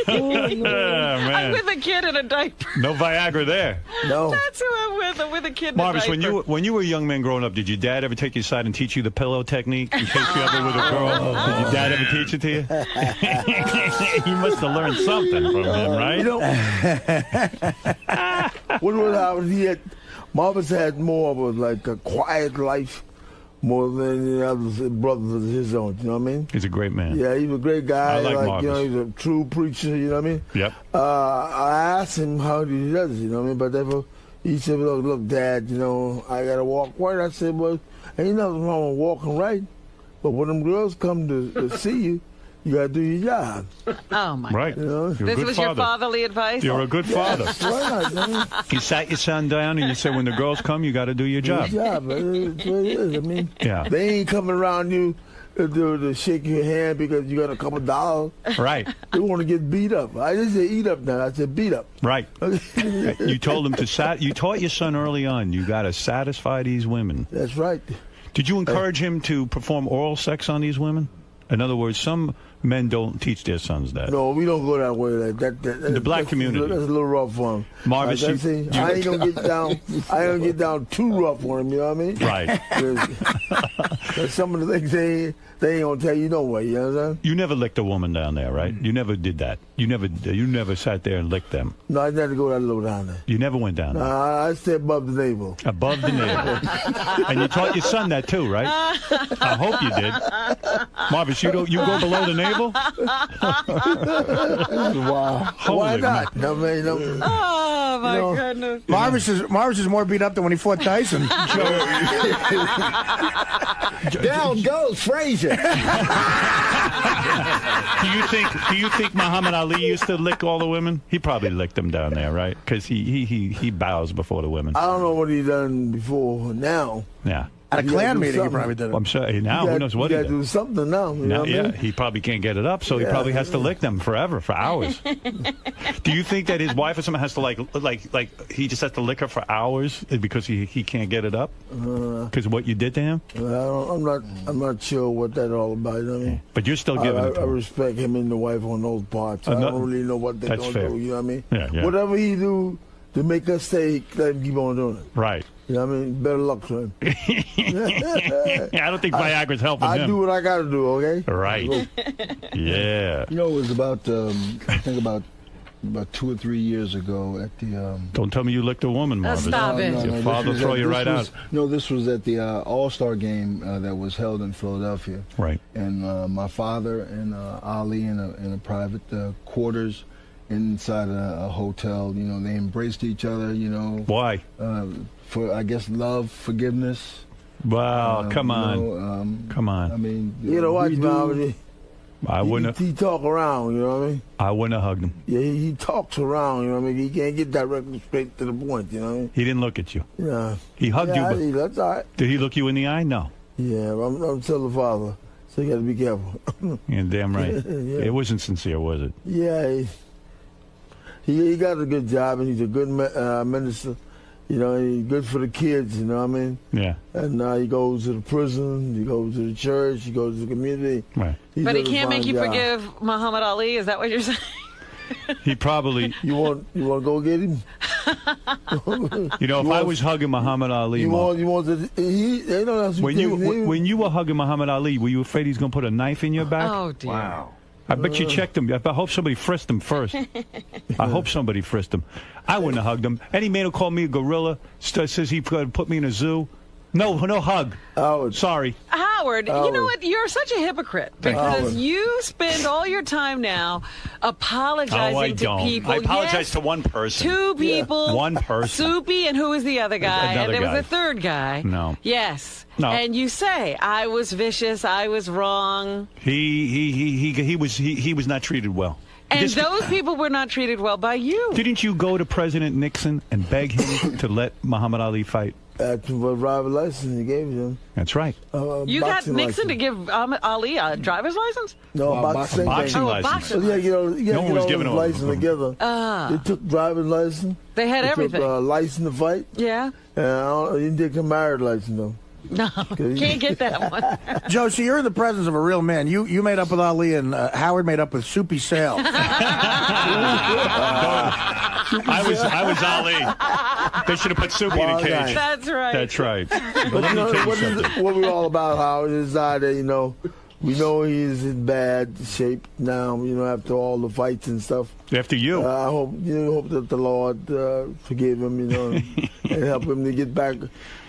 [SPEAKER 8] I'm
[SPEAKER 3] Man.
[SPEAKER 8] with a kid in a diaper.
[SPEAKER 3] No Viagra there.
[SPEAKER 16] No.
[SPEAKER 8] That's who I'm with. I'm with a kid in
[SPEAKER 3] Marvis,
[SPEAKER 8] a diaper.
[SPEAKER 3] when you were a young man growing up, did your dad ever take you aside and teach you the pillow technique in case you ever with a girl? Did your dad ever teach it to you? You must have learned something from him, right?
[SPEAKER 16] You know, what was happening? Marvis had more of a quiet life, more than the other brothers of his own. You know what I mean?
[SPEAKER 3] He's a great man.
[SPEAKER 16] Yeah, he was a great guy.
[SPEAKER 3] I like Marvis.
[SPEAKER 16] he's a true preacher. You know what I mean?
[SPEAKER 3] Yep.
[SPEAKER 16] I asked him how he does it. You know what I mean? But therefore, he said, "Look, Dad. I gotta walk right." I said, "Well, ain't nothing wrong with walking right, but when them girls come to see you, you gotta do your job."
[SPEAKER 8] Oh my!
[SPEAKER 3] Right.
[SPEAKER 8] This was your fatherly advice.
[SPEAKER 3] You're a good father.
[SPEAKER 16] Why not?
[SPEAKER 3] You sat your son down and you said, when the girls come, you got to do your job.
[SPEAKER 16] Your job. That's what it is. I mean,
[SPEAKER 3] Yeah.
[SPEAKER 16] they ain't coming around you to shake your hand because you got a couple dollars.
[SPEAKER 3] Right.
[SPEAKER 16] They want to get beat up. I didn't say eat up now. I said beat up.
[SPEAKER 3] Right. You told him you taught your son early on, you got to satisfy these women.
[SPEAKER 16] That's right.
[SPEAKER 3] Did you encourage him to perform oral sex on these women? In other words, some men don't teach their sons that.
[SPEAKER 16] No, we don't go that way.
[SPEAKER 3] The black community.
[SPEAKER 16] That's a little rough for him.
[SPEAKER 3] Marvis,
[SPEAKER 16] I ain't gonna get down. I ain't gonna get down too rough on him. You know what I mean?
[SPEAKER 3] Right.
[SPEAKER 16] There's some of the things they ain't gonna tell you no way. You know what I'm saying?
[SPEAKER 3] You never licked a woman down there, right? You never did that. You never sat there and licked them.
[SPEAKER 16] No, I never go that low down there.
[SPEAKER 3] You never went down there.
[SPEAKER 16] I stay above the navel.
[SPEAKER 3] Above the navel. And you taught your son that too, right? I hope you did. Marvis, you go below the navel?
[SPEAKER 16] Wow. Why not? No, man, no.
[SPEAKER 8] Oh my goodness.
[SPEAKER 11] Marvis is more beat up than when he fought Tyson.
[SPEAKER 16] Down goes Frazier.
[SPEAKER 3] Do you think Muhammad Ali used to lick all the women? He probably licked them down there, right? Because he bows before the women.
[SPEAKER 16] I don't know what he done before now.
[SPEAKER 3] Yeah.
[SPEAKER 11] At a Klan meeting, he probably did it.
[SPEAKER 3] I'm sorry. Now, who knows what he
[SPEAKER 16] got
[SPEAKER 3] did?
[SPEAKER 16] to do something now. You know what I mean?
[SPEAKER 3] He probably can't get it up, so he probably has to lick them forever, for hours. Do you think that his wife or someone has to like he just has to lick her for hours because he can't get it up? Because of what you did to him?
[SPEAKER 16] I'm not sure what that's all about. You know what I mean?
[SPEAKER 3] But you're still giving it to
[SPEAKER 16] I
[SPEAKER 3] him.
[SPEAKER 16] respect him and the wife on those parts. I don't really know what they're going to do. You know what I mean?
[SPEAKER 3] Yeah.
[SPEAKER 16] Whatever he do to make us stay, let him keep on doing it.
[SPEAKER 3] Right.
[SPEAKER 16] You know what I mean? Better luck to him.
[SPEAKER 3] I don't think Viagra's helping him.
[SPEAKER 16] I do what I got to do, okay?
[SPEAKER 3] Right. Yeah.
[SPEAKER 17] You know, it was about, I think about 2 or 3 years ago at the...
[SPEAKER 3] Don't tell me you licked a woman, Marvin.
[SPEAKER 8] Stop it.
[SPEAKER 3] Your father will throw you right out.
[SPEAKER 17] No, this was at the All-Star game that was held in Philadelphia.
[SPEAKER 3] Right.
[SPEAKER 17] And my father and Ali in a private quarters inside a hotel. You know, they embraced each other, you know.
[SPEAKER 3] Why?
[SPEAKER 17] For, I guess, love, forgiveness.
[SPEAKER 3] Wow, come on.
[SPEAKER 17] You know,
[SPEAKER 3] come on.
[SPEAKER 17] I mean,
[SPEAKER 16] You know what, Marvin?
[SPEAKER 3] I wouldn't have.
[SPEAKER 16] He talk around, you know what I mean?
[SPEAKER 3] I wouldn't have hugged him.
[SPEAKER 16] Yeah, he talks around, you know what I mean? He can't get directly straight to the point, you know what I mean?
[SPEAKER 3] He didn't look at you.
[SPEAKER 16] Yeah.
[SPEAKER 3] He hugged you, but
[SPEAKER 16] that's all right.
[SPEAKER 3] did he look you in the eye? No.
[SPEAKER 16] Yeah, I'm still the father, so you got to be careful.
[SPEAKER 3] Yeah, damn right.
[SPEAKER 16] Yeah.
[SPEAKER 3] It wasn't sincere, was it?
[SPEAKER 16] Yeah, he got a good job, and he's a good minister. You know, he's good for the kids, you know what I mean?
[SPEAKER 3] Yeah.
[SPEAKER 16] And he goes to the prison, he goes to the church, he goes to the community.
[SPEAKER 3] Right.
[SPEAKER 8] But he can't make you forgive Muhammad Ali? Is that what you're saying?
[SPEAKER 3] He probably.
[SPEAKER 16] You want to go get him?
[SPEAKER 3] You know, if I was hugging Muhammad Ali,
[SPEAKER 16] they don't ask
[SPEAKER 3] when you were hugging Muhammad Ali, were you afraid he's going to put a knife in your back?
[SPEAKER 8] Oh dear.
[SPEAKER 3] Wow. I bet you checked him. I hope somebody frisked him first. I hope somebody frisked him. I wouldn't have hugged him. Any man who called me a gorilla says he put me in a zoo. No hug. Sorry.
[SPEAKER 8] Howard, you know what? You're such a hypocrite because you spend all your time now apologizing to people.
[SPEAKER 3] I apologize to one person.
[SPEAKER 8] Two people.
[SPEAKER 3] Yeah. One person.
[SPEAKER 8] Soupy, and who was the other guy?
[SPEAKER 3] Another
[SPEAKER 8] and there
[SPEAKER 3] guy.
[SPEAKER 8] was a third guy.
[SPEAKER 3] No.
[SPEAKER 8] Yes.
[SPEAKER 3] No.
[SPEAKER 8] And you say I was vicious. I was wrong.
[SPEAKER 3] He was not treated well.
[SPEAKER 8] And those people were not treated well by you.
[SPEAKER 3] Didn't you go to President Nixon and beg him to let Muhammad Ali fight?
[SPEAKER 16] That's what driver's license he gave him.
[SPEAKER 3] That's right.
[SPEAKER 8] You got Nixon to give Ali a driver's license?
[SPEAKER 16] No, boxing license. You gotta get all his license together. They took driver's license.
[SPEAKER 8] They had everything.
[SPEAKER 16] Took license to fight.
[SPEAKER 8] Yeah.
[SPEAKER 16] And he didn't take a married license though.
[SPEAKER 8] No, can't get that one.
[SPEAKER 11] Joe, so you're in the presence of a real man. You made up with Ali, and Howard made up with Soupy Sale.
[SPEAKER 3] I was Ali. They should have put Soupy in a cage.
[SPEAKER 8] That's right.
[SPEAKER 3] That's right.
[SPEAKER 16] But you know, what we're all about, Howard, is that, you know, we know he's in bad shape now, you know, after all the fights and stuff.
[SPEAKER 3] After you.
[SPEAKER 16] I hope that the Lord forgive him, you know, and help him to get back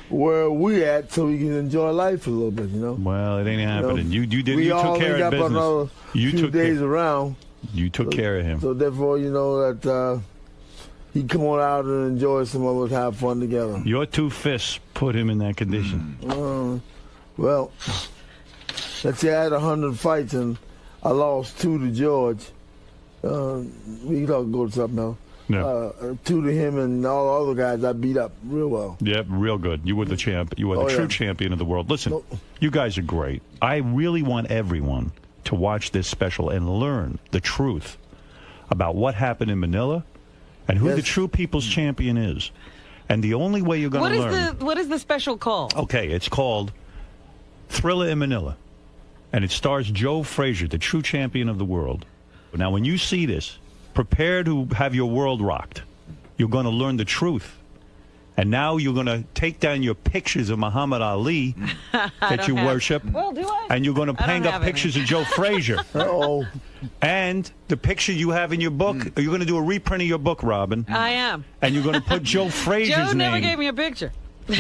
[SPEAKER 16] where we at so we can enjoy life a little bit, you know.
[SPEAKER 3] Well, it ain't happening. You took care
[SPEAKER 16] got
[SPEAKER 3] of business.
[SPEAKER 16] You took days around.
[SPEAKER 3] You took care of him.
[SPEAKER 16] So therefore, you know that he come on out and enjoy some of us, have fun together.
[SPEAKER 3] Your 2 fists put him in that condition.
[SPEAKER 16] Well, let's say I had 100 fights and I lost 2 to George. We can go to something else.
[SPEAKER 3] Yeah.
[SPEAKER 16] 2 to him and all the other guys I beat up real well.
[SPEAKER 3] Yep, real good. You were the champ. You were the true champion of the world. Listen, you guys are great. I really want everyone to watch this special and learn the truth about what happened in Manila and who the true people's champion is. And the only way you're going to learn...
[SPEAKER 8] What is the special called?
[SPEAKER 3] Okay, it's called Thriller in Manila. And it stars Joe Frazier, the true champion of the world. Now, when you see this, prepare to have your world rocked. You're going to learn the truth. And now you're going to take down your pictures of Muhammad Ali that you worship.
[SPEAKER 8] Well, do I?
[SPEAKER 3] And you're going to hang up pictures of Joe Frazier. And the picture you have in your book, you're going to do a reprint of your book, Robin.
[SPEAKER 8] I am.
[SPEAKER 3] And you're going to put Joe Frazier's name.
[SPEAKER 8] Joe never gave me a picture.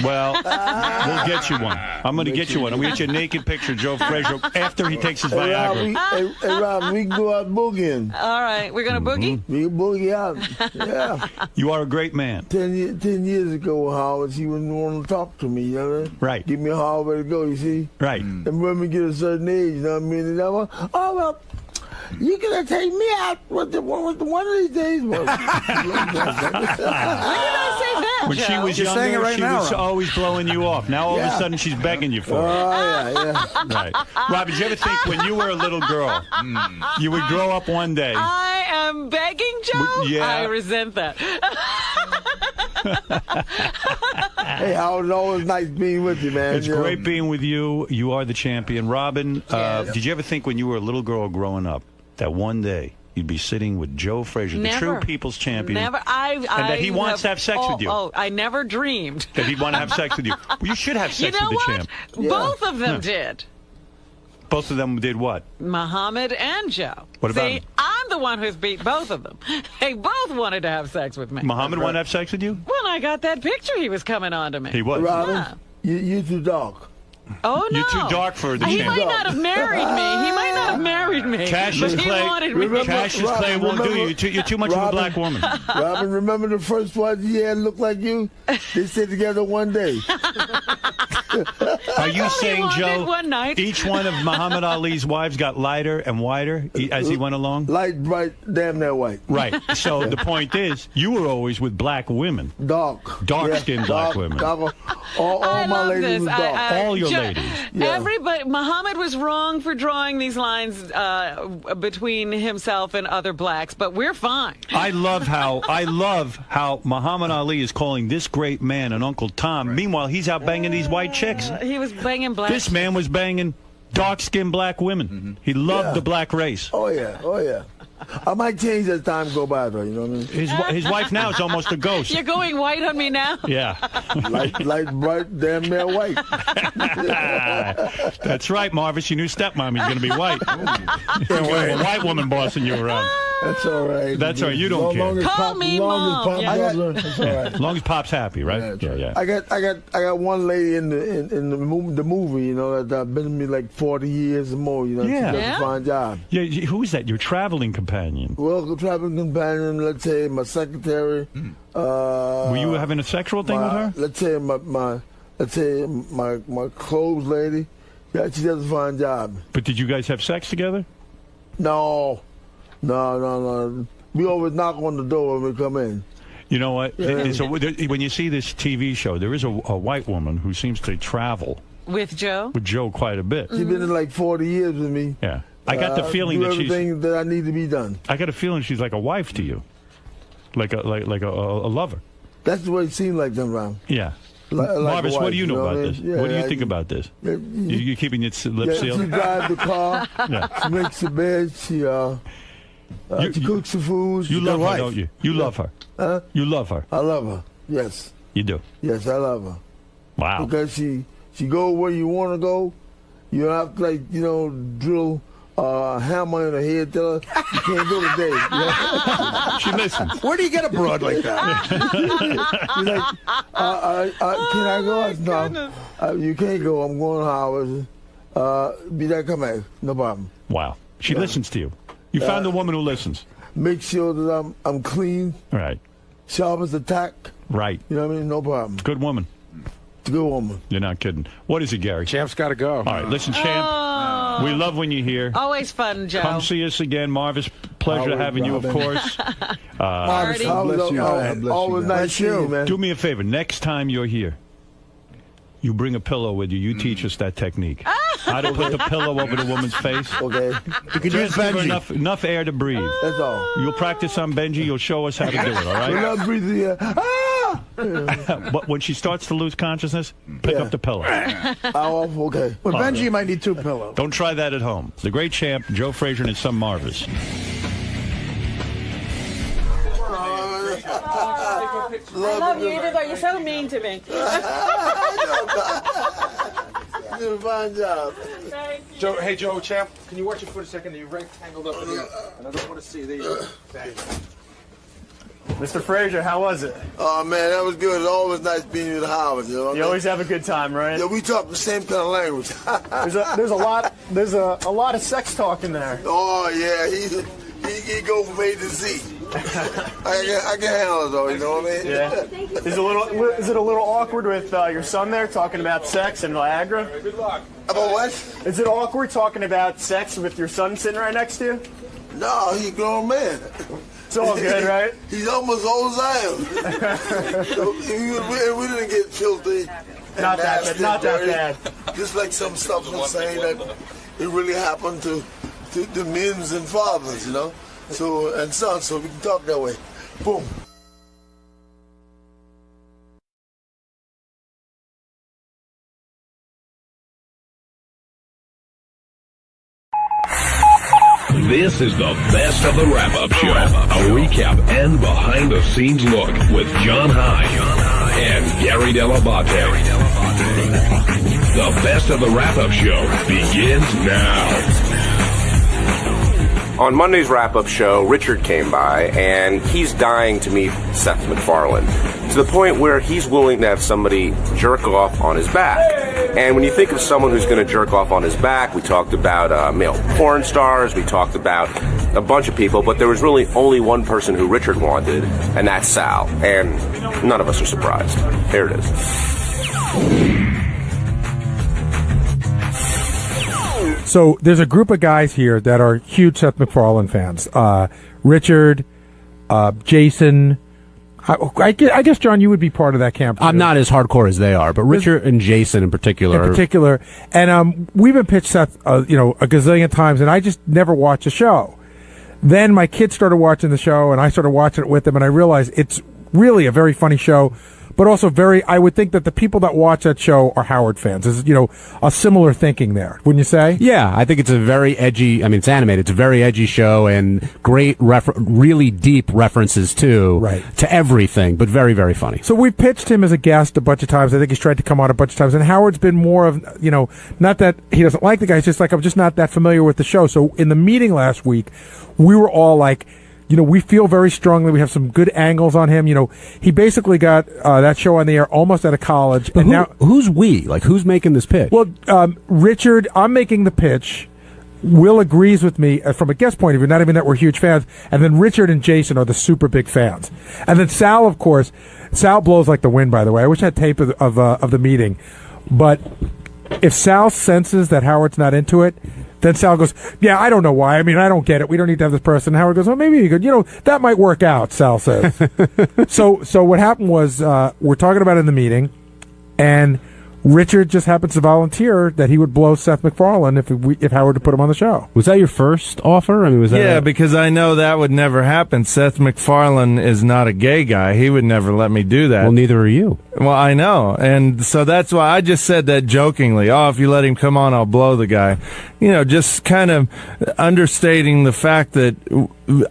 [SPEAKER 3] Well, we'll get you one. I'm going to get you one. I'm going to get you a naked picture of Joe Frazier after he takes his Viagra.
[SPEAKER 16] Hey, Rob, we can go out boogieing.
[SPEAKER 8] All right. We're going to boogie?
[SPEAKER 16] We can boogie out. Yeah.
[SPEAKER 3] You are a great man.
[SPEAKER 16] 10 years ago, Howard, he wouldn't want to talk to me, you know?
[SPEAKER 3] Right.
[SPEAKER 16] Give me a hard way to go, you see?
[SPEAKER 3] Right.
[SPEAKER 16] And when we get a certain age, you know what I mean? And I went, oh, well, you're going to take me out with one of these days. When did I say that?
[SPEAKER 3] When she was younger, she was always blowing you off. Now all of a sudden she's begging you for it.
[SPEAKER 16] Oh, yeah.
[SPEAKER 3] Right. Robin, did you ever think when you were a little girl, you would grow up one day?
[SPEAKER 8] I am begging, Joe?
[SPEAKER 3] Yeah.
[SPEAKER 8] I resent that.
[SPEAKER 16] Hey, Howard, it's always nice being with you, man.
[SPEAKER 3] It's great being with you. You are the champion. Robin, did you ever think when you were a little girl growing up that one day you'd be sitting with Joe Frazier, the true people's champion,
[SPEAKER 8] Never.
[SPEAKER 3] and that he wants to have sex with you?
[SPEAKER 8] Oh, I never dreamed.
[SPEAKER 3] That he'd want to have sex with you. Well, you should have sex with the champ.
[SPEAKER 8] Both of them did.
[SPEAKER 3] Both of them did what?
[SPEAKER 8] Muhammad and Joe.
[SPEAKER 3] What about
[SPEAKER 8] See,
[SPEAKER 3] him?
[SPEAKER 8] I'm the one who's beat both of them. They both wanted to have sex with me.
[SPEAKER 3] Muhammad wanted to have sex with you?
[SPEAKER 8] When I got that picture, he was coming on to me.
[SPEAKER 3] He was.
[SPEAKER 16] Robin, you too dark.
[SPEAKER 8] Oh, no.
[SPEAKER 3] You're too dark for the
[SPEAKER 8] He
[SPEAKER 3] champ.
[SPEAKER 8] might not have married me. He might not have married me.
[SPEAKER 3] Cassius
[SPEAKER 8] but he wanted me.
[SPEAKER 3] Clay won't do you. You're too much of a black woman.
[SPEAKER 16] Robin, remember the first one you had looked like you? They stayed together one day.
[SPEAKER 3] Are you saying, Joe,
[SPEAKER 8] one night.
[SPEAKER 3] each one of Muhammad Ali's wives got lighter and whiter as he went along?
[SPEAKER 16] Light, bright, damn near white.
[SPEAKER 3] Right. So the point is, you were always with black women. Dark-skinned black women.
[SPEAKER 16] All my ladies was dark.
[SPEAKER 3] All your ladies.
[SPEAKER 8] Everybody, Muhammad was wrong for drawing these lines between himself and other blacks, but we're fine.
[SPEAKER 3] I love how Muhammad Ali is calling this great man an Uncle Tom. Meanwhile, he's out banging these white chicks.
[SPEAKER 8] He was banging black.
[SPEAKER 3] This man was banging dark-skinned black women. He loved the black race.
[SPEAKER 16] Oh, yeah. I might change as time go by, though. You know what I mean?
[SPEAKER 3] His wife now is almost a ghost.
[SPEAKER 8] You're going white on me now?
[SPEAKER 3] Yeah.
[SPEAKER 16] Light, bright, damn near white.
[SPEAKER 3] That's right, Marvis. Your new stepmommy's going to be white. A white woman bossing you around.
[SPEAKER 16] That's all right.
[SPEAKER 3] That's all right. You don't care.
[SPEAKER 8] Call me Mom.
[SPEAKER 16] That's all right.
[SPEAKER 3] As long as Pop's happy, right? Yeah.
[SPEAKER 16] I got one lady in the movie, you know, that been with me like 40 years or more. You know, she does a fine job.
[SPEAKER 3] Yeah. Who is that? Your traveling companion?
[SPEAKER 16] Well, traveling companion. Let's say my secretary.
[SPEAKER 3] Were you having a sexual thing with her?
[SPEAKER 16] Let's say my clothes lady. Yeah, she does a fine job.
[SPEAKER 3] But did you guys have sex together?
[SPEAKER 16] No. We always knock on the door when we come in.
[SPEAKER 3] You know what? When you see this TV show, there is a white woman who seems to travel
[SPEAKER 8] with Joe
[SPEAKER 3] quite a bit.
[SPEAKER 16] She's been in like 40 years with me.
[SPEAKER 3] Yeah, I got the feeling that she's
[SPEAKER 16] everything that I need to be done.
[SPEAKER 3] I got a feeling she's like a wife to you, like a lover.
[SPEAKER 16] That's the way it seems like sometimes.
[SPEAKER 3] Yeah. Marvis, what do you know about this? What do you think about this? You keeping your lips sealed?
[SPEAKER 16] She drives the car. She makes the bed. She cooks the food.
[SPEAKER 3] You love her, don't you? You love her.
[SPEAKER 16] Huh?
[SPEAKER 3] You love her.
[SPEAKER 16] I love her. Yes.
[SPEAKER 3] You do.
[SPEAKER 16] Yes, I love her.
[SPEAKER 3] Wow.
[SPEAKER 16] Because she go where you want to go. You don't have to drill a hammer in her head. Tell her you can't go today.
[SPEAKER 3] She listens.
[SPEAKER 11] Where do you get a broad like that?
[SPEAKER 16] She's like, can I go? No, you can't go. I'm going Howard. Be that come back. No problem.
[SPEAKER 3] Wow. She listens to you. You found a woman who listens.
[SPEAKER 16] Make sure that I'm clean.
[SPEAKER 3] Right.
[SPEAKER 16] Sharp as a tack.
[SPEAKER 3] Right.
[SPEAKER 16] You know what I mean? No problem.
[SPEAKER 3] Good woman.
[SPEAKER 16] Good woman.
[SPEAKER 3] You're not kidding. What is it, Gary?
[SPEAKER 4] Champ's got to go.
[SPEAKER 3] All right, listen, Champ. We love when you're here.
[SPEAKER 8] Always fun, Joe.
[SPEAKER 3] Come see us again, Marvis. Pleasure having you, of course.
[SPEAKER 11] Marvis, bless you.
[SPEAKER 16] Always nice to you, man.
[SPEAKER 3] Do me a favor. Next time you're here, you bring a pillow with you. You teach us that technique. How to put the pillow over the woman's face.
[SPEAKER 16] Okay.
[SPEAKER 11] You can use Benji.
[SPEAKER 3] Enough air to breathe.
[SPEAKER 16] That's all.
[SPEAKER 3] You'll practice on Benji. You'll show us how to do it, all right?
[SPEAKER 16] We're not breathing here.
[SPEAKER 3] But when she starts to lose consciousness, pick up the pillow.
[SPEAKER 16] Okay.
[SPEAKER 11] With Benji, you might need two pillows.
[SPEAKER 3] Don't try that at home. The great champ, Joe Frazier, and his son Marvis.
[SPEAKER 8] I love you, even though you're so mean to me.
[SPEAKER 16] You did a fine job.
[SPEAKER 4] Joe, hey, Joe, champ, can you watch your foot a second? You're right tangled up in here, and I don't want to see these.
[SPEAKER 7] Mr. Frazier, how was it?
[SPEAKER 16] Oh, man, that was good. It's always nice being with Howard. You know?
[SPEAKER 7] You always have a good time, right?
[SPEAKER 16] Yeah, we talk the same kind of language.
[SPEAKER 7] there's a lot of sex talk in there.
[SPEAKER 16] Oh, yeah, he go from A to Z. I can handle it, though, you know what I mean?
[SPEAKER 7] Yeah. Is it a little awkward with your son there talking about sex and Viagra?
[SPEAKER 16] Good luck. About what?
[SPEAKER 7] Is it awkward talking about sex with your son sitting right next to you?
[SPEAKER 16] No, he's a grown man.
[SPEAKER 7] It's all good, right?
[SPEAKER 16] He's almost old as I am. So, we didn't get filthy.
[SPEAKER 7] Not that bad. Not that bad.
[SPEAKER 16] Just like some stuff was saying that it really happened to the men and fathers, you know, and sons. So we can talk that way. Boom.
[SPEAKER 18] This is the best of the wrap-up show. A recap and behind-the-scenes look with John High and Gary Dell'Abate. The best of the wrap-up show begins now.
[SPEAKER 19] On Monday's wrap-up show, Richard came by, and he's dying to meet Seth MacFarlane, to the point where he's willing to have somebody jerk off on his back. And when you think of someone who's going to jerk off on his back, we talked about male porn stars, we talked about a bunch of people, but there was really only one person who Richard wanted, and that's Sal. And none of us are surprised. Here it is.
[SPEAKER 4] So there's a group of guys here that are huge Seth MacFarlane fans. Richard, Jason. I guess, John, you would be part of that camp, too.
[SPEAKER 20] I'm not as hardcore as they are, but Richard and Jason in particular.
[SPEAKER 4] And we've been pitched Seth, a gazillion times, and I just never watched the show. Then my kids started watching the show, and I started watching it with them, and I realized it's really a very funny show, but also I would think that the people that watch that show are Howard fans. There's, a similar thinking there, wouldn't you say?
[SPEAKER 20] Yeah, I think it's a very edgy, it's animated, it's a very edgy show and great, really deep references to everything, but very, very funny.
[SPEAKER 4] So we pitched him as a guest a bunch of times. I think he's tried to come on a bunch of times, and Howard's been more of, not that he doesn't like the guy, it's just like, I'm just not that familiar with the show. So in the meeting last week, we were all like, we feel very strongly. We have some good angles on him. He basically got that show on the air almost out of college.
[SPEAKER 20] But who's we? Like, who's making this pitch?
[SPEAKER 4] Well, Richard, I'm making the pitch. Will agrees with me from a guest point of view, not even that we're huge fans. And then Richard and Jason are the super big fans. And then Sal, of course. Sal blows like the wind, by the way. I wish I had tape of the meeting. But if Sal senses that Howard's not into it, then Sal goes, yeah, I don't know why. I don't get it. We don't need to have this person. Howard goes, well, maybe you could. That might work out, Sal says. So what happened was we're talking about it in the meeting, and Richard just happens to volunteer that he would blow Seth MacFarlane if Howard would put him on the show.
[SPEAKER 20] Was that your first offer? Was that
[SPEAKER 21] because I know that would never happen. Seth MacFarlane is not a gay guy. He would never let me do that.
[SPEAKER 20] Well, neither are you.
[SPEAKER 21] Well, I know. And so that's why I just said that jokingly. Oh, if you let him come on, I'll blow the guy. Just kind of understating the fact that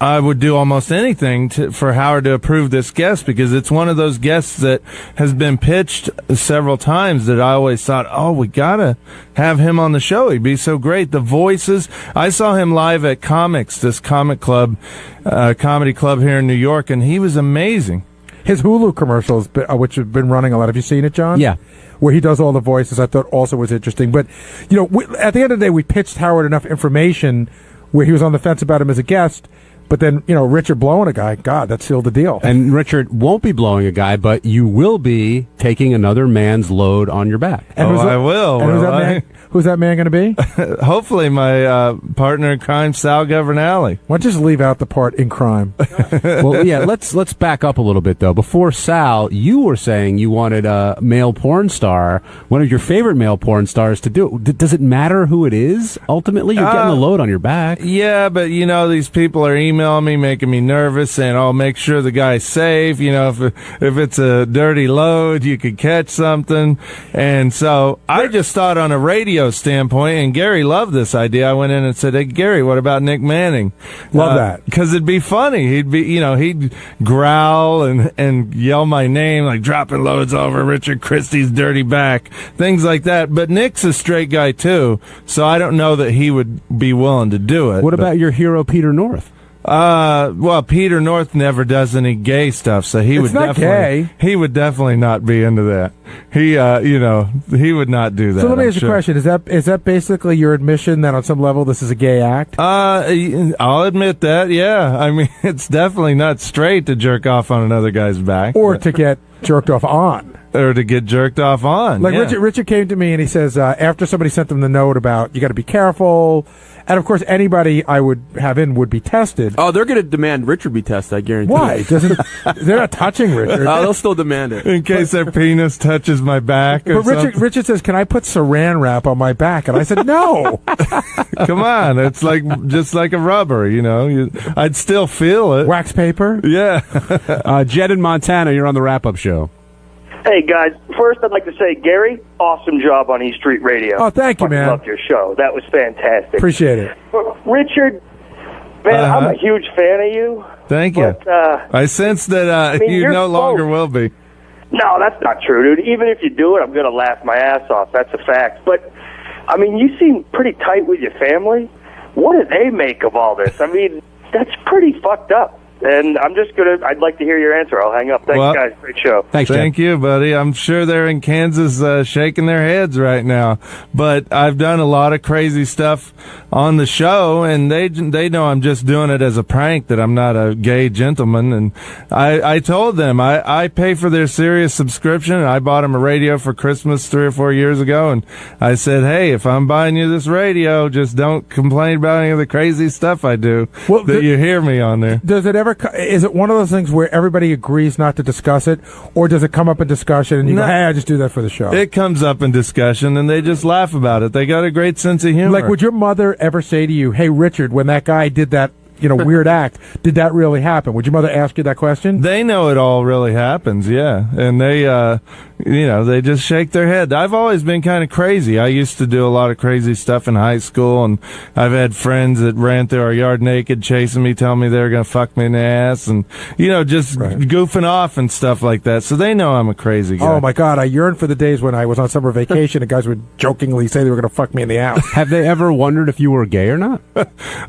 [SPEAKER 21] I would do almost anything for Howard to approve this guest, because it's one of those guests that has been pitched several times that I always thought, oh, we got to have him on the show. He'd be so great. The voices. I saw him live at Comics, this comic club, comedy club here in New York, and he was amazing.
[SPEAKER 4] His Hulu commercials, which have been running a lot. Have you seen it, John?
[SPEAKER 20] Yeah.
[SPEAKER 4] Where he does all the voices, I thought also was interesting. But, at the end of the day, we pitched Howard enough information where he was on the fence about him as a guest. But then, Richard blowing a guy, God, that sealed the deal.
[SPEAKER 20] And Richard won't be blowing a guy, but you will be taking another man's load on your back.
[SPEAKER 21] And I will.
[SPEAKER 4] And who's that man going to be?
[SPEAKER 21] Hopefully my partner in crime, Sal Governale.
[SPEAKER 4] Why don't you just leave out the part in crime?
[SPEAKER 20] Well, yeah, let's back up a little bit, though. Before Sal, you were saying you wanted a male porn star, one of your favorite male porn stars, to do it. Does it matter who it is? Ultimately, you're getting the load on your back.
[SPEAKER 21] Yeah, but, these people are emailing me, making me nervous, saying, "Oh, make sure the guy's safe. If it's a dirty load, you could catch something." And so I just thought on a radio standpoint, and Gary loved this idea. I went in and said, "Hey, Gary, what about Nick Manning?"
[SPEAKER 4] Love that,
[SPEAKER 21] because it'd be funny. He'd be, he'd growl and yell my name, like dropping loads over Richard Christie's dirty back, things like that. But Nick's a straight guy too, so I don't know that he would be willing to do it.
[SPEAKER 20] What about your hero Peter North?
[SPEAKER 21] Well, Peter North never does any gay stuff, so he would definitely not be into that. he he would not do that.
[SPEAKER 4] So let me
[SPEAKER 21] I'm
[SPEAKER 4] ask you
[SPEAKER 21] sure.
[SPEAKER 4] a question: Is that basically your admission that on some level this is a gay act?
[SPEAKER 21] I'll admit that. Yeah, I mean, it's definitely not straight to jerk off on another guy's back,
[SPEAKER 4] or to get jerked off on.
[SPEAKER 21] Or to get jerked off on.
[SPEAKER 4] Like
[SPEAKER 21] yeah.
[SPEAKER 4] Richard came to me and he says, after somebody sent them the note about you got to be careful, and of course anybody I would have in would be tested.
[SPEAKER 1] Oh, they're going to demand Richard be tested, I guarantee.
[SPEAKER 4] Why? They're not touching Richard.
[SPEAKER 1] They'll still demand it.
[SPEAKER 21] In case their penis touches my back or
[SPEAKER 4] But
[SPEAKER 21] something.
[SPEAKER 4] Richard says, can I put saran wrap on my back? And I said, no.
[SPEAKER 21] Come on, it's just like a rubber, I'd still feel it.
[SPEAKER 4] Wax paper?
[SPEAKER 21] Yeah.
[SPEAKER 20] Jed in Montana, you're on the wrap-up show.
[SPEAKER 22] Hey, guys. First, I'd like to say, Gary, awesome job on E Street Radio.
[SPEAKER 4] Oh, thank you, man.
[SPEAKER 22] I loved your show. That was fantastic.
[SPEAKER 4] Appreciate it.
[SPEAKER 22] Richard, man, I'm a huge fan of you.
[SPEAKER 21] Thank you. I sense that you
[SPEAKER 22] you're
[SPEAKER 21] no longer
[SPEAKER 22] both.
[SPEAKER 21] will be.
[SPEAKER 22] No, that's not true, dude. Even if you do it, I'm going to laugh my ass off. That's a fact. But, I mean, you seem pretty tight with your family. What do they make of all this? I mean, that's pretty fucked up. And I'd like to hear your answer. I'll hang up. Thanks, guys. Great show.
[SPEAKER 21] Thank you, buddy. I'm sure they're in Kansas shaking their heads right now. But I've done a lot of crazy stuff on the show, and they know I'm just doing it as a prank, that I'm not a gay gentleman. And I told them I pay for their Sirius subscription, and I bought them a radio for Christmas 3 or 4 years ago. And I said, hey, if I'm buying you this radio, just don't complain about any of the crazy stuff I do you hear me on there.
[SPEAKER 4] Does it ever? Is it one of those things where everybody agrees not to discuss it, or does it come up in discussion and you go, hey, I just do that for the show?
[SPEAKER 21] It comes up in discussion, and they just laugh about it. They got a great sense of humor.
[SPEAKER 4] Like, would your mother ever say to you, hey, Richard, when that guy did that, weird act, did that really happen? Would your mother ask you that question?
[SPEAKER 21] They know it all really happens, yeah. And they, they just shake their head. I've always been kind of crazy. I used to do a lot of crazy stuff in high school, and I've had friends that ran through our yard naked, chasing me, telling me they were going to fuck me in the ass, and, just goofing off and stuff like that. So they know I'm a crazy guy.
[SPEAKER 4] Oh, my God. I yearn for the days when I was on summer vacation and guys would jokingly say they were going to fuck me in the ass.
[SPEAKER 20] Have they ever wondered if you were gay or not?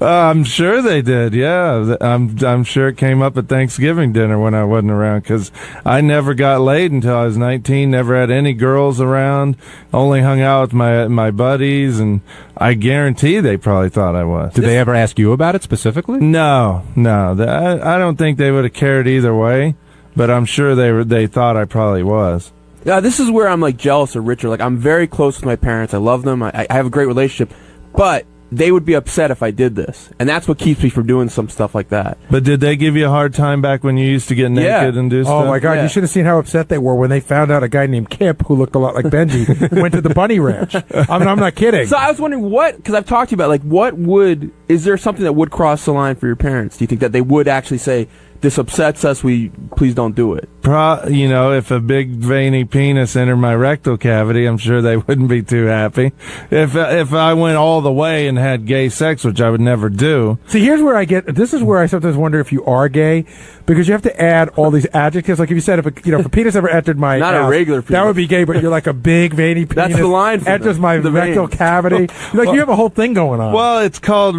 [SPEAKER 21] I'm sure they did. Yeah, I'm sure it came up at Thanksgiving dinner when I wasn't around, because I never got laid until I was 19. Never had any girls around. Only hung out with my buddies, and I guarantee they probably thought I was.
[SPEAKER 20] Did they ever ask you about it specifically?
[SPEAKER 21] No. I don't think they would have cared either way, but I'm sure they thought I probably was.
[SPEAKER 1] Yeah, this is where I'm jealous of Richard. I'm very close with my parents. I love them. I have a great relationship, but they would be upset if I did this, and that's what keeps me from doing some stuff like that.
[SPEAKER 21] But did they give you a hard time back when you used to get naked and do stuff?
[SPEAKER 4] Oh, my God. You should have seen how upset they were when they found out a guy named Kip, who looked a lot like Benji, went to the bunny ranch. I'm not kidding.
[SPEAKER 1] So I was wondering because I've talked to you about, is there something that would cross the line for your parents? Do you think that they would actually say, this upsets us, please don't do it?
[SPEAKER 21] If a big veiny penis entered my rectal cavity, I'm sure they wouldn't be too happy. If I went all the way and had gay sex, which I would never do.
[SPEAKER 4] See, this is where I sometimes wonder if you are gay, because you have to add all these adjectives. Like if you said, if a penis ever entered my
[SPEAKER 1] not
[SPEAKER 4] house,
[SPEAKER 1] a regular penis.
[SPEAKER 4] that would be gay, but you're like a big veiny penis.
[SPEAKER 1] That's the line for
[SPEAKER 4] enters my
[SPEAKER 1] the
[SPEAKER 4] rectal
[SPEAKER 1] veins.
[SPEAKER 4] cavity. You have a whole thing going on.
[SPEAKER 21] Well, it's called,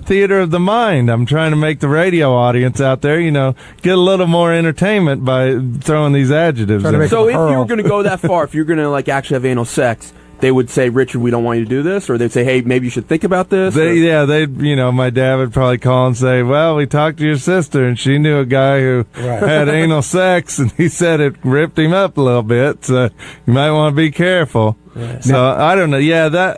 [SPEAKER 21] theater of the mind. I'm trying to make the radio audience out there, get a little more entertainment by throwing these adjectives in.
[SPEAKER 1] So if you were going to go that far, if you're going to actually have anal sex, they would say, Richard, we don't want you to do this, or they'd say, hey, maybe you should think about this.
[SPEAKER 21] My dad would probably call and say, well, we talked to your sister, and she knew a guy who had anal sex, and he said it ripped him up a little bit, so you might want to be careful. Yeah. So I don't know. Yeah,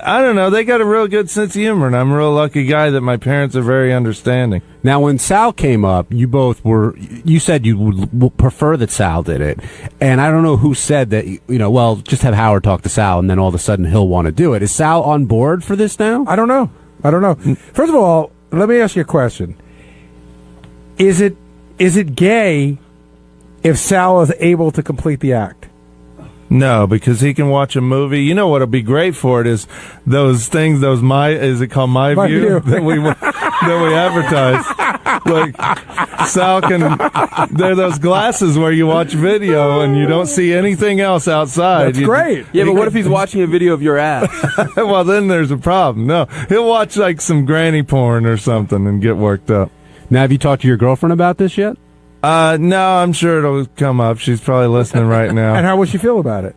[SPEAKER 21] I don't know. They got a real good sense of humor, and I'm a real lucky guy that my parents are very understanding.
[SPEAKER 20] Now, when Sal came up, you said you would prefer that Sal did it. And I don't know who said that, just have Howard talk to Sal, and then all of a sudden he'll want to do it. Is Sal on board for this now?
[SPEAKER 4] I don't know. First of all, let me ask you a question. Is it gay if Sal is able to complete the act?
[SPEAKER 21] No, because he can watch a movie. You know what'll be great for it is those things. Is it called My View that we advertise? Like Sal they're those glasses where you watch video and you don't see anything else outside.
[SPEAKER 4] That's great.
[SPEAKER 1] Yeah, but what if he's watching a video of your ass?
[SPEAKER 21] Well, then there's a problem. No, he'll watch some granny porn or something and get worked up.
[SPEAKER 20] Now, have you talked to your girlfriend about this yet?
[SPEAKER 21] No, I'm sure it'll come up. She's probably listening right now.
[SPEAKER 4] And how would she feel about it?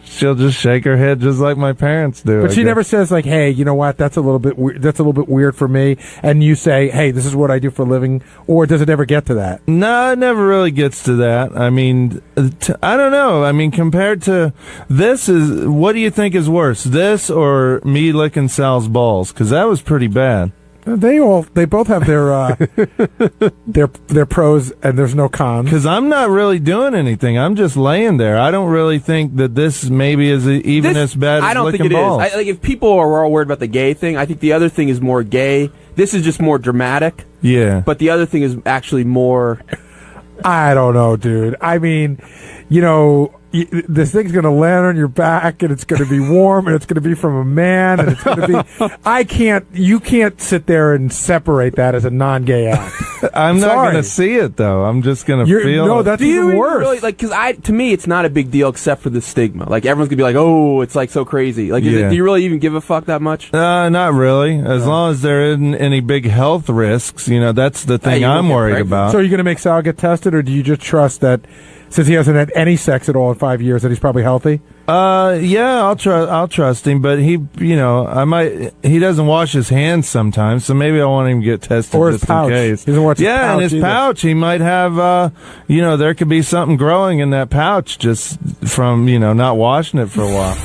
[SPEAKER 21] She'll just shake her head just like my parents do.
[SPEAKER 4] But she never says like, "Hey, you know what? That's a little bit weird for me." And you say, "Hey, this is what I do for a living," or does it ever get to that?
[SPEAKER 21] No, it never really gets to that. I mean, I don't know. I mean, compared to this, what do you think is worse, this or me licking Sal's balls? Because that was pretty bad.
[SPEAKER 4] They both have their pros and there's no cons.
[SPEAKER 21] Because I'm not really doing anything. I'm just laying there. I don't really think that this maybe is even as bad as licking balls.
[SPEAKER 1] I don't think it is. Like if people are all worried about the gay thing, I think the other thing is more gay. This is just more dramatic.
[SPEAKER 21] Yeah.
[SPEAKER 1] But the other thing is actually more.
[SPEAKER 4] I don't know, dude. I mean, you know, this thing's going to land on your back, and it's going to be warm, and it's going to be from a man, and it's going to be. You can't sit there and separate that as a non-gay act.
[SPEAKER 21] I'm not going to see it though. I'm just going to feel.
[SPEAKER 4] No, that's even worse.
[SPEAKER 1] Really, like, because to me, it's not a big deal except for the stigma. Like everyone's gonna be like, "Oh, it's like so crazy." Like, do you really even give a fuck that much?
[SPEAKER 21] Not really. As long as there isn't any big health risks, that's the thing I'm worried about.
[SPEAKER 4] So, are you going to make Sal get tested, or do you just trust that? Since he hasn't had any sex at all in 5 years, that he's probably healthy.
[SPEAKER 21] Yeah, I'll trust him, but he doesn't wash his hands sometimes, so maybe I want him to get tested
[SPEAKER 4] or his
[SPEAKER 21] just
[SPEAKER 4] pouch.
[SPEAKER 21] in case.
[SPEAKER 4] He doesn't watch his pouch
[SPEAKER 21] in his
[SPEAKER 4] either.
[SPEAKER 21] pouch, he might have, there could be something growing in that pouch just from, not washing it for a while.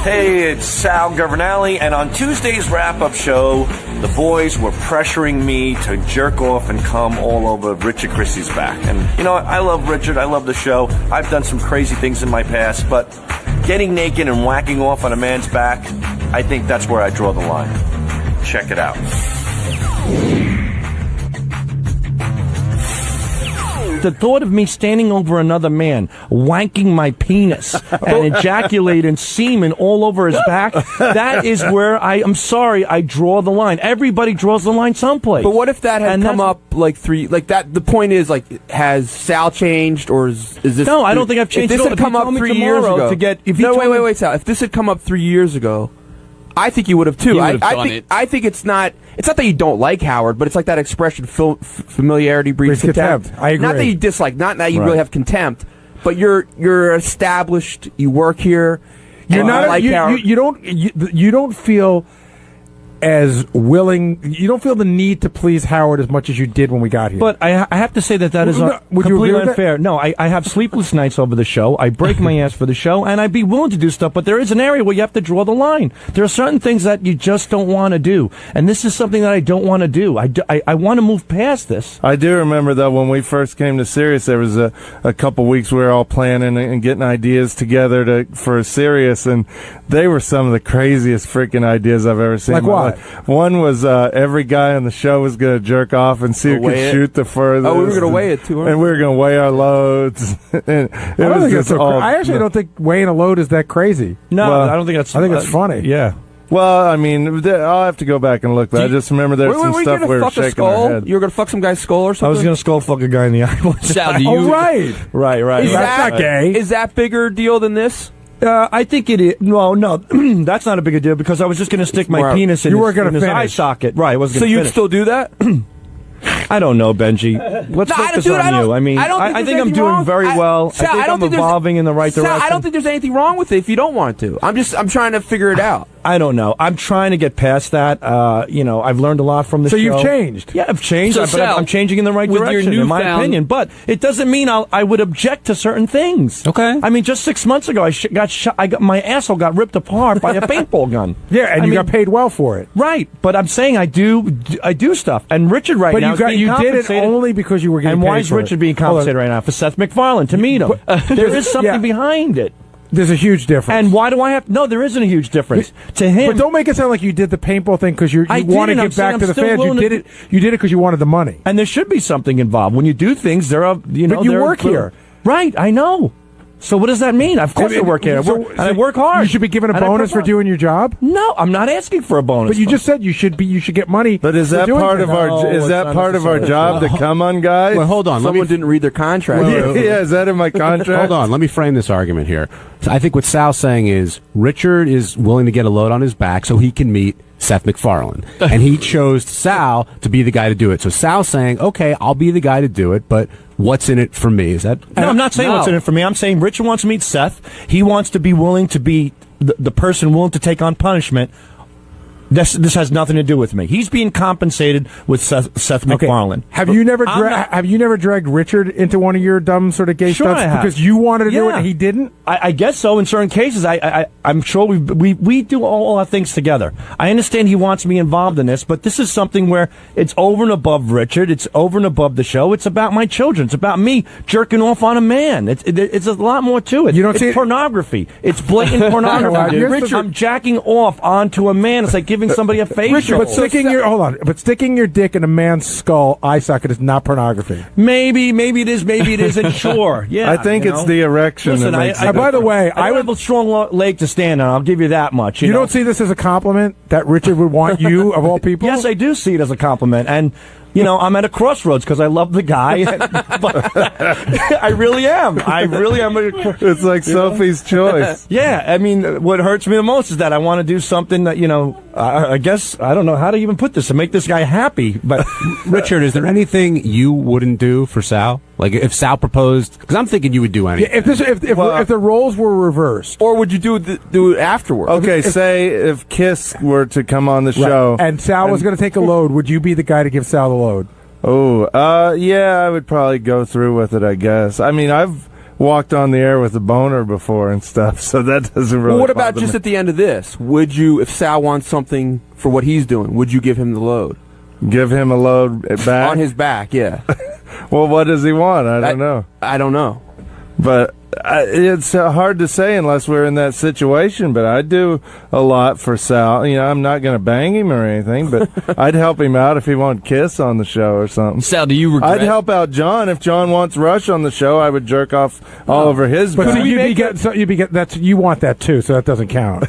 [SPEAKER 2] Hey, it's Sal Governale, and on Tuesday's wrap-up show, the boys were pressuring me to jerk off and come all over Richard Christie's back. And, I love Richard. I love the show. I've done some crazy things in my past, but getting naked and whacking off on a man's back, I think that's where I draw the line. Check it out.
[SPEAKER 5] The thought of me standing over another man, wanking my penis, and ejaculating semen all over his back, that is where I'm sorry, I draw the line. Everybody draws the line someplace.
[SPEAKER 1] But what if that had come up the point is, like, has Sal changed, or is this...
[SPEAKER 5] No, I don't think I've changed.
[SPEAKER 1] If this had come up 3 years ago... Wait, Sal. If this had come up 3 years ago, I think you would have too. I think it's not that you don't like Howard, but it's like that expression, familiarity breeds contempt.
[SPEAKER 4] I agree.
[SPEAKER 1] Not that you dislike, not that you really have contempt, but you're established. You work here.
[SPEAKER 4] You're not
[SPEAKER 1] like Howard.
[SPEAKER 4] You don't feel as willing. You don't feel the need to please Howard as much as you did when we got here.
[SPEAKER 5] But I have to say that is completely unfair. No, I have sleepless nights over the show. I break my ass for the show, and I'd be willing to do stuff, but there is an area where you have to draw the line. There are certain things that you just don't want to do, and this is something that I don't want to do. I want to move past this.
[SPEAKER 21] I do remember, though, when we first came to Sirius, there was a couple weeks we were all planning and getting ideas together for Sirius, and they were some of the craziest freaking ideas I've ever seen.
[SPEAKER 4] Like what?
[SPEAKER 21] One was every guy on the show was going to jerk off and see who could shoot the furthest.
[SPEAKER 1] Oh, we were going to weigh it too,
[SPEAKER 21] and we were going to weigh our loads. I
[SPEAKER 4] actually don't think weighing a load is that crazy.
[SPEAKER 5] No, I don't think that's.
[SPEAKER 4] I think it's funny.
[SPEAKER 5] Yeah.
[SPEAKER 21] Well, I mean, I'll have to go back and look, but I just remember there's some stuff we were shaking our head.
[SPEAKER 1] You were going to fuck some guy's skull or something?
[SPEAKER 5] I was going to skull fuck a guy in the eye.
[SPEAKER 1] Sal, do you?
[SPEAKER 4] Oh, right.
[SPEAKER 5] Right.
[SPEAKER 4] That's not gay.
[SPEAKER 1] Is that bigger deal than this?
[SPEAKER 5] I think it is. No, that's not a big deal because I was just going to stick my penis in his eye socket. Right.
[SPEAKER 1] So you'd still do that?
[SPEAKER 5] I don't know, Benji. Let's focus on you. I mean, I think I'm doing very well.
[SPEAKER 1] Sal,
[SPEAKER 5] I think I'm evolving in the right direction.
[SPEAKER 1] I don't think there's anything wrong with it if you don't want to. I'm trying to figure it out.
[SPEAKER 5] I don't know. I'm trying to get past that. I've learned a lot from the show.
[SPEAKER 4] So you've changed?
[SPEAKER 5] Yeah, I've changed.
[SPEAKER 1] So,
[SPEAKER 5] but
[SPEAKER 1] Sal,
[SPEAKER 5] I'm changing in the right direction, in my opinion. But it doesn't mean I would object to certain things.
[SPEAKER 1] Okay.
[SPEAKER 5] I mean, just 6 months ago, my asshole got ripped apart by a paintball gun.
[SPEAKER 4] Yeah, and you got paid well for it.
[SPEAKER 5] Right. But I'm saying I do stuff. And Richard now is being
[SPEAKER 4] you did it only because you were getting paid for it.
[SPEAKER 5] And why is Richard being compensated right now? For Seth MacFarlane, to meet him. There is something behind it.
[SPEAKER 4] There's a huge difference.
[SPEAKER 5] And why do I have... No, there isn't a huge difference. To him...
[SPEAKER 4] But don't make it sound like you did the paintball thing because you want to get back to the fans. You did it because you wanted the money.
[SPEAKER 5] And there should be something involved. When you do things, there are...
[SPEAKER 4] But you work here.
[SPEAKER 5] Right, I know. So what does that mean? Of course I work here. I work hard.
[SPEAKER 4] You should be given a bonus for doing your job?
[SPEAKER 5] No, I'm not asking for a bonus.
[SPEAKER 4] But you just said you should get money.
[SPEAKER 21] But is that part of our job to come on guys?
[SPEAKER 20] Well, hold on.
[SPEAKER 1] Someone didn't read their contract.
[SPEAKER 21] Yeah, is that in my contract?
[SPEAKER 20] Hold on. Let me frame this argument here. So I think what Sal's saying is Richard is willing to get a load on his back so he can meet Seth MacFarlane. And he chose Sal to be the guy to do it. So Sal's saying, okay, I'll be the guy to do it, but what's in it for me? Is that...
[SPEAKER 5] No, I'm not saying what's in it for me. I'm saying Richard wants to meet Seth. He wants to be willing to be the person willing to take on punishment. This has nothing to do with me. He's being compensated with Seth MacFarlane.
[SPEAKER 4] Have you never dragged Richard into one of your dumb sort of gay
[SPEAKER 5] Sure
[SPEAKER 4] stunts
[SPEAKER 5] I have.
[SPEAKER 4] because you wanted to do it and he didn't?
[SPEAKER 5] I guess so. In certain cases, I'm sure we do all our things together. I understand he wants me involved in this, but this is something where it's over and above Richard. It's over and above the show. It's about my children. It's about me jerking off on a man. It's a lot more to it.
[SPEAKER 4] You don't see
[SPEAKER 5] pornography. It's blatant pornography. Richard, I'm jacking off onto a man. It's like giving somebody a facial.
[SPEAKER 4] Richard, but sticking your dick in a man's skull, eye socket, is not pornography.
[SPEAKER 5] Maybe it is. Maybe it isn't. Sure. Yeah.
[SPEAKER 21] I think it's the erection.
[SPEAKER 5] Listen,
[SPEAKER 21] that makes
[SPEAKER 4] by the way,
[SPEAKER 5] I have a strong leg to stand on. I'll give you that much.
[SPEAKER 4] You don't see this as a compliment that Richard would want you of all people?
[SPEAKER 5] Yes, I do see it as a compliment, and. I'm at a crossroads because I love the guy, but I really am.
[SPEAKER 21] It's like Sophie's Choice.
[SPEAKER 5] Yeah, I mean, what hurts me the most is that I want to do something that, I guess, I don't know how to even put this, to make this guy happy. But
[SPEAKER 20] Richard, is there anything you wouldn't do for Sal? Like if Sal proposed, because I'm thinking you would do anything.
[SPEAKER 4] If the roles were reversed,
[SPEAKER 1] or would you do it afterwards?
[SPEAKER 21] Okay, say if Kiss were to come on the show,
[SPEAKER 4] and Sal was going to take a load, would you be the guy to give Sal the load?
[SPEAKER 21] Oh, yeah, I would probably go through with it, I guess. I mean, I've walked on the air with a boner before and stuff, so that doesn't really.
[SPEAKER 1] Well, what about just at the end of this? Would you, if Sal wants something for what he's doing, would you give him the load?
[SPEAKER 21] Give him a load back?
[SPEAKER 1] On his back, yeah.
[SPEAKER 21] Well, what does he want? I don't know.
[SPEAKER 1] I don't know.
[SPEAKER 21] But it's hard to say unless we're in that situation, but I'd do a lot for Sal. I'm not going to bang him or anything, but I'd help him out if he wanted Kiss on the show or something.
[SPEAKER 6] Sal, do you regret?
[SPEAKER 21] I'd help out John. If John wants Rush on the show, I would jerk off all over his back.
[SPEAKER 4] But you want that too, so that doesn't count.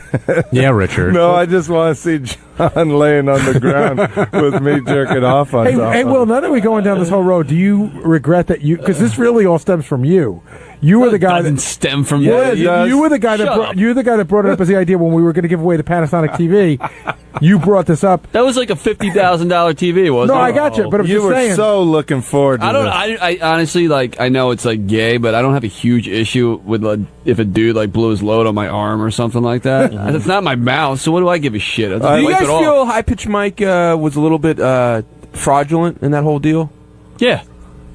[SPEAKER 20] Yeah, Richard.
[SPEAKER 21] No, I just want to see John laying on the ground with me jerking off on top.
[SPEAKER 4] Hey, Will, now that we're going down this whole road, do you regret that because this really all stems from you? You were the guy
[SPEAKER 6] that stem from
[SPEAKER 4] you were the guy that brought it up as the idea when we were going to give away the Panasonic TV. You brought this up.
[SPEAKER 6] That was like a $50,000 TV, wasn't it?
[SPEAKER 4] No, I got you, but I'm just saying.
[SPEAKER 21] You were so looking forward to
[SPEAKER 6] this. I honestly, I know it's gay, but I don't have a huge issue with if a dude blew his load on my arm or something like that. It's not my mouth, so what do I give a shit?
[SPEAKER 1] Do you guys feel High Pitch Mike was a little bit fraudulent in that whole deal?
[SPEAKER 6] Yeah.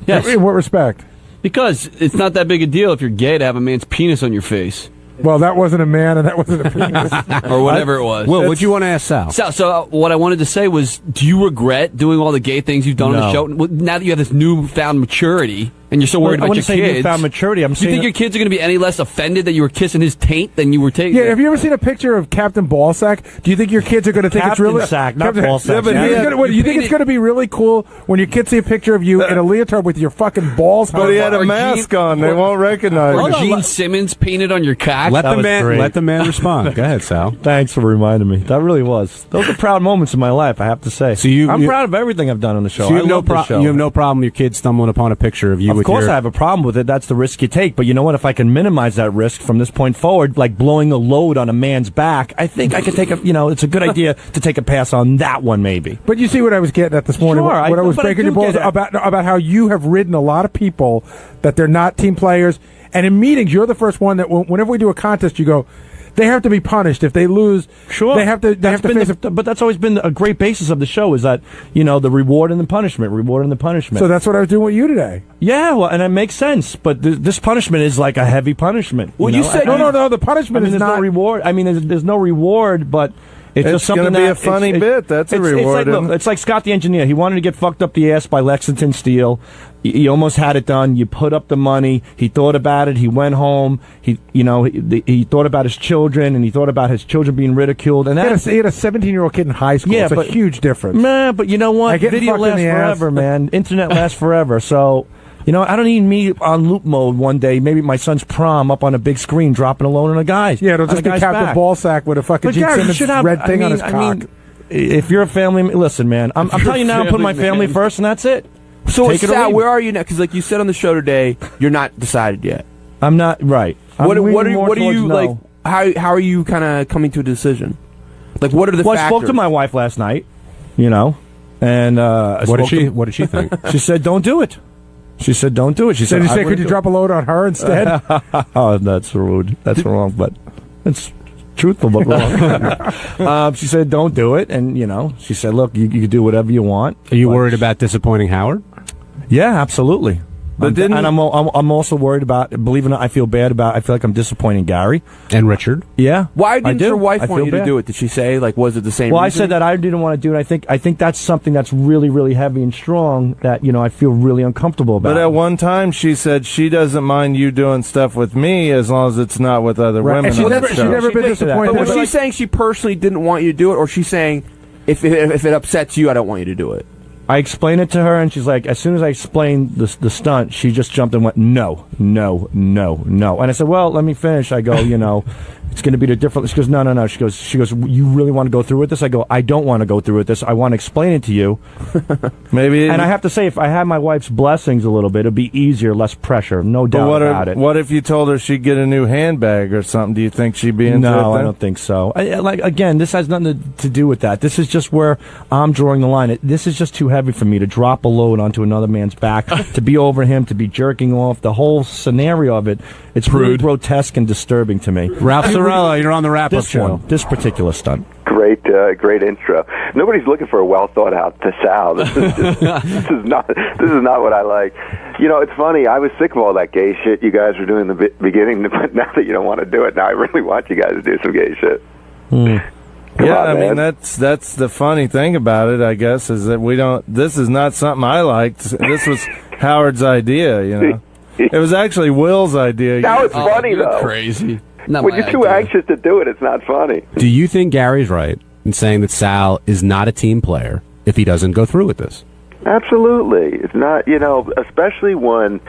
[SPEAKER 6] Yes.
[SPEAKER 4] In what respect?
[SPEAKER 6] Because it's not that big a deal if you're gay to have a man's penis on your face.
[SPEAKER 4] Well, that wasn't a man and that wasn't a penis.
[SPEAKER 6] Or whatever it was.
[SPEAKER 20] Well, what'd you want to ask Sal?
[SPEAKER 6] So what I wanted to say was, do you regret doing all the gay things you've done on the show? Now that you have this newfound maturity and you're so worried about your kids.
[SPEAKER 5] Newfound maturity.
[SPEAKER 6] Do you think your kids are going to be any less offended that you were kissing his taint than you were taking?
[SPEAKER 4] Yeah, have you ever seen a picture of Captain Ballsack? Do you think your kids are going to think it's really...
[SPEAKER 5] Sack, not Ballsack.
[SPEAKER 4] Do you think it's going to be really cool when your kids see a picture of you in a leotard with your fucking balls?
[SPEAKER 21] But he had a mask on. They won't recognize
[SPEAKER 6] him. Gene Simmons painted on your cock.
[SPEAKER 20] Let the man respond. Go ahead, Sal.
[SPEAKER 5] Thanks for reminding me. That really was. Those are proud moments in my life, I have to say.
[SPEAKER 20] So
[SPEAKER 5] I'm proud of everything I've done on the show.
[SPEAKER 20] So you have no problem your kids stumbling upon a picture of you with your...
[SPEAKER 5] Of course I have a problem with it. That's the risk you take. But you know what? If I can minimize that risk from this point forward, like blowing a load on a man's back, I think I could take it's a good idea to take a pass on that one, maybe.
[SPEAKER 4] But you see what I was getting at this morning?
[SPEAKER 5] Sure,
[SPEAKER 4] I was breaking your balls about how you have ridden a lot of people that they're not team players. And in meetings, you're the first one that whenever we do a contest, you go, they have to be punished. If they lose,
[SPEAKER 5] sure.
[SPEAKER 4] They have to face it.
[SPEAKER 5] But that's always been a great basis of the show is that, the reward and the punishment.
[SPEAKER 4] So that's what I was doing with you today.
[SPEAKER 5] Yeah, well, and it makes sense. But this punishment is like a heavy punishment.
[SPEAKER 1] Well, you said...
[SPEAKER 4] No, the punishment is not...
[SPEAKER 5] no reward. I mean, there's no reward, but... It's just something
[SPEAKER 21] going to be a funny bit. That's a reward.
[SPEAKER 5] It's like Scott the engineer. He wanted to get fucked up the ass by Lexington Steel. He almost had it done. You put up the money. He thought about it. He went home. He thought about his children, and he thought about his children being ridiculed. And
[SPEAKER 4] he had a 17-year-old kid in high school.
[SPEAKER 5] Yeah,
[SPEAKER 4] it's a huge difference.
[SPEAKER 5] Man, but you know what? Video lasts forever, man. Internet lasts forever. So... I don't need me on loop mode one day. Maybe my son's prom up on a big screen, dropping a load on a guy's.
[SPEAKER 4] Yeah, it'll just be Captain Ballsack with a fucking Gene Simmons red thing on his cock.
[SPEAKER 5] If you're a family, listen, man. I'm telling you now, I'm putting my family first, and that's it.
[SPEAKER 1] So, Sal, where are you now? Because, like you said on the show today, you're not decided yet.
[SPEAKER 5] I'm not right.
[SPEAKER 1] What are you like? How are you kind of coming to a decision? Like, what are the factors?
[SPEAKER 5] I spoke to my wife last night, and
[SPEAKER 20] what did she think?
[SPEAKER 5] She said, "Don't do it." She said, "Don't do it." She said,
[SPEAKER 4] "Did you say could you drop a load on her instead?"
[SPEAKER 5] Oh, that's rude. That's wrong, but it's truthful but wrong. She said, "Don't do it," and she said, "Look, you can do whatever you want."
[SPEAKER 20] Are you worried about disappointing Howard?
[SPEAKER 5] Yeah, absolutely. But I'm also worried about. Believe it or not, I feel like I'm disappointing Gary
[SPEAKER 20] and Richard.
[SPEAKER 5] Yeah.
[SPEAKER 1] Why didn't your wife want you to do it? Did she say was it the same?
[SPEAKER 5] Well,
[SPEAKER 1] reason?
[SPEAKER 5] I said that I didn't want to do it. I think that's something that's really, really heavy and strong that I feel really uncomfortable about.
[SPEAKER 21] But at one time, she said she doesn't mind you doing stuff with me as long as it's not with other women.
[SPEAKER 4] And she's never been disappointed.
[SPEAKER 1] But was she saying she personally didn't want you to do it, or she's saying if it upsets you, I don't want you to do it?
[SPEAKER 5] I explained it to her, and she's like, as soon as I explained the stunt, she just jumped and went, no. And I said, well, let me finish. I go, it's going to be the different. She goes, no. She goes, you really want to go through with this? I go, I don't want to go through with this. I want to explain it to you.
[SPEAKER 21] Maybe.
[SPEAKER 5] And I have to say, if I had my wife's blessings a little bit, it'd be easier, less pressure, no doubt about it.
[SPEAKER 21] What if you told her she'd get a new handbag or something? Do you think she'd be into it?
[SPEAKER 5] No, I don't think so. Again, this has nothing to do with that. This is just where I'm drawing the line. This is just too heavy for me to drop a load onto another man's back, to be over him, to be jerking off. The whole scenario of it, it's really grotesque and disturbing to me.
[SPEAKER 20] Ralph Sorella, you're on the wrap-up show.
[SPEAKER 5] This particular stunt.
[SPEAKER 12] Great intro. Nobody's looking for a well thought out Sal. This is not what I like. It's funny. I was sick of all that gay shit you guys were doing in the beginning, but now that you don't want to do it, now I really want you guys to do some gay shit.
[SPEAKER 21] Come on, I mean that's the funny thing about it, I guess, is that we don't. This is not something I liked. This was Howard's idea, It was actually Will's idea.
[SPEAKER 12] Now it's funny though.
[SPEAKER 6] Crazy.
[SPEAKER 12] When you're too anxious to do it, it's not funny.
[SPEAKER 20] Do you think Gary's right in saying that Sal is not a team player if he doesn't go through with this?
[SPEAKER 12] Absolutely. It's not, especially when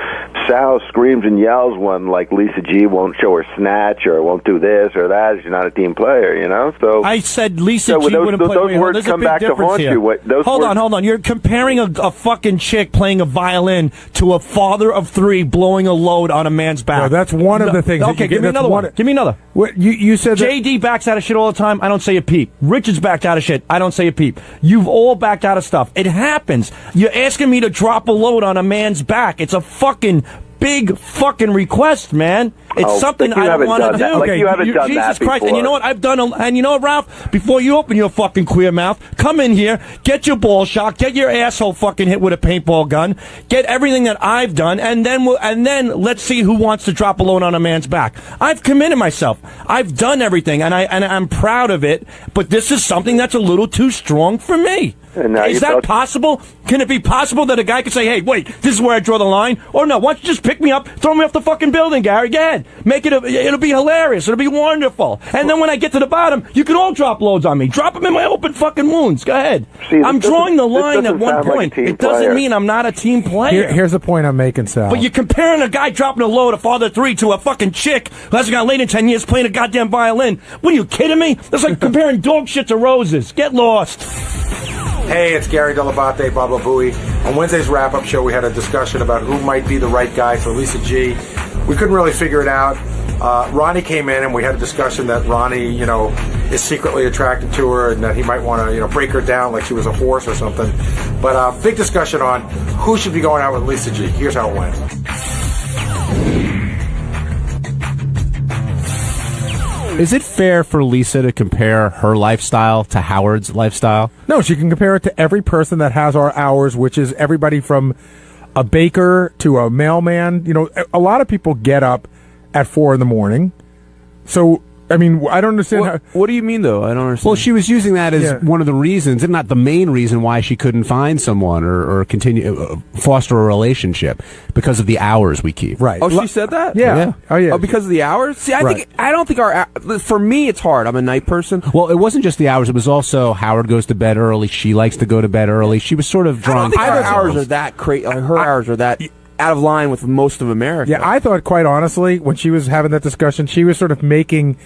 [SPEAKER 12] Sal screams and yells when, like, Lisa G won't show her snatch or won't do this or that. She's not a team player, So
[SPEAKER 5] I said Lisa G wouldn't play.
[SPEAKER 12] Those words come back to haunt you.
[SPEAKER 5] Hold on. You're comparing a fucking chick playing a violin to a father of three blowing a load on a man's back.
[SPEAKER 4] No, that's one of the things.
[SPEAKER 5] Okay, give me another one. Give me another.
[SPEAKER 4] You said
[SPEAKER 5] JD backs out of shit all the time. I don't say a peep. Richard's backed out of shit. I don't say a peep. You've all backed out of stuff. It happens. You're asking me to drop a load on a man's back. It's a fucking big fucking request, man. It's something I don't want to do.
[SPEAKER 12] Okay, you haven't done
[SPEAKER 5] Jesus
[SPEAKER 12] that
[SPEAKER 5] Christ.
[SPEAKER 12] before.
[SPEAKER 5] And you know what? I've done, and you know what, Ralph? Before you open your fucking queer mouth, come in here, get your ball shocked, get your asshole fucking hit with a paintball gun, get everything that I've done, and then let's see who wants to drop a load on a man's back. I've committed myself. I've done everything, and I'm proud of it, but this is something that's a little too strong for me. Is that possible? Can it be possible that a guy could say, hey, wait, this is where I draw the line? Or no, why don't you just pick me up, throw me off the fucking building, Gary? Go ahead. It'll be hilarious. It'll be wonderful. And then when I get to the bottom, you can all drop loads on me. Drop them in my open fucking wounds. Go ahead. I'm drawing the line at one point. It doesn't mean I'm not a team player.
[SPEAKER 4] Here's the point I'm making, Sal.
[SPEAKER 5] But you're comparing a guy dropping a load, a father three, to a fucking chick who hasn't got laid in 10 years playing a goddamn violin. What are you kidding me? That's like comparing dog shit to roses. Get lost.
[SPEAKER 14] Hey, it's Gary Delabate, Baba Booey. On Wednesday's wrap-up show, we had a discussion about who might be the right guy for Lisa G. We couldn't really figure it out. Ronnie came in, and we had a discussion that Ronnie, is secretly attracted to her, and that he might want to, break her down like she was a horse or something. But big discussion on who should be going out with Lisa G. Here's how it went.
[SPEAKER 20] Is it fair for Lisa to compare her lifestyle to Howard's lifestyle?
[SPEAKER 4] No, she can compare it to every person that has our hours, which is everybody from a baker to a mailman. A lot of people get up at 4 a.m. So, I mean, I don't understand
[SPEAKER 1] what do you mean, though? I don't understand.
[SPEAKER 20] Well, she was using that as one of the reasons, and not the main reason, why she couldn't find someone or continue foster a relationship, because of the hours we keep.
[SPEAKER 4] Right.
[SPEAKER 1] Oh, she said that?
[SPEAKER 4] Yeah. Oh, yeah.
[SPEAKER 1] Oh, because of the hours? See, I don't think for me, it's hard. I'm a night person.
[SPEAKER 20] Well, it wasn't just the hours. It was also Howard goes to bed early. She likes to go to bed early. She was sort of drawing.
[SPEAKER 1] I don't think her hours are that crazy. Her hours are that out of line with most of America.
[SPEAKER 4] Yeah, I thought, quite honestly, when she was having that discussion, she was sort of making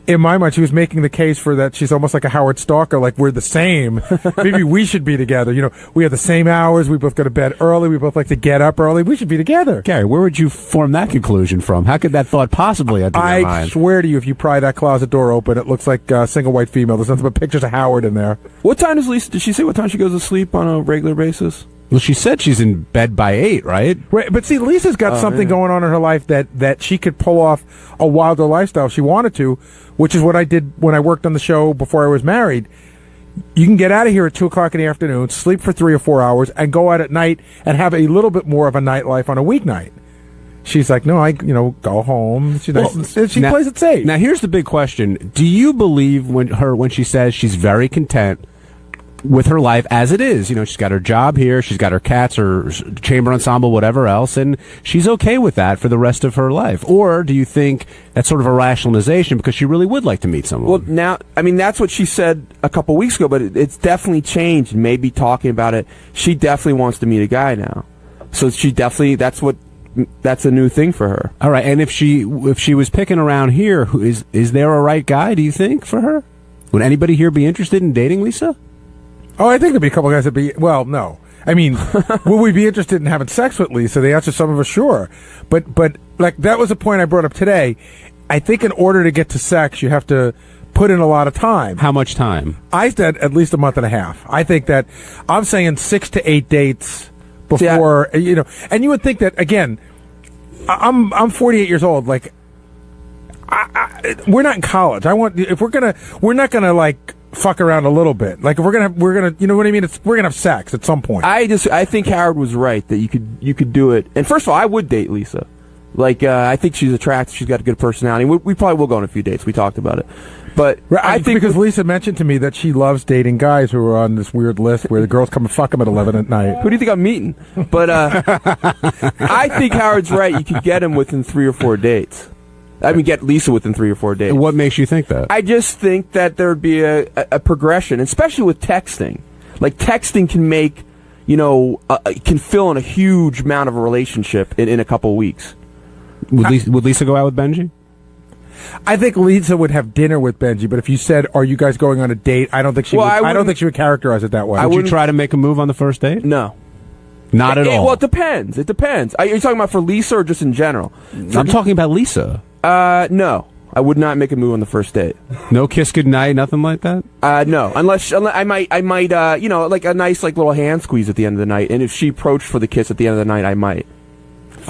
[SPEAKER 4] in my mind, she was making the case for that she's almost like a Howard Stalker, like we're the same. Maybe we should be together. You know, we have the same hours. We both go to bed early. We both like to get up early. We should be together.
[SPEAKER 20] Gary, where would you form that conclusion from? How could that thought possibly enter your mind?
[SPEAKER 4] I swear to you, if you pry that closet door open, it looks like a single white female. There's nothing but pictures of Howard in there.
[SPEAKER 1] What time does Lisa, did she say what time she goes to sleep on a regular basis?
[SPEAKER 20] Well, she said she's in bed by 8, right?
[SPEAKER 4] Right, but see, Lisa's got something going on in her life that she could pull off a wilder lifestyle if she wanted to, which is what I did when I worked on the show before I was married. You can get out of here at 2 o'clock in the afternoon, sleep for 3 or 4 hours, and go out at night and have a little bit more of a nightlife on a weeknight. She's like, no, go home. She plays it safe.
[SPEAKER 20] Now, here's the big question. Do you believe when she says she's very content with her life as it is? You know, she's got her job here, she's got her cats, her chamber ensemble, whatever else, and she's okay with that for the rest of her life? Or do you think that's sort of a rationalization because she really would like to meet someone?
[SPEAKER 1] Well, now, I mean, that's what she said a couple weeks ago, but it's definitely changed. Maybe talking about it, she definitely wants to meet a guy now. So she definitely, that's a new thing for her.
[SPEAKER 20] All right, and if she was picking around here, is there a right guy, do you think, for her? Would anybody here be interested in dating Lisa?
[SPEAKER 4] Oh, I think there'd be a couple guys that'd be, well, no. I mean, would we be interested in having sex with Lisa? The answer, some of us, sure. But like, that was a point I brought up today. I think in order to get to sex, you have to put in a lot of time.
[SPEAKER 20] How much time?
[SPEAKER 4] I said at least a month and a half. I think that, I'm saying 6 to 8 dates before, and you would think that, again, I'm 48 years old, like, we're not in college. We're not gonna, like, fuck around a little bit. Like, if we're gonna, you know what I mean? We're gonna have sex at some point.
[SPEAKER 1] I think Howard was right that you could do it. And first of all, I would date Lisa. Like, I think she's attractive. She's got a good personality. We probably will go on a few dates. We talked about it. But I think
[SPEAKER 4] because Lisa mentioned to me that she loves dating guys who are on this weird list where the girls come and fuck them at 11 at night.
[SPEAKER 1] Who do you think I'm meeting? But I think Howard's right. You could get him within 3 or 4 dates. I mean, get Lisa within 3 or 4 days.
[SPEAKER 20] What makes you think that?
[SPEAKER 1] I just think that there would be a progression, especially with texting. Like, texting can make, can fill in a huge amount of a relationship in a couple of weeks.
[SPEAKER 20] Would Lisa go out with Benji?
[SPEAKER 4] I think Lisa would have dinner with Benji, but if you said, "Are you guys going on a date?" I don't think she would. I don't think she would characterize it that way.
[SPEAKER 20] Would you try to make a move on the first date?
[SPEAKER 1] No.
[SPEAKER 20] Not at all.
[SPEAKER 1] Well, it depends. It depends. Are you talking about for Lisa or just in general?
[SPEAKER 20] I'm talking about Lisa.
[SPEAKER 1] No. I would not make a move on the first date.
[SPEAKER 20] No kiss goodnight, nothing like that?
[SPEAKER 1] No. Unless I might, like a nice, like, little hand squeeze at the end of the night. And if she approached for the kiss at the end of the night, I might.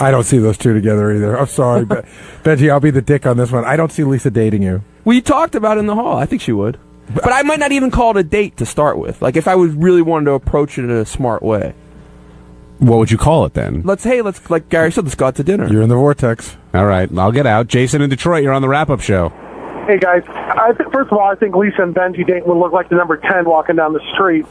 [SPEAKER 4] I don't see those two together either. I'm sorry, but Benji, I'll be the dick on this one. I don't see Lisa dating you.
[SPEAKER 1] We talked about it in the hall. I think she would. But I might not even call it a date to start with. Like, if I was really wanted to approach it in a smart way.
[SPEAKER 20] What would you call it then?
[SPEAKER 1] Let's, like Gary said, let's go out to dinner.
[SPEAKER 4] You're in the vortex.
[SPEAKER 20] All right, I'll get out. Jason in Detroit, you're on the wrap-up show.
[SPEAKER 9] Hey, guys. First of all, I think Lisa and Benji dating would look like the number 10 walking down the street.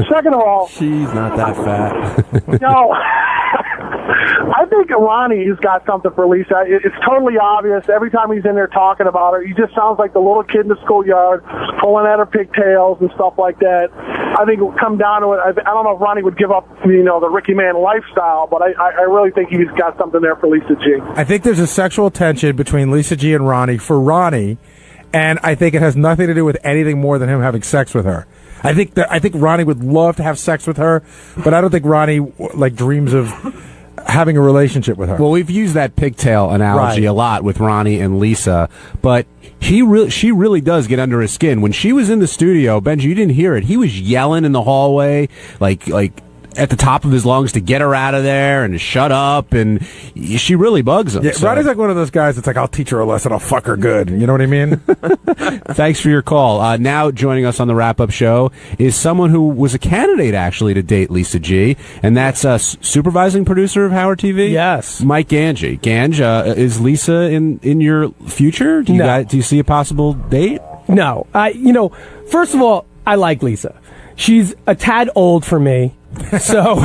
[SPEAKER 9] Second of all...
[SPEAKER 1] She's not that fat.
[SPEAKER 9] No. I think Ronnie's got something for Lisa. It's totally obvious. Every time he's in there talking about her, he just sounds like the little kid in the schoolyard, pulling at her pigtails and stuff like that. I think it will come down to it. I don't know if Ronnie would give up, the Ricky Man lifestyle, but I really think he's got something there for Lisa G.
[SPEAKER 4] I think there's a sexual tension between Lisa G and Ronnie for Ronnie, and I think it has nothing to do with anything more than him having sex with her. I think Ronnie would love to have sex with her, but I don't think Ronnie dreams of having a relationship with her.
[SPEAKER 20] Well, we've used that pigtail analogy a lot with Ronnie and Lisa, but she really does get under his skin. When she was in the studio, Benji, you didn't hear it. He was yelling in the hallway, like at the top of his lungs to get her out of there and to shut up, and she really bugs him.
[SPEAKER 4] Yeah, so. Ronnie's like one of those guys that's like, I'll teach her a lesson, I'll fuck her good. You know what I mean?
[SPEAKER 20] Thanks for your call. Now joining us on the wrap-up show is someone who was a candidate, actually, to date Lisa G, and that's supervising producer of Howard TV?
[SPEAKER 13] Yes.
[SPEAKER 20] Mike Gange. Gange, is Lisa in your future? Do you see a possible date?
[SPEAKER 13] No. First of all, I like Lisa. She's a tad old for me. So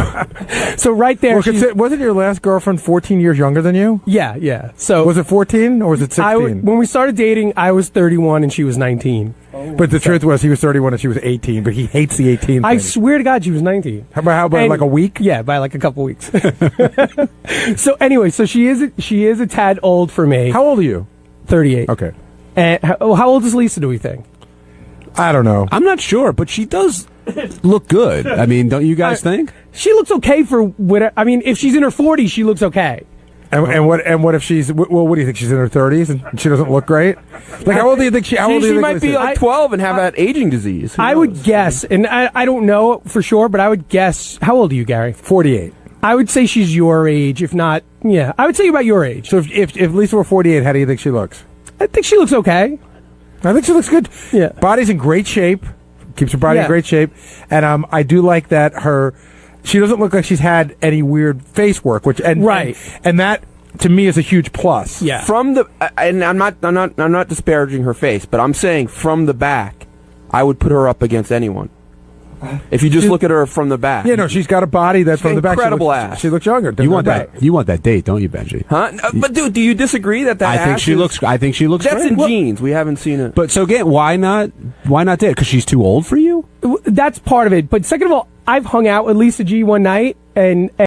[SPEAKER 13] right there.
[SPEAKER 4] Well, wasn't your last girlfriend 14 years younger than you?
[SPEAKER 13] Yeah. So
[SPEAKER 4] was it 14 or was it 16?
[SPEAKER 13] When we started dating, I was 31 and she was 19.
[SPEAKER 4] But the truth was, he was 31 and she was 18. But he hates the 18 thing.
[SPEAKER 13] I swear to God, she was 19.
[SPEAKER 4] How about like a week?
[SPEAKER 13] Yeah, by like a couple weeks. So anyway, she is a tad old for me.
[SPEAKER 4] How old are you?
[SPEAKER 13] 38.
[SPEAKER 4] Okay.
[SPEAKER 13] And how old is Lisa, do we think?
[SPEAKER 4] I don't know.
[SPEAKER 20] I'm not sure, but she does look good. I mean, don't you guys think?
[SPEAKER 13] She looks okay for what? I mean, if she's in her 40s, she looks okay.
[SPEAKER 4] And what if she's? Well, what do you think? She's in her 30s and she doesn't look great. Like, how old do you think she? How old do you think
[SPEAKER 1] might be like 12 and have that aging disease.
[SPEAKER 13] I would guess, and I don't know for sure, but I would guess. How old are you, Gary?
[SPEAKER 4] 48.
[SPEAKER 13] I would say she's your age, if not. Yeah, I would say about your age.
[SPEAKER 4] So if Lisa were 48, how do you think she looks?
[SPEAKER 13] I think she looks okay.
[SPEAKER 4] I think she looks good.
[SPEAKER 13] Yeah,
[SPEAKER 4] body's in great shape. Keeps her body in great shape, and I do like that she doesn't look like she's had any weird face work, and that to me is a huge plus.
[SPEAKER 13] Yeah.
[SPEAKER 1] From the and I'm not disparaging her face, but I'm saying from the back, I would put her up against anyone. If you just look at her from the back.
[SPEAKER 4] Yeah, no, she's got a body that from the back.
[SPEAKER 1] Incredible ass.
[SPEAKER 4] She looks younger.
[SPEAKER 20] You want that date, don't you, Benji?
[SPEAKER 1] Huh? But dude, do you disagree that
[SPEAKER 20] I think she looks
[SPEAKER 1] That's
[SPEAKER 20] great.
[SPEAKER 1] in jeans. We haven't seen it.
[SPEAKER 20] But so again, why not date? Because she's too old for you?
[SPEAKER 13] That's part of it. But second of all, I've hung out with Lisa G one night, and